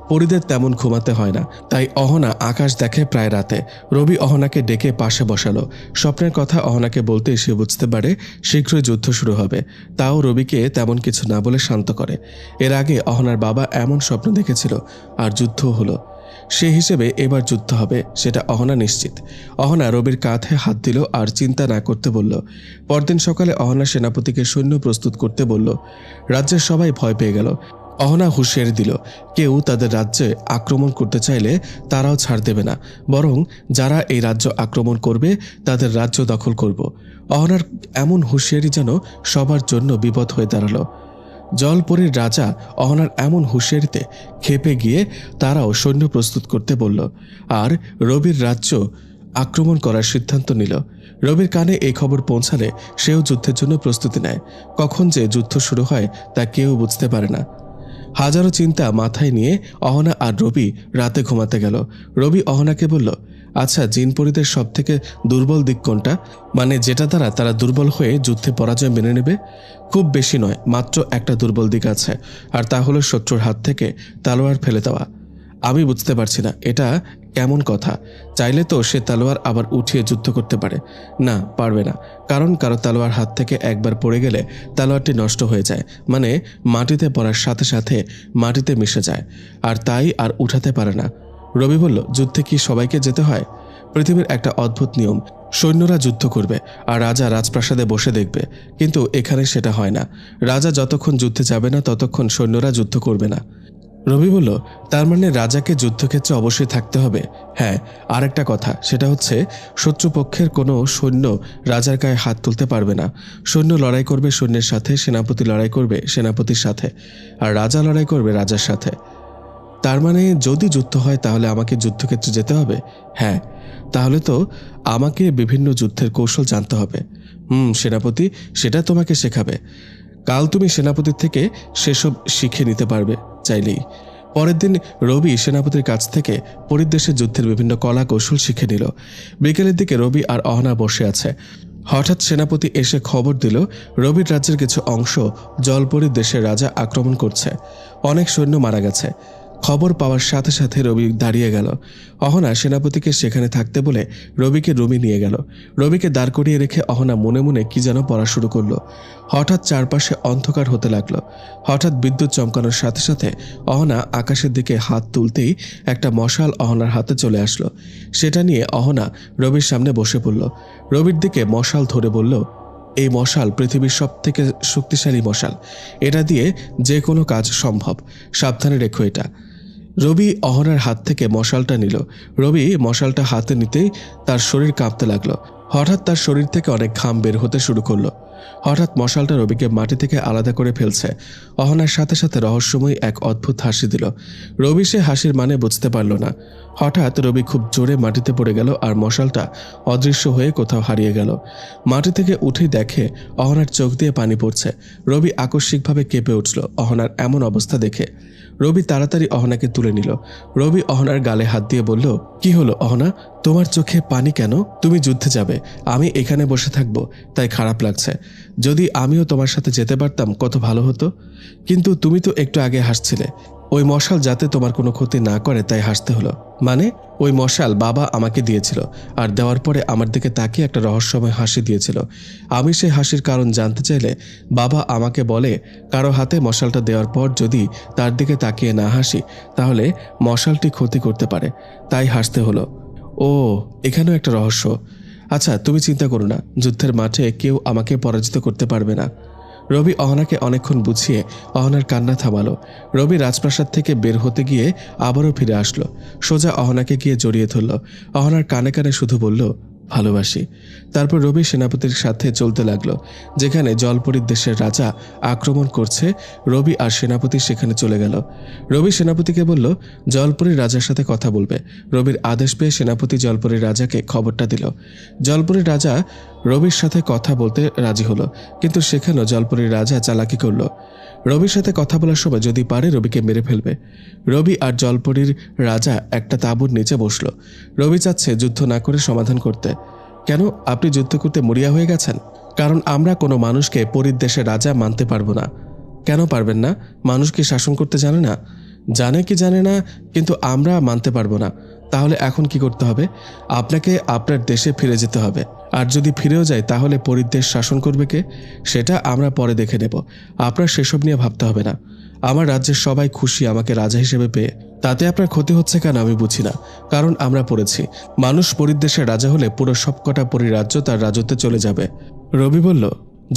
পরীদের তেমন ঘুমাতে হয় না, তাই অহনা আকাশ দেখে প্রায় রাতে। রবি অহনাকে ডেকে পাশে বসালো। স্বপ্নের কথা অহনাকে বলতে সে বুঝতে পারে শীঘ্রই যুদ্ধ শুরু হবে। তাও রবিকে তেমন কিছু না বলে শান্ত করে। এর আগে অহনার বাবা এমন স্বপ্ন দেখেছিল আর যুদ্ধও হলো। সে হিসেবে এবার যুদ্ধ হবে, সেটা অহনা নিশ্চিত। অহনা রবির কাঁধে হাত দিল আর চিন্তা না করতে বলল। পরদিন সকালে অহনা সেনাপতিকে সৈন্য প্রস্তুত করতে বলল। রাজ্যের সবাই ভয় পেয়ে গেল। অহনা হুঁশিয়ারি দিল, কেউ তাদের রাজ্যে আক্রমণ করতে চাইলে তারাও ছাড় দেবে না, বরং যারা এই রাজ্য আক্রমণ করবে তাদের রাজ্য দখল করব। অহনার এমন হুঁশিয়ারি যেন সবার জন্য বিপদ হয়ে দাঁড়ালো। জলপরীর রাজা অহনার এমন হুঁশিয়ারিতে ক্ষেপে গিয়ে তারাও সৈন্য প্রস্তুত করতে বলল আর রবির রাজ্য আক্রমণ করার সিদ্ধান্ত নিল। রবির কানে এই খবর পৌঁছালে সেও যুদ্ধের জন্য প্রস্তুতি নেয়। কখন যে যুদ্ধ শুরু হয় তা কেউ বুঝতে পারে না। হাজারো চিন্তা মাথায় নিয়ে অহনা আর রবি রাতে ঘুমাতে গেল। রবি অহনাকে বলল, আচ্ছা, জিনপরীদের সব থেকে দুর্বল দিক কোনটা? মানে যেটা দ্বারা তারা দুর্বল হয়ে যুদ্ধে পরাজয় মেনে নেবে? খুব বেশি নয়, মাত্র একটা দুর্বল দিক আছে, আর তা হলো শত্রুর হাত থেকে তালোয়ার ফেলে দেওয়া। আমি বুঝতে পারছি না এটা কেমন কথা। চাইলে তো সে তালোয়ার আবার উঠিয়ে যুদ্ধ করতে পারে। না, পারবে না, কারণ কারো তালোয়ার হাত থেকে একবার পড়ে গেলে তালোয়ারটি নষ্ট হয়ে যায়, মানে মাটিতে পড়ার সাথে সাথে মাটিতে মিশে যায়, আর তাই আর উঠাতে পারে না। রবি বলল, যুদ্ধে কি সবাইকে যেতে হয়? পৃথিবীর একটা অদ্ভুত নিয়ম, সৈন্যরা যুদ্ধ করবে আর রাজা রাজপ্রাসাদে বসে দেখবে, কিন্তু এখানে সেটা হয় না। রাজা যতক্ষণ যুদ্ধে যাবে না ততক্ষণ সৈন্যরা যুদ্ধ করবে না। রবি বলল, তার মানে রাজাকে যুদ্ধক্ষেত্রে অবশ্যই থাকতে হবে? হ্যাঁ, আর একটা কথা, সেটা হচ্ছে শত্রুপক্ষের কোনো সৈন্য রাজার গায়ে হাত তুলতে পারবে না। সৈন্য লড়াই করবে সৈন্যের সাথে, সেনাপতি লড়াই করবে সেনাপতির সাথে, আর রাজা লড়াই করবে রাজার সাথে। তার মানে যদি যুদ্ধ হয় তাহলে আমাকে যুদ্ধক্ষেত্রে যেতে হবে? হ্যাঁ, তাহলে তো আমাকে বিভিন্ন যুদ্ধের কৌশল জানতে হবে। সেনাপতি সেটা তোমাকে শেখাবে। কাল তুমি সেনাপতির থেকে সেসব শিখে নিতে পারবে চাইলেই। পরের দিন রবি সেনাপতির কাছ থেকে পরিদেশের যুদ্ধের বিভিন্ন কলা কৌশল শিখে নিল। বিকেলের দিকে রবি আর অহনা বসে আছে। হঠাৎ সেনাপতি এসে খবর দিল রবির রাজ্যের কিছু অংশ জলপরীর দেশের রাজা আক্রমণ করছে। অনেক সৈন্য মারা গেছে। খবর পাওয়ার সাথে সাথে রবি দাঁড়িয়ে গেল। অহনা সেনাপতিকে সেখানে থাকতে বলে রবিকে রুমে নিয়ে গেল। রবিকে দাঁড় করিয়ে রেখে অহনা মনে মনে কি যেন পড়া শুরু করলো। হঠাৎ চারপাশে অন্ধকার হতে লাগলো। হঠাৎ বিদ্যুৎ চমকানোর সাথে সাথে অহনা আকাশের দিকে হাত তুলতেই একটা মশাল অহনার হাতে চলে আসলো। সেটা নিয়ে অহনা রবির সামনে বসে পড়ল। রবির দিকে মশাল ধরে বলল, এই মশাল পৃথিবীর সব থেকে শক্তিশালী মশাল। এটা দিয়ে যে কোনো কাজ সম্ভব, সাবধানে রেখো এটা। রবি অহনার হাত থেকে মশালটা নিল। রবি মশালটা হাতে নিতেই তার শরীর কাঁপতে লাগলো। হঠাৎ তার শরীর থেকে অনেক ঘাম বের হতে শুরু করলো। হঠাৎ মশালটা রবিকে মাটি থেকে আলাদা করে ফেলছে। অহনার সাথে সাথে রহস্যময় এক অদ্ভুত হাসি দিল। রবি সে হাসির মানে বুঝতে পারল না। হঠাৎ রবি খুব জোরে মাটিতে পড়ে গেল আর মশালটা অদৃশ্য হয়ে কোথাও হারিয়ে গেল। মাটি থেকে উঠেই দেখে অহনার চোখ দিয়ে পানি পড়ছে। রবি আকস্মিকভাবে কেঁপে উঠল অহনার এমন অবস্থা দেখে। রবি তাড়াতাড়ি অহনাকে তুলে নিল। রবি অহনার গালে হাত দিয়ে বলল, কি হলো অহনা, তোমার চোখে পানি কেন? তুমি যুদ্ধে যাবে, আমি এখানে বসে থাকবো, তাই খারাপ লাগছে। যদি আমিও তোমার সাথে যেতে পারতাম কত ভালো হতো। কিন্তু তুমি তো একটু আগে হাসছিলে। ওই মশাল যাতে তোমার কোনো ক্ষতি না করে তাই হাসতে হলো। মানে? ওই মশাল বাবা আমাকে দিয়েছিল, আর দেওয়ার পরে আমার দিকে তাকিয়ে একটা রহস্যময় হাসি দিয়েছিল। আমি সেই হাসির কারণ জানতে চাইলে বাবা আমাকে বলে, কারো হাতে মশালটা দেওয়ার পর যদি তার দিকে তাকিয়ে না হাসি তাহলে মশালটি ক্ষতি করতে পারে, তাই হাসতে হলো। ও, এখানেও একটা রহস্য। আচ্ছা, তুমি চিন্তা করো না, যুদ্ধের মাঠে কেউ আমাকে পরাজিত করতে পারবে না। রবি অহনাকে অনেকক্ষণ বুঝিয়ে অহনার কান্না থামালো। রবি রাজপ্রাসাদ থেকে বের হতে গিয়ে আবারও ফিরে আসলো। সোজা অহনাকে গিয়ে জড়িয়ে ধরল। অহনার কানে কানে শুধু বলল, ভালোবাসি। তারপর রবি সেনাপতির সাথে চলতে লাগলো। যেখানে জলপরীর দেশের রাজা আক্রমণ করছে, রবি আর সেনাপতি সেখানে চলে গেল। রবি সেনাপতিকে বলল, জলপরীর রাজার সাথে কথা বলবে। রবির আদেশ পেয়ে সেনাপতি জলপরীর রাজাকে খবরটা দিল। জলপরীর রাজা রবির সাথে কথা বলতে রাজি হলো, কিন্তু সেখানেও জলপরীর রাজা চালাকি করল। রবির সাথে কথা বলার সময় যদি পারে রবিকে মেরে ফেলবে। রবি আর জলপরীর রাজা একটা তাঁবুর নিচে বসল। রবি চাচ্ছে যুদ্ধ না করে সমাধান করতে। কেন, আপনি যুদ্ধ করতে মরিয়া হয়ে গেছেন? কারণ আমরা কোনো মানুষকে পরীর দেশের রাজা মানতে পারবো না। কেন পারবেন না? মানুষ কি শাসন করতে জানে না? জানে কি জানে না, কিন্তু আমরা মানতে পারবো না। তাহলে এখন কি করতে হবে? আপনাকে আপনার দেশে ফিরে যেতে হবে। আর যদি ফিরেও যায় তাহলে পরিদেশ শাসন করবে কে? সেটা আমরা পরে দেখে নেব। আপনার সেসব নিয়ে ভাবতে হবে না। আমার রাজ্যের সবাই খুশি আমাকে রাজা হিসেবে পেয়ে। তাতে আপনার ক্ষতি হচ্ছে কেন আমি বুঝি না। কারণ আমরা পড়েছি, মানুষ পরিদেশের রাজা হলে পুরো সবকটা পরিরাজ্য তার রাজত্বে চলে যাবে। রবি বলল,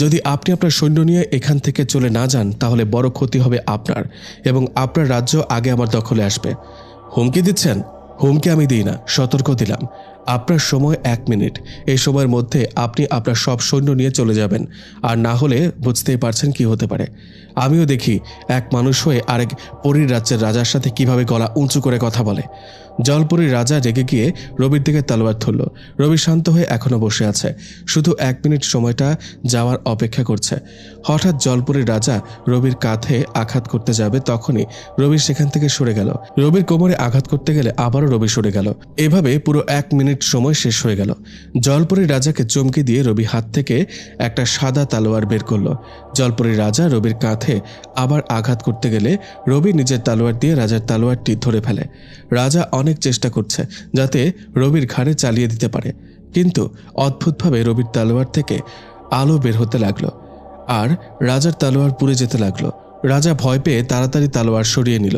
যদি আপনি আপনার সৈন্য নিয়ে এখান থেকে চলে না যান তাহলে বড় ক্ষতি হবে আপনার, এবং আপনার রাজ্য আগে আমার দখলে আসবে। হুমকি দিচ্ছেন? হুমকি আমি দিই না, সতর্ক দিলাম। আপনার সময় 1 মিনিট। এই সময়ের মধ্যে আপনি আপনার সব সৈন্য নিয়ে চলে যাবেন, আর না হলে বুঝতেই পারছেন কি হতে পারে। আমিও দেখি এক মানুষ হয়ে আরেক পরীর রাজ্যের রাজার সাথে কিভাবে গলা উঁচু করে কথা বলে। জলপুরীর রাজা রেগে গিয়ে রবির দিকে তলোয়ার ধরল। রবি শান্ত হয়ে এখনো বসে আছে, শুধু 1 মিনিট সময়টা যাওয়ার অপেক্ষা করছে। হঠাৎ জলপুরীর রাজা রবির কাঁধে আঘাত করতে যাবে, তখনই রবি সেখান থেকে সরে গেল। রবির কোমরে আঘাত করতে গেলে আবারও রবি সরে গেল। এভাবে পুরো 1 মিনিট সময় শেষ হয়ে গেল। জলপুরীর রাজাকে চমকে দিয়ে রবি হাত থেকে একটা সাদা তলোয়ার বের করল। জলপুরীর রাজা রবির কাঁধে আবার আঘাত করতে গেলে রবি নিজের তলোয়ার দিয়ে রাজার তলোয়ারটি ধরে ফেলে। রাজা অনেক চেষ্টা করছে যাতে রবির ঘাড়ে চালিয়ে দিতে পারে, কিন্তু অদ্ভুতভাবে রবির তলোয়ার থেকে আলো বের হতে লাগলো আর রাজার তলোয়ার পুড়ে যেতে লাগলো। রাজা ভয় পেয়ে তাড়াতাড়ি তলোয়ার সরিয়ে নিল,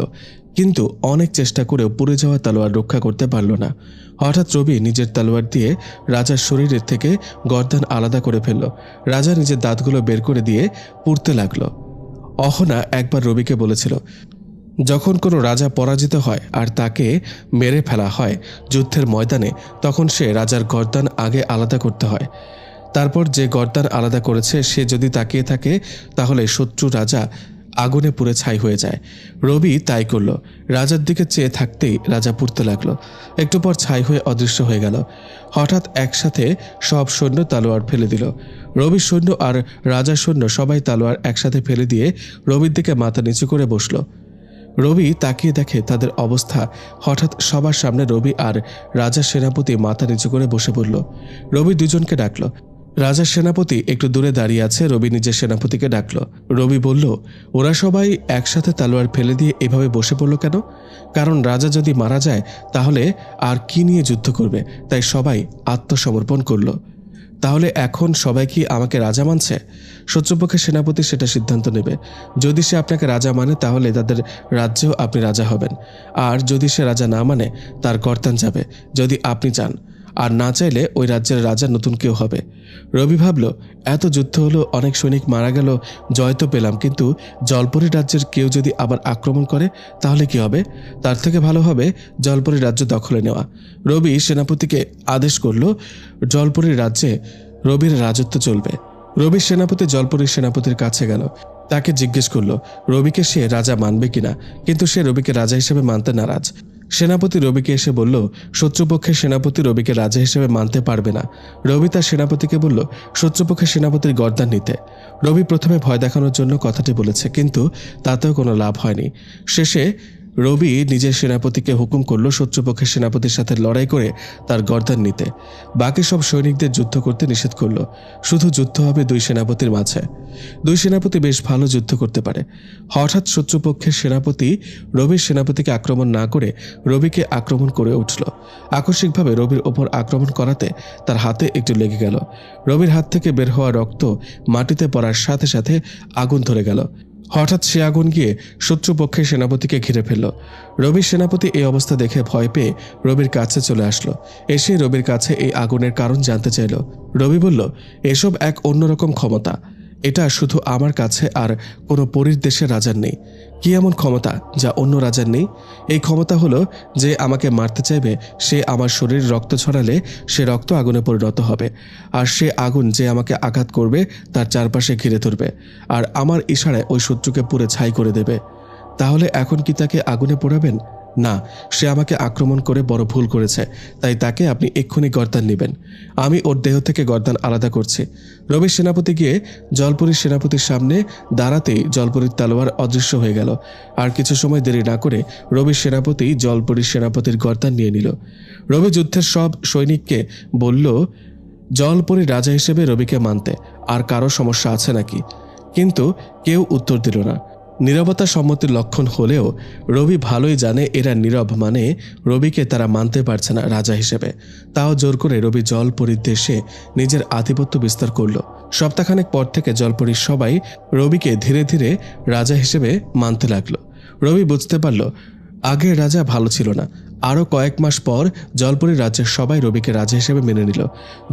কিন্তু অনেক চেষ্টা করেও পুড়ে যাওয়া তলোয়ার রক্ষা করতে পারল না। হঠাৎ রবি নিজের তলোয়ার দিয়ে রাজার শরীরের থেকে গর্দান আলাদা করে ফেলল। রাজা নিজের দাঁতগুলো বের করে দিয়ে পুড়তে লাগলো। অহনা একবার রবিকে বলেছিল, যখন কোনো রাজা পরাজিত হয় আর তাকে মেরে ফেলা হয় যুদ্ধের ময়দানে, তখন সে রাজার গর্দান আগে আলাদা করতে হয়। তারপর যে গর্দান আলাদা করেছে সে যদি তাকিয়ে থাকে তাহলে শত্রু রাজা আগুনে পুড়ে ছাই হয়ে যায়। রবি তাই করল। রাজার দিকে চেয়ে থাকতেই রাজা পুড়তে লাগলো। একটু পর ছাই হয়ে অদৃশ্য হয়ে গেল। হঠাৎ একসাথে সব সৈন্য তলোয়ার ফেলে দিল। রবির সৈন্য আর রাজার সৈন্য সবাই তলোয়ার একসাথে ফেলে দিয়ে রবির দিকে মাথা নিচু করে বসল। রবি তাকিয়ে দেখে তাদের অবস্থা। হঠাৎ সবার সামনে রবি আর রাজার সেনাপতি মাথা নিচু করে বসে পড়ল। রবি দুজনকে ডাকল। রাজার সেনাপতি একটু দূরে দাঁড়িয়ে আছে। রবি নিজের সেনাপতিকে ডাকল। রবি বলল, ওরা সবাই একসাথে তলোয়ার ফেলে দিয়ে এভাবে বসে পড়ল কেন? কারণ রাজা যদি মারা যায় তাহলে আর কি নিয়ে যুদ্ধ করবে, তাই সবাই আত্মসমর্পণ করল। তাহলে এখন সবাই কি আমাকে রাজা মানছে? শত্রুপক্ষের সেনাপতি সেটা সিদ্ধান্ত নেবে। যদি সে আপনাকে রাজা মানে তাহলে তাদের রাজ্যেও আপনি রাজা হবেন, আর যদি সে রাজা না মানে তার গর্দান যাবে, যদি আপনি চান। আর না চাইলে ওই রাজ্যের রাজা নতুন কেউ হবে। রবি ভাবল, এত যুদ্ধ হলো, অনেক সৈনিক মারা গেল, জয় তো পেলাম, কিন্তু জলপরী রাজ্যের কেউ যদি আবার আক্রমণ করে তাহলে কি হবে? তার থেকে ভালো হবে জলপরী রাজ্য দখলে নেওয়া। রবি সেনাপতিকে আদেশ করল, জলপরীর রাজ্যে রবির রাজত্ব চলবে। রবির সেনাপতি জলপরীর সেনাপতির কাছে গেল। তাকে জিজ্ঞেস করলো রবিকে সে রাজা মানবে কিনা, কিন্তু সে রবিকে রাজা হিসেবে মানতে নারাজ। সেনাপতি রবিকে এসে বলল, শত্রুপক্ষের সেনাপতি রবিকে রাজা হিসেবে মানতে পারবে না। রবি তার সেনাপতিকে বলল শত্রুপক্ষের সেনাপতির গর্দান নিতে। রবি প্রথমে ভয় দেখানোর জন্য কথাটি বলেছে, কিন্তু তাতেও কোনো লাভ হয়নি। শেষে রবি নিজের সেনাপতিকে হুকুম করল শত্রুপক্ষের সেনাপতির সাথে লড়াই করে তার গর্দান নিতে। বাকি সব সৈনিকদের যুদ্ধ করতে নিষেধ করল। শুধু যুদ্ধ হবে 2 সেনাপতির মাঝে। 2 সেনাপতি বেশ ভালো যুদ্ধ করতে পারে। হঠাৎ শত্রুপক্ষের সেনাপতি রবির সেনাপতিকে আক্রমণ না করে রবিকে আক্রমণ করে উঠল। আকস্মিকভাবে রবির ওপর আক্রমণ করাতে তার হাতে একটু লেগে গেল। রবির হাত থেকে বের হওয়া রক্ত মাটিতে পড়ার সাথে সাথে আগুন ধরে গেল। হঠাৎ সে আগুন গিয়ে শত্রুপক্ষের সেনাপতিকে ঘিরে ফেলল। রবির সেনাপতি এই অবস্থা দেখে ভয় পেয়ে রবির কাছে চলে আসলো। এসে রবির কাছে এই আগুনের কারণ জানতে চাইল। রবি বলল, এসব এক অন্যরকম ক্ষমতা, এটা শুধু আমার কাছে আর কোনো পরীর দেশের রাজার নেই। কি এমন ক্ষমতা যা অন্য রাজার নেই? এই ক্ষমতা হলো যে আমাকে মারতে চাইবে সে আমার শরীর রক্ত ছড়ালে সে রক্ত আগুনে পরিণত হবে, আর সে আগুন যে আমাকে আঘাত করবে তার চারপাশে ঘিরে ধরবে, আর আমার ইশারায় ওই শত্রুকে পুড়ে ছাই করে দেবে। তাহলে এখন কি তাকে আগুনে পোড়াবেন? না, সে আমাকে আক্রমণ করে বড় ভুল করেছে, তাই তাকে আপনি এক্ষুনি গর্দান নেবেন। আমি ওর দেহ থেকে গর্দান আলাদা করছি। রবির সেনাপতি গিয়ে জলপরীর সেনাপতির সামনে দাঁড়াতেই জলপরীর তলোয়ার অদৃশ্য হয়ে গেল। আর কিছু সময় দেরি না করে রবির সেনাপতি জলপরীর সেনাপতির গর্দান নিয়ে নিল। রবি যুদ্ধের সব সৈনিককে বলল, জলপরীর রাজা হিসেবে রবিকে মানতে আর কারো সমস্যা আছে নাকি? কিন্তু কেউ উত্তর দিল না। নীরবতা সম্মতির লক্ষণ হলেও রবি ভালোই জানে এরা নীরব মানে রবিকে তারা মানতে পারছে না রাজা হিসেবে। তাও জোর করে রবি জলপরীর দেশে নিজের আধিপত্য বিস্তার করল। সপ্তাহখানেক পর থেকে জলপরীর সবাই রবিকে ধীরে ধীরে রাজা হিসেবে মানতে লাগলো। রবি বুঝতে পারল আগের রাজা ভালো ছিল না। আরও কয়েক মাস পর জলপরী রাজ্যের সবাই রবিকে রাজা হিসেবে মেনে নিল।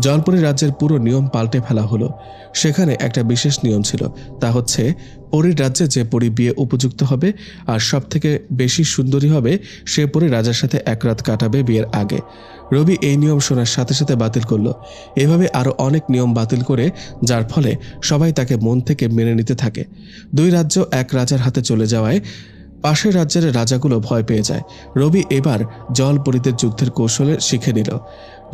জলপরী রাজ্যের পুরো নিয়ম পাল্টে ফেলা হলো। সেখানে একটা বিশেষ নিয়ম ছিল, তা হচ্ছে পরীর রাজ্যে যে পরী বিয়ে উপযুক্ত হবে আর সব থেকে বেশি সুন্দরী হবে সে পরী রাজার সাথে এক রাত কাটাবে বিয়ের আগে। রবি এই নিয়ম শোনার সাথে সাথে বাতিল করল। এভাবে আরও অনেক নিয়ম বাতিল করে, যার ফলে সবাই তাকে মন থেকে মেনে নিতে থাকে। দুই রাজ্য এক রাজার হাতে চলে যাওয়ায় পাশের রাজ্যের রাজাগুলো ভয় পেয়ে যায়। রবি এবার জলপরীদের যুদ্ধের কৌশলে শিখে নিল।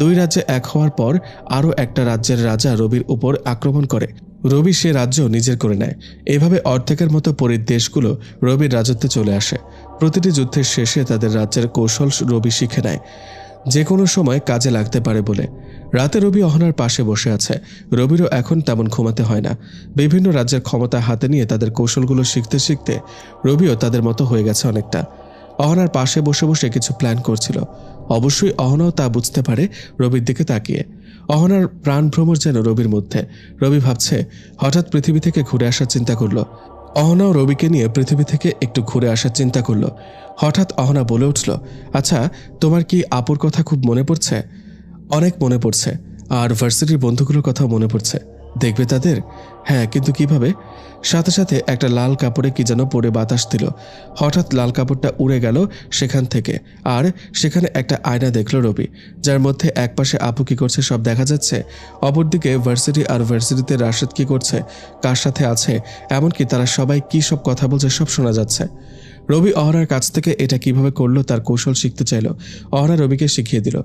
দুই রাজ্যে এক হওয়ার পর আরও একটা রাজ্যের রাজা রবির উপর আক্রমণ করে। রবি সে রাজ্য নিজের করে নেয়। এভাবে অর্ধেকের মতো পরীর দেশগুলো রবির রাজত্বে চলে আসে। প্রতিটি যুদ্ধের শেষে তাদের রাজ্যের কৌশল রবি শিখে নেয়, যে কোনো সময় কাজে লাগতে পারে বলে। রাতে রবি অহনার পাশে বসে আছে। রবিরও এখন তেমন ঘুমাতে হয় না। বিভিন্ন রাজ্যের ক্ষমতা হাতে নিয়ে তাদের কৌশলগুলো শিখতে শিখতে রবিও তাদের মতো হয়ে গেছে অনেকটা। অহনার পাশে বসে বসে কিছু প্ল্যান করছিল। অবশ্যই অহনাও তা বুঝতে পারে রবির দিকে তাকিয়ে। অহনার প্রাণ ভ্রমর যেন রবির মধ্যে। রবি ভাবছে, হঠাৎ পৃথিবী থেকে ঘুরে আসার চিন্তা করলো। অহনাও রবিকে নিয়ে পৃথিবী থেকে একটু ঘুরে আসার চিন্তা করলো। হঠাৎ অহনা বলে উঠল, আচ্ছা, তোমার কি আপুর কথা খুব মনে পড়ছে? অনেক মনে পড়ছে, আর ভার্সিটির বন্ধুগুলোর কথাও মনে পড়ছে। দেখবে তাদের? হ্যাঁ, কিন্তু কিভাবে? সাথে সাথে একটা লাল কাপড়ে কি যেন পরে বাতাস দিল। হঠাৎ লাল কাপড়টা উড়ে গেল সেখান থেকে, আর সেখানে একটা আয়না দেখল রবি, যার মধ্যে একপাশে আপু কি করছে সব দেখা যাচ্ছে, অপরদিকে ভার্সিটি আর ভার্সিটিতে রাশেদ কি করছে, কার সাথে আছে, এমনকি তারা সবাই কি সব কথা বলছে সব শোনা যাচ্ছে। রবি অহনার কাছ থেকে এটা কিভাবে করলো তার কৌশল শিখতে চাইল। অহনা রবিকে শিখিয়ে দিল।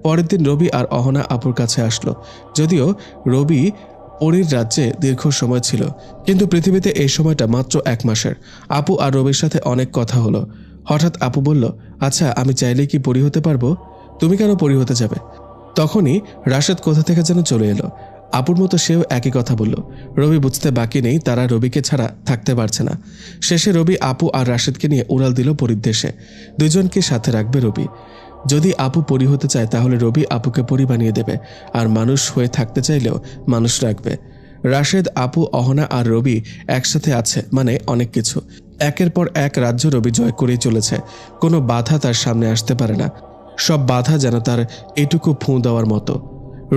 পরের দিন রবি আর অহনা আপুর কাছে আসলো। যদিও রবি পরীর রাজ্যে দীর্ঘ সময় ছিল, কিন্তু পৃথিবীতে এই সময়টা মাত্র 1 মাসের। আপু আর রবির সাথে অনেক কথা হলো। হঠাৎ আপু বলল, আচ্ছা, আমি চাইলেই কি পরী হতে পারবো? তুমি কেন পরী হতে যাবে? তখনই রাশেদ কোথা থেকে যেন চলে এলো। আপুর মতো সেও একই কথা বলল। রবি বুঝতে বাকি নেই তারা রবিকে ছাড়া থাকতে পারছে না। শেষে রবি আপু আর রাশেদকে নিয়ে উড়াল দিল পরীর দেশে। দুজনকে সাথে রাখবে রবি। যদি আপু পরী হতে চায় তাহলে রবি আপুকে পরী বানিয়ে দেবে, আর মানুষ হয়ে থাকতে চাইলেও মানুষ রাখবে। রাশেদ, আপু, অহনা আর রবি একসাথে আছে মানে অনেক কিছু। একের পর এক রাজ্য রবি জয় করেই চলেছে। কোনো বাধা তার সামনে আসতে পারে না। সব বাধা যেন তার এটুকু ফুঁ দেওয়ার মতো।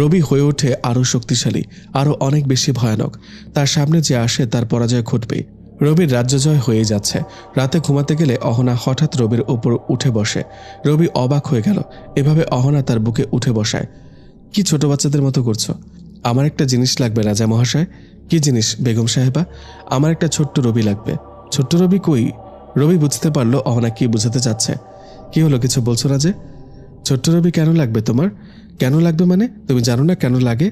রবি হয়ে ওঠে আরও শক্তিশালী, আরও অনেক বেশি ভয়ানক। তার সামনে যে আসে তার পরাজয় ঘটবেই। রবির রাজ্য জয় হয়ে যাচ্ছে। রাতে ঘুমাতে গেলে অহনা হঠাৎ রবির উপর উঠে বসে। রবি অবাক হয়ে গেল। এভাবে অহনা তার বুকে উঠে বসায়। কি ছোট বাচ্চাদের মতো করছো? আমার একটা জিনিস লাগবে রাজা মহাশয়। কি জিনিস বেগম সাহেবা? আমার একটা ছোট্ট রবি লাগবে। ছোট্ট রবি কই? রবি বুঝতে পারলো অহনা কি বোঝাতে চাচ্ছে। কি হলো, কিছু বলছো না যে? ছোট্ট রবি কেন লাগবে তোমার? কেন লাগবে মানে? তুমি জানো না কেন লাগে?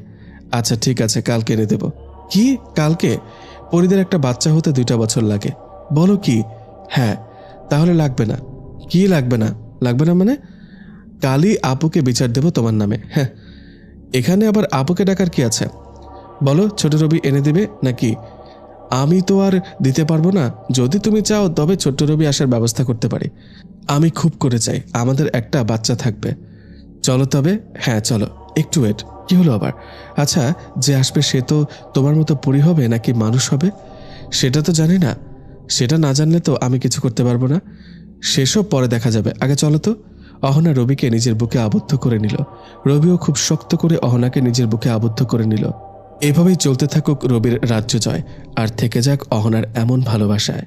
আচ্ছা ঠিক আছে, কালকে এনে দেব। কি কালকে? পরীদের একটা বাচ্চা হতে 2টা বছর লাগে। বলো কি? হ্যাঁ। তাহলে লাগবে না? কি লাগবে না? লাগবে না মানে? কালই আপুকে বিচার দেব তোমার নামে। হ্যাঁ, এখানে আবার আপুকে ডাকার কি আছে? বলো, ছোট রবি এনে দিবে নাকি? আমি তো আর দিতে পারবো না। যদি তুমি চাও তবে ছোট্ট রবি আসার ব্যবস্থা করতে পারি। আমি খুব করে চাই, আমাদের একটা বাচ্চা থাকবে। চলো তবে। হ্যাঁ চলো। একটু ওয়েট। কি হলো আবার? আচ্ছা, যে আসবে সে তো তোমার মতো পরী হবে নাকি মানুষ হবে সেটা তো জানি না। সেটা না জানলে তো আমি কিছু করতে পারবো না। সেসব পরে দেখা যাবে, আগে চলো তো। অহনা রবিকে নিজের বুকে আবদ্ধ করে নিল। রবিও খুব শক্ত করে অহনাকে নিজের বুকে আবদ্ধ করে নিল। এভাবেই চলতে থাকুক রবির রাজ্য জয়, আর থেকে যাক অহনার এমন ভালোবাসায়।